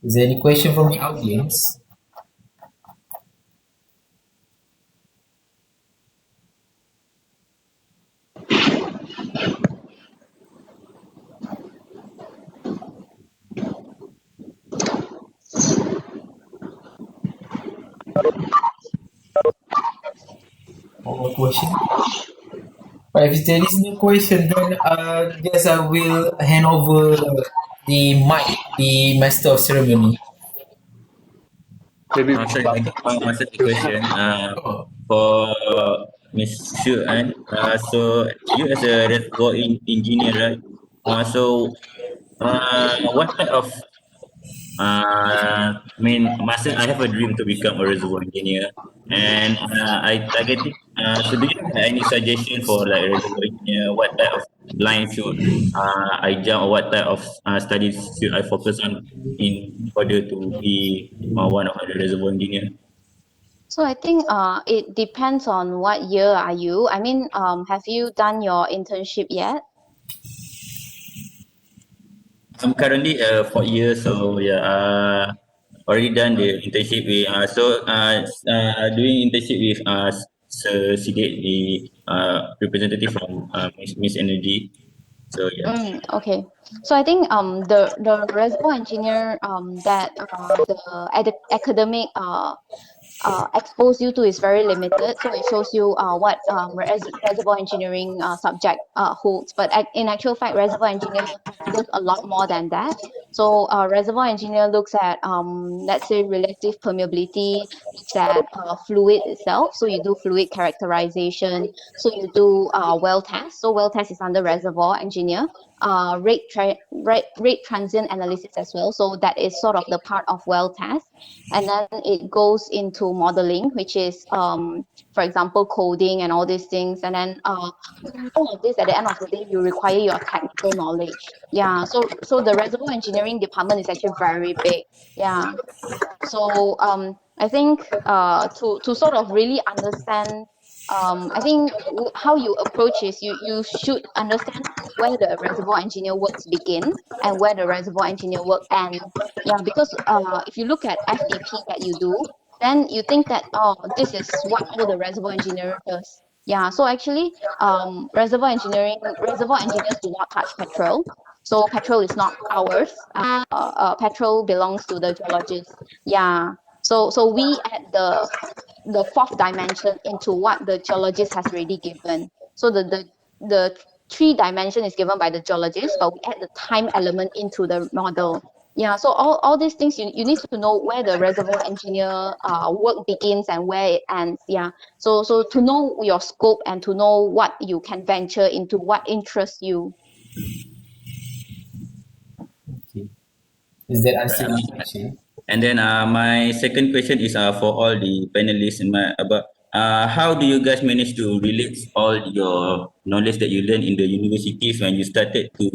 Is there any question from the audience? One more question? But if there is no question, then guess I will hand over the mic, the master of ceremony. Maybe Sorry, I can answer the question. For Miss Shu, and so you as a reservoir engineer, right? What type of master, I have a dream to become a reservoir engineer, and I targeting. So, do you have any suggestion for like reservoir engineer? What type of line should I jump, or what type of studies should I focus on in order to be one of the reservoir engineer? So I think it depends on what year are you. I mean, have you done your internship yet? I'm currently 4 years, so yeah, already done the internship with doing internship with Sir Sigit, the representative from Miss Energy. So yeah. Okay. So I think the reservoir engineer that the academic expose you to is very limited. So it shows you what reservoir engineering subject holds. But in actual fact, reservoir engineer does a lot more than that. So reservoir engineer looks at let's say relative permeability, looks at fluid itself. So you do fluid characterization. So you do well test. So well test is under reservoir engineer. Rate transient analysis as well. So that is sort of the part of well test. And then it goes into modeling, which is for example coding and all these things. And then all of this, at the end of the day, you require your technical knowledge. Yeah. So the reservoir engineering department is actually very big. Yeah. So I think to sort of really understand, I think how you approach is you should understand where the reservoir engineer works begin and where the reservoir engineer work end. Yeah, because if you look at FDP that you do, then you think that this is what all the reservoir engineer does. Yeah, so actually reservoir engineers do not touch petrol. So petrol is not ours. Petrol belongs to the geologist. Yeah. So we add the fourth dimension into what the geologist has already given. So the three dimension is given by the geologist, but we add the time element into the model. Yeah, so all these things you need to know where the reservoir engineer work begins and where it ends. Yeah, so to know your scope and to know what you can venture into, what interests you. Okay. Is that answering the question? And then my second question is for all the panelists about how do you guys manage to relate all your knowledge that you learned in the universities when you started to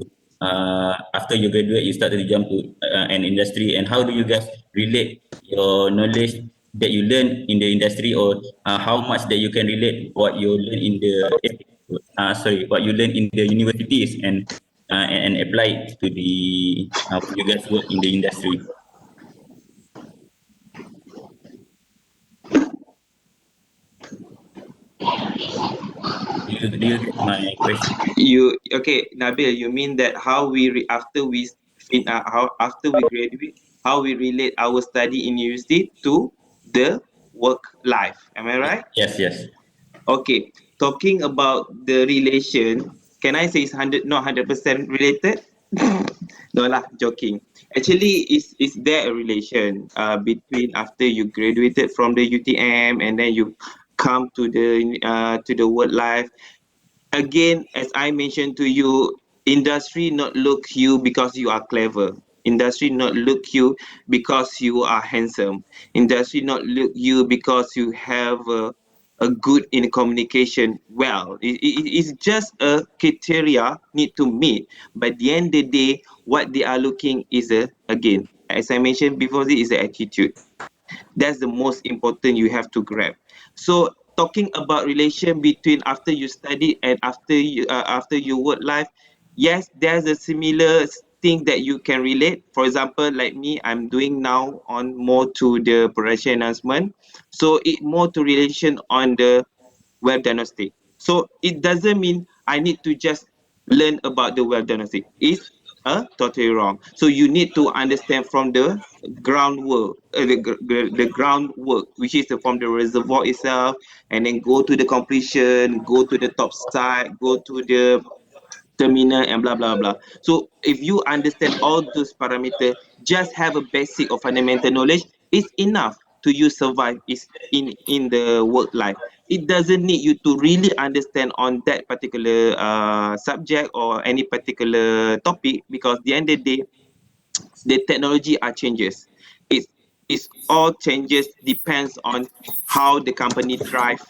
after you graduate you started to jump to an industry, and how do you guys relate your knowledge that you learn in the industry, or how much that you can relate what you learn in the what you learn in the universities and apply it to the when you guys work in the industry. Do you get my question? You okay, Nabil? You mean that how after we how after we graduate, how we relate our study in university to the work life? Am I right? Yes, yes. Okay. Talking about the relation, can I say it's not 100% related? No lah, joking. Actually, is there a relation between after you graduated from the UTM and then you come to the work life? Again, as I mentioned to you, industry not look you because you are clever. Industry not look you because you are handsome. Industry not look you because you have a good in communication. Well, it's just a criteria need to meet. But the end of the day, what they are looking is again, as I mentioned before, this is the attitude. That's the most important you have to grab. So talking about relation between after you study and after you work life, yes, there's a similar thing that you can relate. For example, like me, I'm doing now on more to the production announcement, so it more to relation on the web diagnostic. So it doesn't mean I need to just learn about the web diagnostic. It's totally wrong. So you need to understand from the groundwork, the groundwork, which is from the reservoir itself, and then go to the completion, go to the top side, go to the terminal, and blah blah blah. So if you understand all those parameters, just have a basic or fundamental knowledge is enough to you survive is in the work life. It doesn't need you to really understand on that particular subject or any particular topic, because the end of the day the technology are changes. It's all changes depends on how the company drive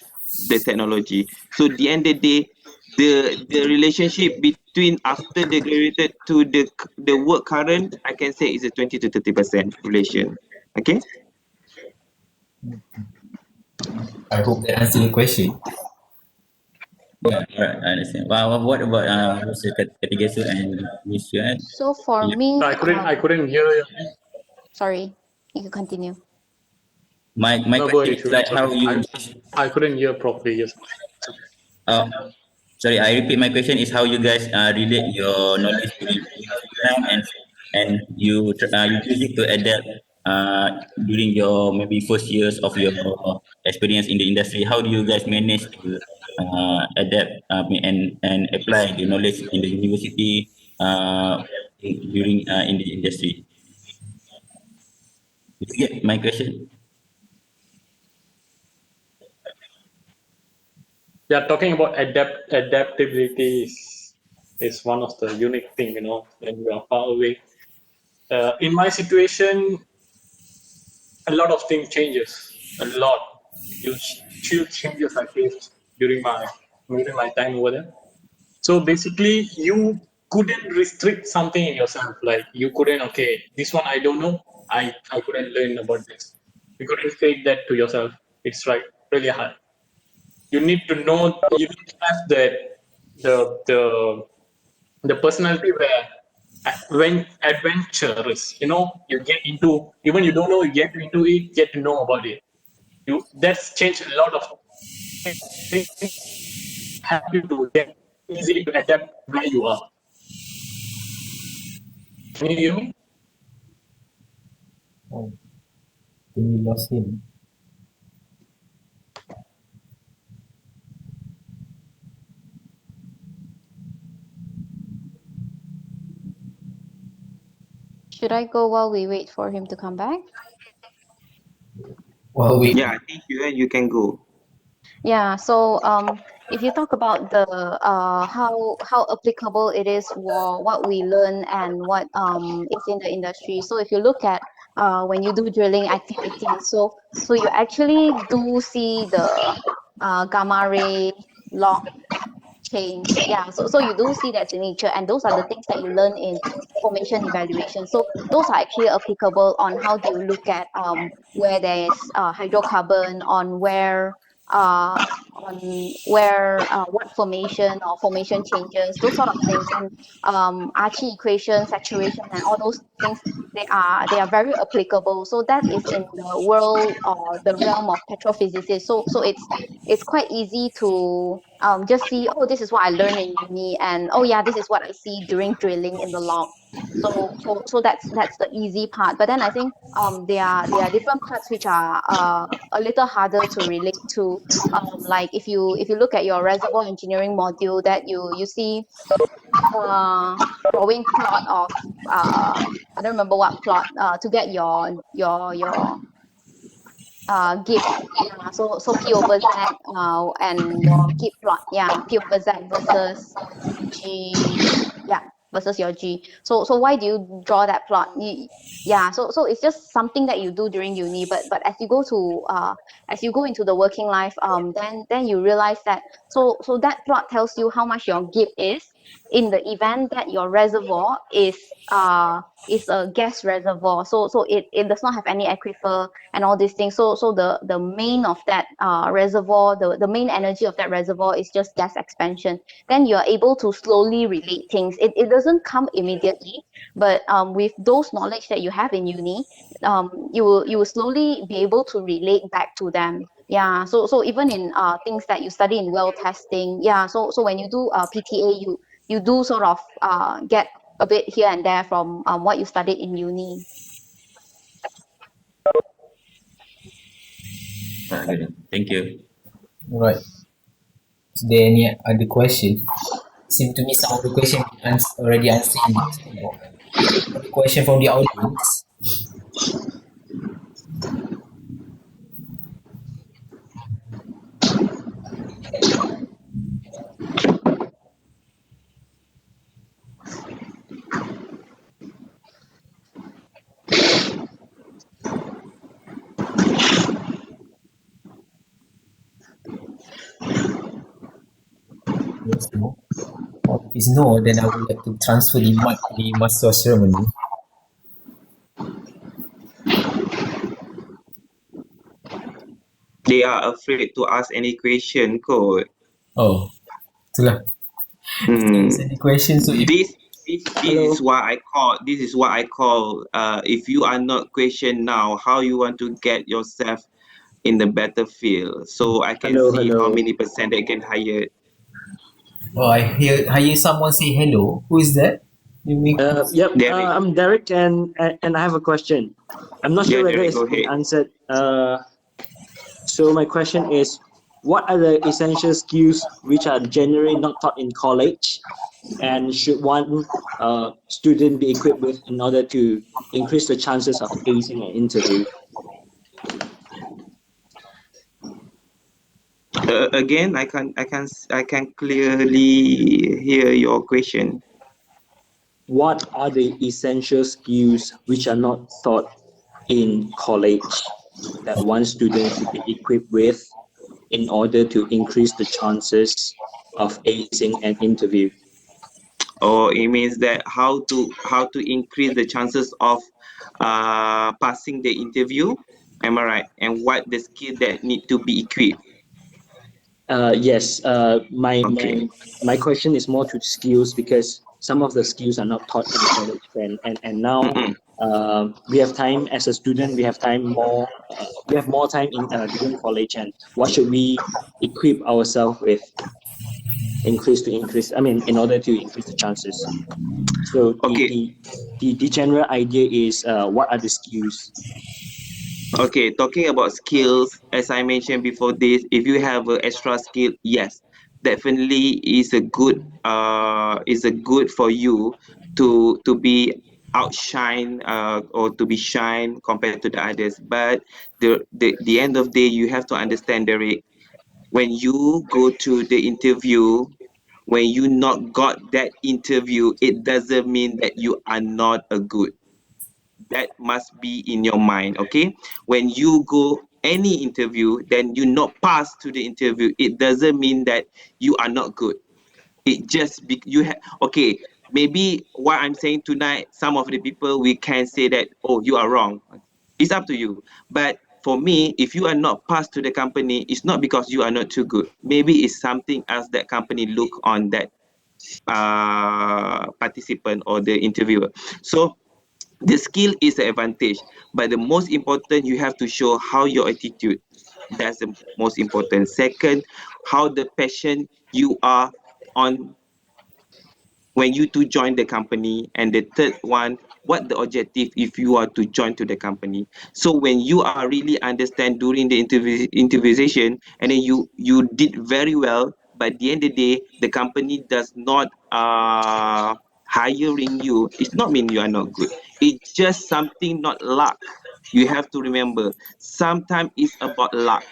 the technology. So the end of the day, the relationship between after they graduated to the work current, I can say is a 20 to 30% relation. Okay. I hope that answers your question. Yeah, right, I understand. Well, what about Mr. Katigasu and Miss Yuan? So for me, I couldn't hear you. sorry, you can continue. My No, go question ahead. is like how you I couldn't hear properly. Yes. uh, sorry, I repeat, my question is how you guys relate your knowledge during program and you use it to adapt during your maybe first years of your experience in the industry. How do you guys manage to adapt and apply the knowledge in the university during in the industry? Did you get my question? Yeah, talking about adaptability is one of the unique thing, when you are far away. In my situation, a lot of things changes. A lot. Huge changes I faced during my time over there. So basically, you couldn't restrict something in yourself. Like you couldn't, okay, this one I don't know. I couldn't learn about this. You couldn't say that to yourself. It's like really hard. You need to know. You need to have the the the personality where when adventurous, you get into, even you don't know, you get into it, get to know about it. That's changed a lot of things, help you to get easily to adapt where you are. Can you hear me? Oh, I think we lost him. Should I go while we wait for him to come back? Well, wait. Yeah, I think you can go. Yeah, so if you talk about the how applicable it is for what we learn and what is in the industry. So if you look at when you do drilling activities. So you actually do see the gamma ray log change. Yeah, so you do see that signature, and those are the things that you learn in formation evaluation. So those are actually applicable on how do you look at where there is hydrocarbon, on where what formation or formation changes, those sort of things, and Archie equation, saturation, and all those things. They are very applicable. So that is in the world or the realm of petrophysicists. So it's quite easy to just see, oh, this is what I learned in uni, and oh yeah, this is what I see during drilling in the log. So that's the easy part. But then I think there are different parts which are a little harder to relate to. Like if you look at your reservoir engineering module, that you see drawing plot of I don't remember what plot to get your GIP. Yeah, so P over Z and your GIP plot. Yeah, P over Z versus G. Yeah, versus your G. So why do you draw that plot? Yeah, so it's just something that you do during uni, but as you go into the working life, then you realize that so that plot tells you how much your GIP is in the event that your reservoir is a gas reservoir. So it does not have any aquifer and all these things. So the main of that reservoir, the main energy of that reservoir is just gas expansion. Then you are able to slowly relate things. It doesn't come immediately, but with those knowledge that you have in uni, you will slowly be able to relate back to them. Yeah, so even in things that you study in well testing, yeah, so when you do PTA, you do sort of get a bit here and there from what you studied in uni. Thank you. Right. Is there any other question? Seem to me some of the question already answered in this talk. Any question from the audience? Yes, no. Or if it's no, then I would like to transfer the mic to the master of ceremony. They are afraid to ask any question kot. Oh, itulah. If there is any question, so if This is what I call if you are not questioned now, how you want to get yourself in the battlefield. So I can see how many percent they can hire. I hear someone say hello. Who is that? You make Yep, Derek. I'm Derek, and I have a question. I'm not sure Yeah, whether Derek, it's go been ahead. answered. So my question is, what are the essential skills which are generally not taught in college, and should one student be equipped with in order to increase the chances of acing an interview? Again, I can clearly hear your question. What are the essential skills which are not taught in college that one student should be equipped with in order to increase the chances of acing an interview? Or it means that how to increase the chances of passing the interview. Am I right? And what the skill that need to be equipped? Yes, Okay. my question is more to skills, because some of the skills are not taught in college, and now Mm-mm. we have time as a student. We have more time in during college, and what should we equip ourselves with increase? I mean, in order to increase the chances. So Okay. the general idea is what are the skills? Okay, talking about skills, as I mentioned before this, if you have an extra skill, yes, definitely is a good for you to be outshine or to be shine compared to the others. But the end of day, you have to understand, Derek, when you go to the interview, when you not got that interview, it doesn't mean that you are not a good. That must be in your mind, okay? When you go any interview, then you not pass to the interview, it doesn't mean that you are not good. It just okay, maybe what I'm saying tonight, some of the people we can say that, oh, you are wrong. It's up to you. But for me, if you are not passed to the company, it's not because you are not too good. Maybe it's something else that company look on that participant or the interviewer. So the skill is the advantage, but the most important, you have to show how your attitude. That's the most important. Second, how the passion you are on when you to join the company. And the third one, what the objective if you are to join to the company. So when you are really understand during the interviewation, and then you did very well, but at the end of the day the company does not hiring you, it's not mean you are not good. It's just something, not luck. You have to remember, sometimes it's about luck.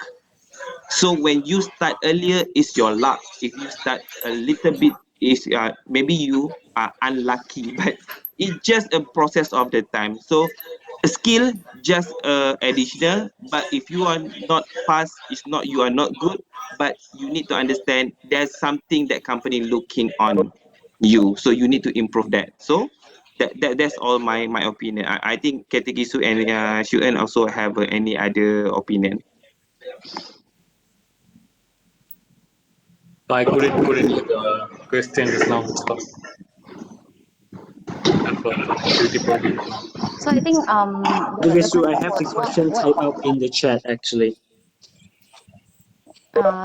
So when you start earlier, it's your luck. If you start a little bit, is maybe you are unlucky, but it's just a process of the time. So a skill just additional, but if you are not fast, it's not you are not good, but you need to understand there's something that company looking on you, so you need to improve that. So that's all my opinion. I think Ketikisu and Shuan also have any other opinion. I couldn't hear the question just now. So have a beautiful day. So I think Okay, the so I question have the was question typed out in the chat actually.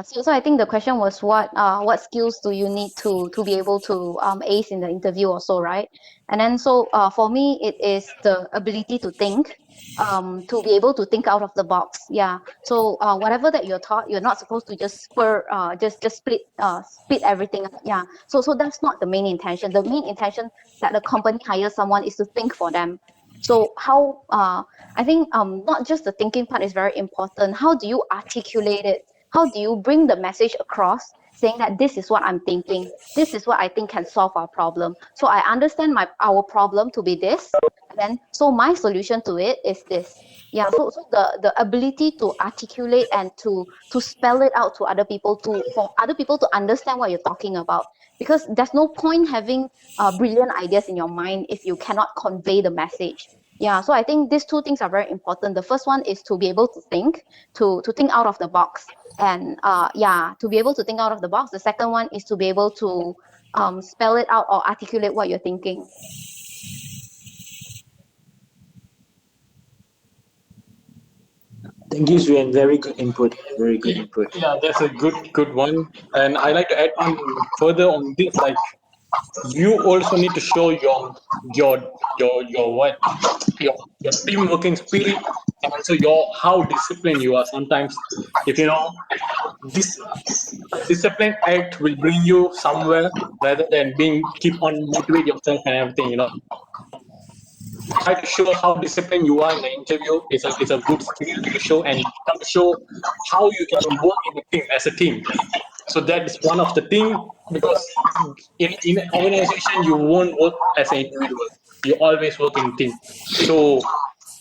so I think the question was what skills do you need to be able to ace in the interview or so, right? And then so for me it is the ability to think, to be able to think out of the box. Yeah. So whatever that you're taught, you're not supposed to just just split everything up. Yeah. So that's not the main intention. The main intention that the company hires someone is to think for them. So how I think not just the thinking part is very important. How do you articulate it? How do you bring the message across saying that this is what I'm thinking, this is what I think can solve our problem? So I understand our problem to be this, and then so my solution to it is this. Yeah, so the ability to articulate and to spell it out to other people, for other people to understand what you're talking about, because there's no point having brilliant ideas in your mind if you cannot convey the message. Yeah, so I think these two things are very important. The first one is to be able to think, to think out of the box, and yeah, to be able to think out of the box. The second one is to be able to spell it out or articulate what you're thinking. Thank you, Suen. Very good input. Very good input. Yeah, that's a good one. And I like to add on further on this, like you also need to show your what your team working spirit, and also your how disciplined you are. Sometimes if you know this a disciplined act will bring you somewhere rather than being keep on motivate yourself and everything, you know. Try to show how disciplined you are in the interview. It's a good skill to show, and it can show how you can work in a team as a team. So that is one of the thing, because in an organization you won't work as an individual. You always work in team. So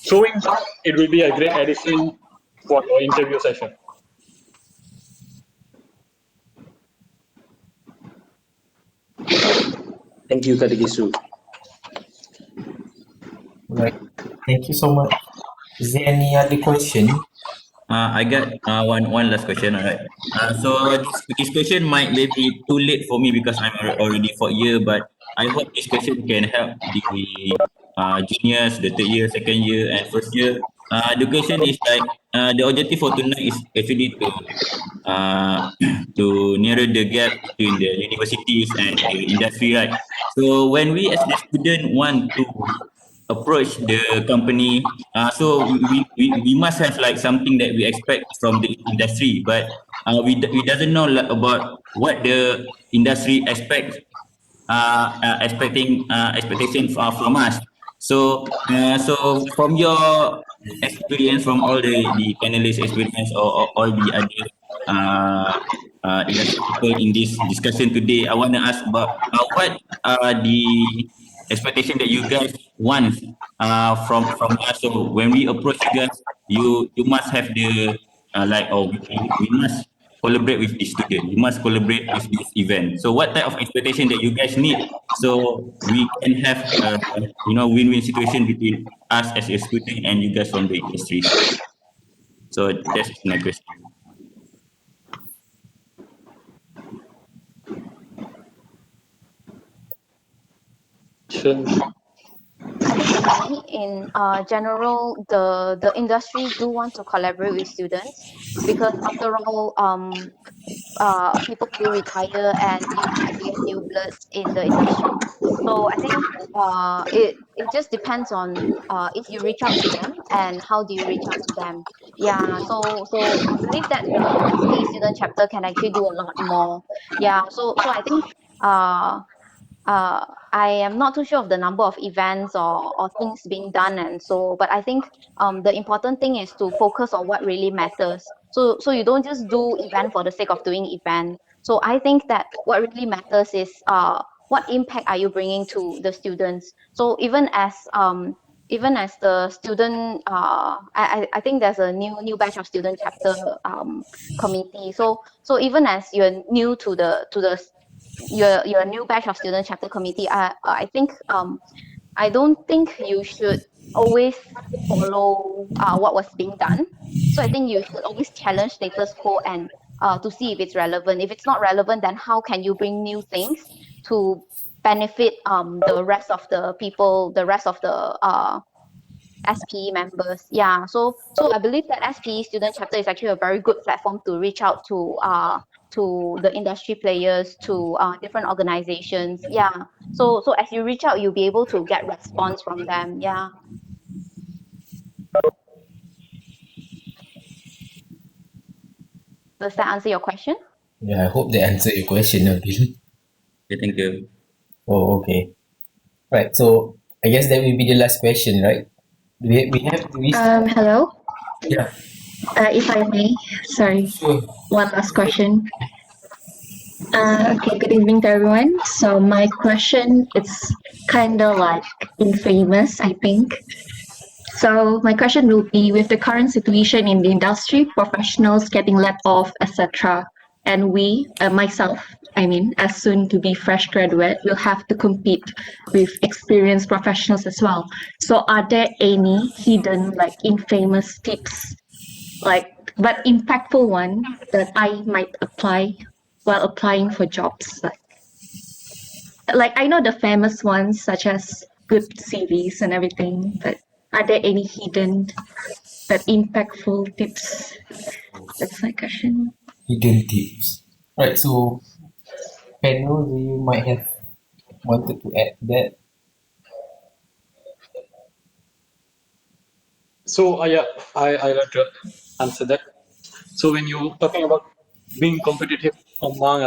showing that, it will be a great addition for your interview session. Thank you, Katikisu. Right. Thank you so much. Is there any other question? I got one last question. Alright. So this question might maybe too late for me because I'm already 4th year, but I hope this question can help the juniors, the 3rd year, 2nd year, and 1st year. The question is like the objective for tonight is actually to to narrow the gap between the universities and the industry, right? So when we as the student want to approach the company, so we must have like something that we expect from the industry, but we doesn't know about what the industry expectation from us. So from your experience, from all the panelists experience, or all the other uh, industry people in this discussion today, I want to ask about what are the expectation that you guys wants from us. So when we approach you guys, you must have the we must collaborate with the student. You must collaborate with this event. So what type of expectation that you guys need so we can have win-win situation between us as a student and you guys from the industries. So that's my question. I think for me, in general, the industry do want to collaborate with students because after all, people do retire and you try to get new bloods in the industry. So I think it just depends on if you reach out to them and how do you reach out to them. Yeah, so I believe that the SPE student chapter can actually do a lot more. Yeah, so I think uh I am not too sure of the number of events or things being done and so, but I think the important thing is to focus on what really matters. So you don't just do event for the sake of doing event. So I think that what really matters is what impact are you bringing to the students. So even as the student, I think there's a new batch of student chapter committee. So even as you're new to the you're a new batch of student chapter committee, I think I don't think you should always follow what was being done. So I think you should always challenge status quo and to see if it's relevant. If it's not relevant, then how can you bring new things to benefit the rest of the people, the rest of the SPE members. Yeah, so I believe that SPE student chapter is actually a very good platform to reach out to the industry players, to different organizations. Yeah, so as you reach out, you'll be able to get response from them. Yeah. Does that answer your question? Yeah, I hope they answer your question, Nabil. Okay, thank you. Oh, okay. Right. So I guess that will be the last question, right? Do we Hello. yeah, If I may, sorry, sure. one last question. Okay, good evening to everyone. So my question is kind of like infamous, I think. So my question will be, with the current situation in the industry, professionals getting let off, etc., and we, myself, I mean, as soon to be fresh graduate, will have to compete with experienced professionals as well. So are there any hidden, like infamous tips, like but impactful one that I might apply while applying for jobs? Like I know the famous ones such as good CVs and everything, but are there any hidden but impactful tips? That's my question. Hidden tips. Right. So panel, do you might have wanted to add that? So yeah, I like to answer that. So when you're talking about being competitive among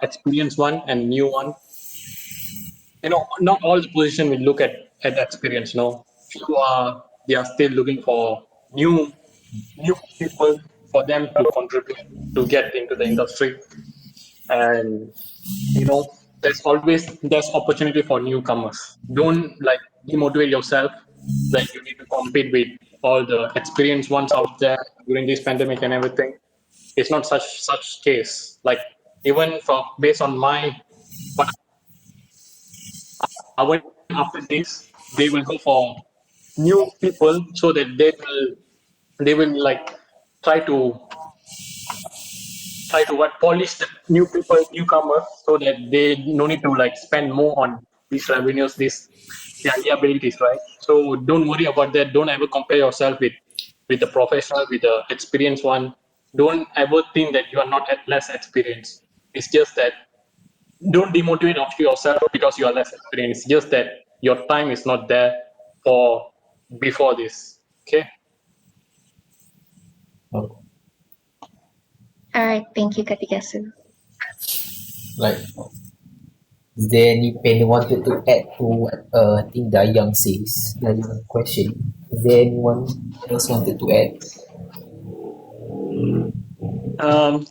experienced one and new one, not all the position will look at experience. Few are they are still looking for new people for them to contribute to get into the industry, and there's opportunity for newcomers. Don't like demotivate yourself that you need to compete with all the experienced ones out there during this pandemic and everything. It's not such case. Like even for based on my what I went after this, they will go for new people so that they will like try to what polish the newcomers so that they no need to like spend more on these revenues, these their liabilities, right? So don't worry about that. Don't ever compare yourself with the professional, with the experienced one. Don't ever think that you are not at less experienced. It's just that don't demotivate of yourself because you are less experienced. It's just that your time is not there for before this. Okay. Oh, All right, thank you, Katikasu. right. Is there any panel wanted to add to what I think Dayang says? Dayang question. Is there anyone else wanted to add?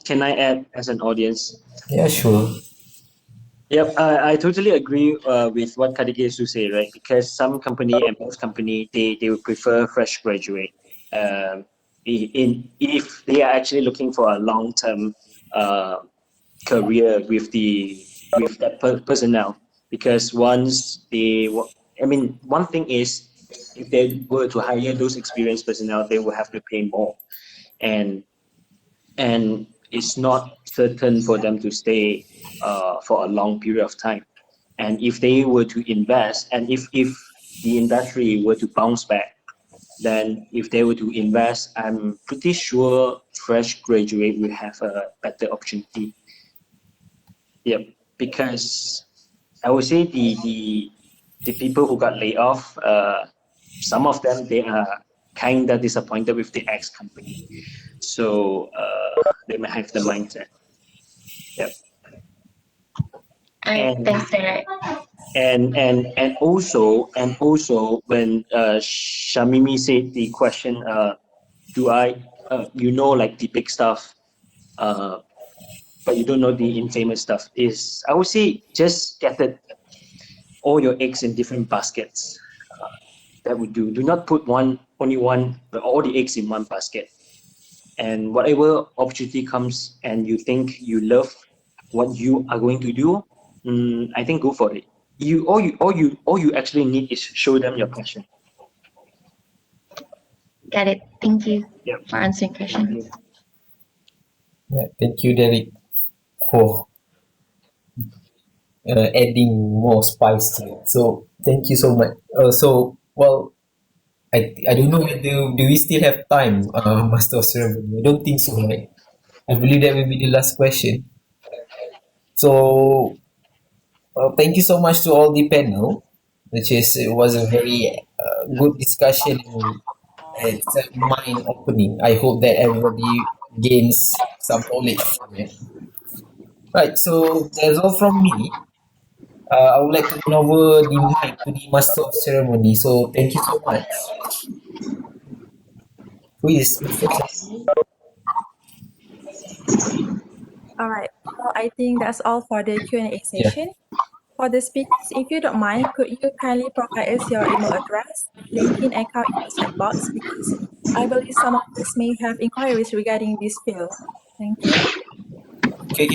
Can I add as an audience? Yeah, sure. Yep, I totally agree with what Kadigesu say, right? Because some company and most company they would prefer fresh graduate. If they are actually looking for a long term career with that personnel, because once I mean, one thing is if they were to hire those experienced personnel, they will have to pay more, and it's not certain for them to stay for a long period of time. And if they were to invest, and if the industry were to bounce back, then if they were to invest, I'm pretty sure fresh graduate will have a better opportunity. Yep, because I would say the people who got laid off, some of them they are kind of disappointed with the ex company, so they might have the mindset. Yep, All right, and thanks, Derek. and also when Shamimi said the question, do I you know like the big stuff, uh, but you don't know the infamous stuff, is I would say just scattered all your eggs in different baskets. That would do. Do not put only one, all the eggs in one basket. And whatever opportunity comes and you think you love what you are going to do, I think go for it. All you actually need is show them your passion. Got it. Thank you Yep. for answering Thank questions. you. Yeah, thank you, Derek, for adding more spice to it. So thank you so much. I don't know whether do we still have time, Master of Ceremony. I don't think so, right? I believe that will be the last question. So thank you so much to all the panel, it was a very good discussion. It's a mind opening. I hope that everybody gains some knowledge from it. Right, so that's all from me. I would like to turn over the mic to the master of ceremony. So thank you so much. Who is Master of Ceremony? All right. So I think that's all for the Q&A Yeah. session. For the speakers, if you don't mind, could you kindly provide us your email address, LinkedIn account in the chat box, because I believe some of us may have inquiries regarding this field. Thank you. Can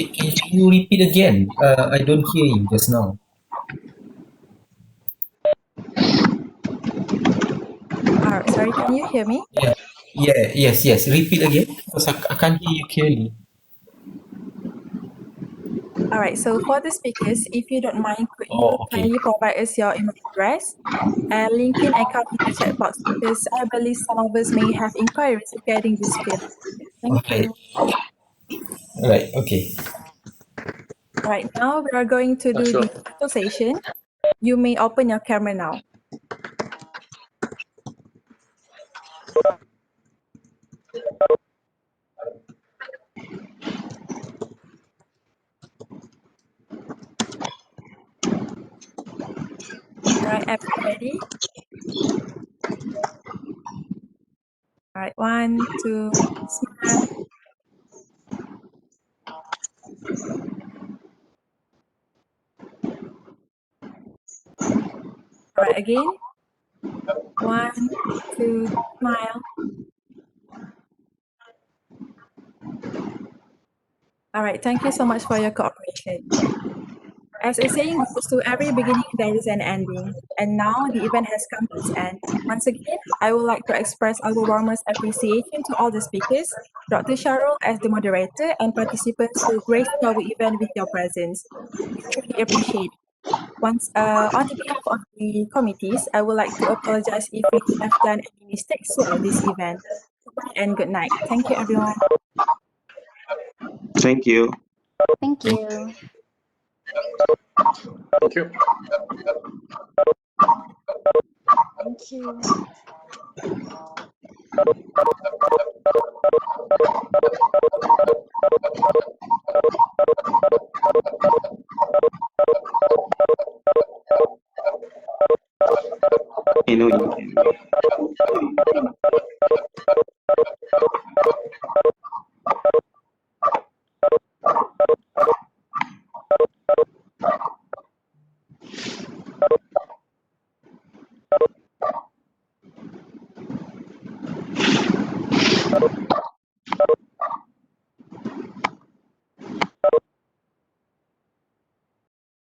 you repeat again? I don't hear you just now. Sorry, can you hear me? Yeah. Yes. Repeat again because I can't hear you clearly. All right. So for the speakers, if you don't mind, could you Oh, okay. kindly provide us your email address and LinkedIn account in the chat box, because I believe some of us may have inquiries regarding this field. Thank Alright. you. Alright, okay. All right. Now we are going to do Sure. the photo session. You may open your camera now. All right, everybody. All right, 1, 2, smile. All right, again. 1, 2, smile. All right, thank you so much for your cooperation. As a saying goes, to every beginning there is an ending, and now the event has come to its end. Once again, I would like to express our warmest appreciation to all the speakers, Dr. Sharul as the moderator, and participants who graced our event with your presence. We truly appreciate it. On the behalf of the committees, I would like to apologize if we have done any mistakes throughout this event. Goodbye and good night. Thank you, everyone. Thank you. Thank you. Thank you. Thank you. You know you can.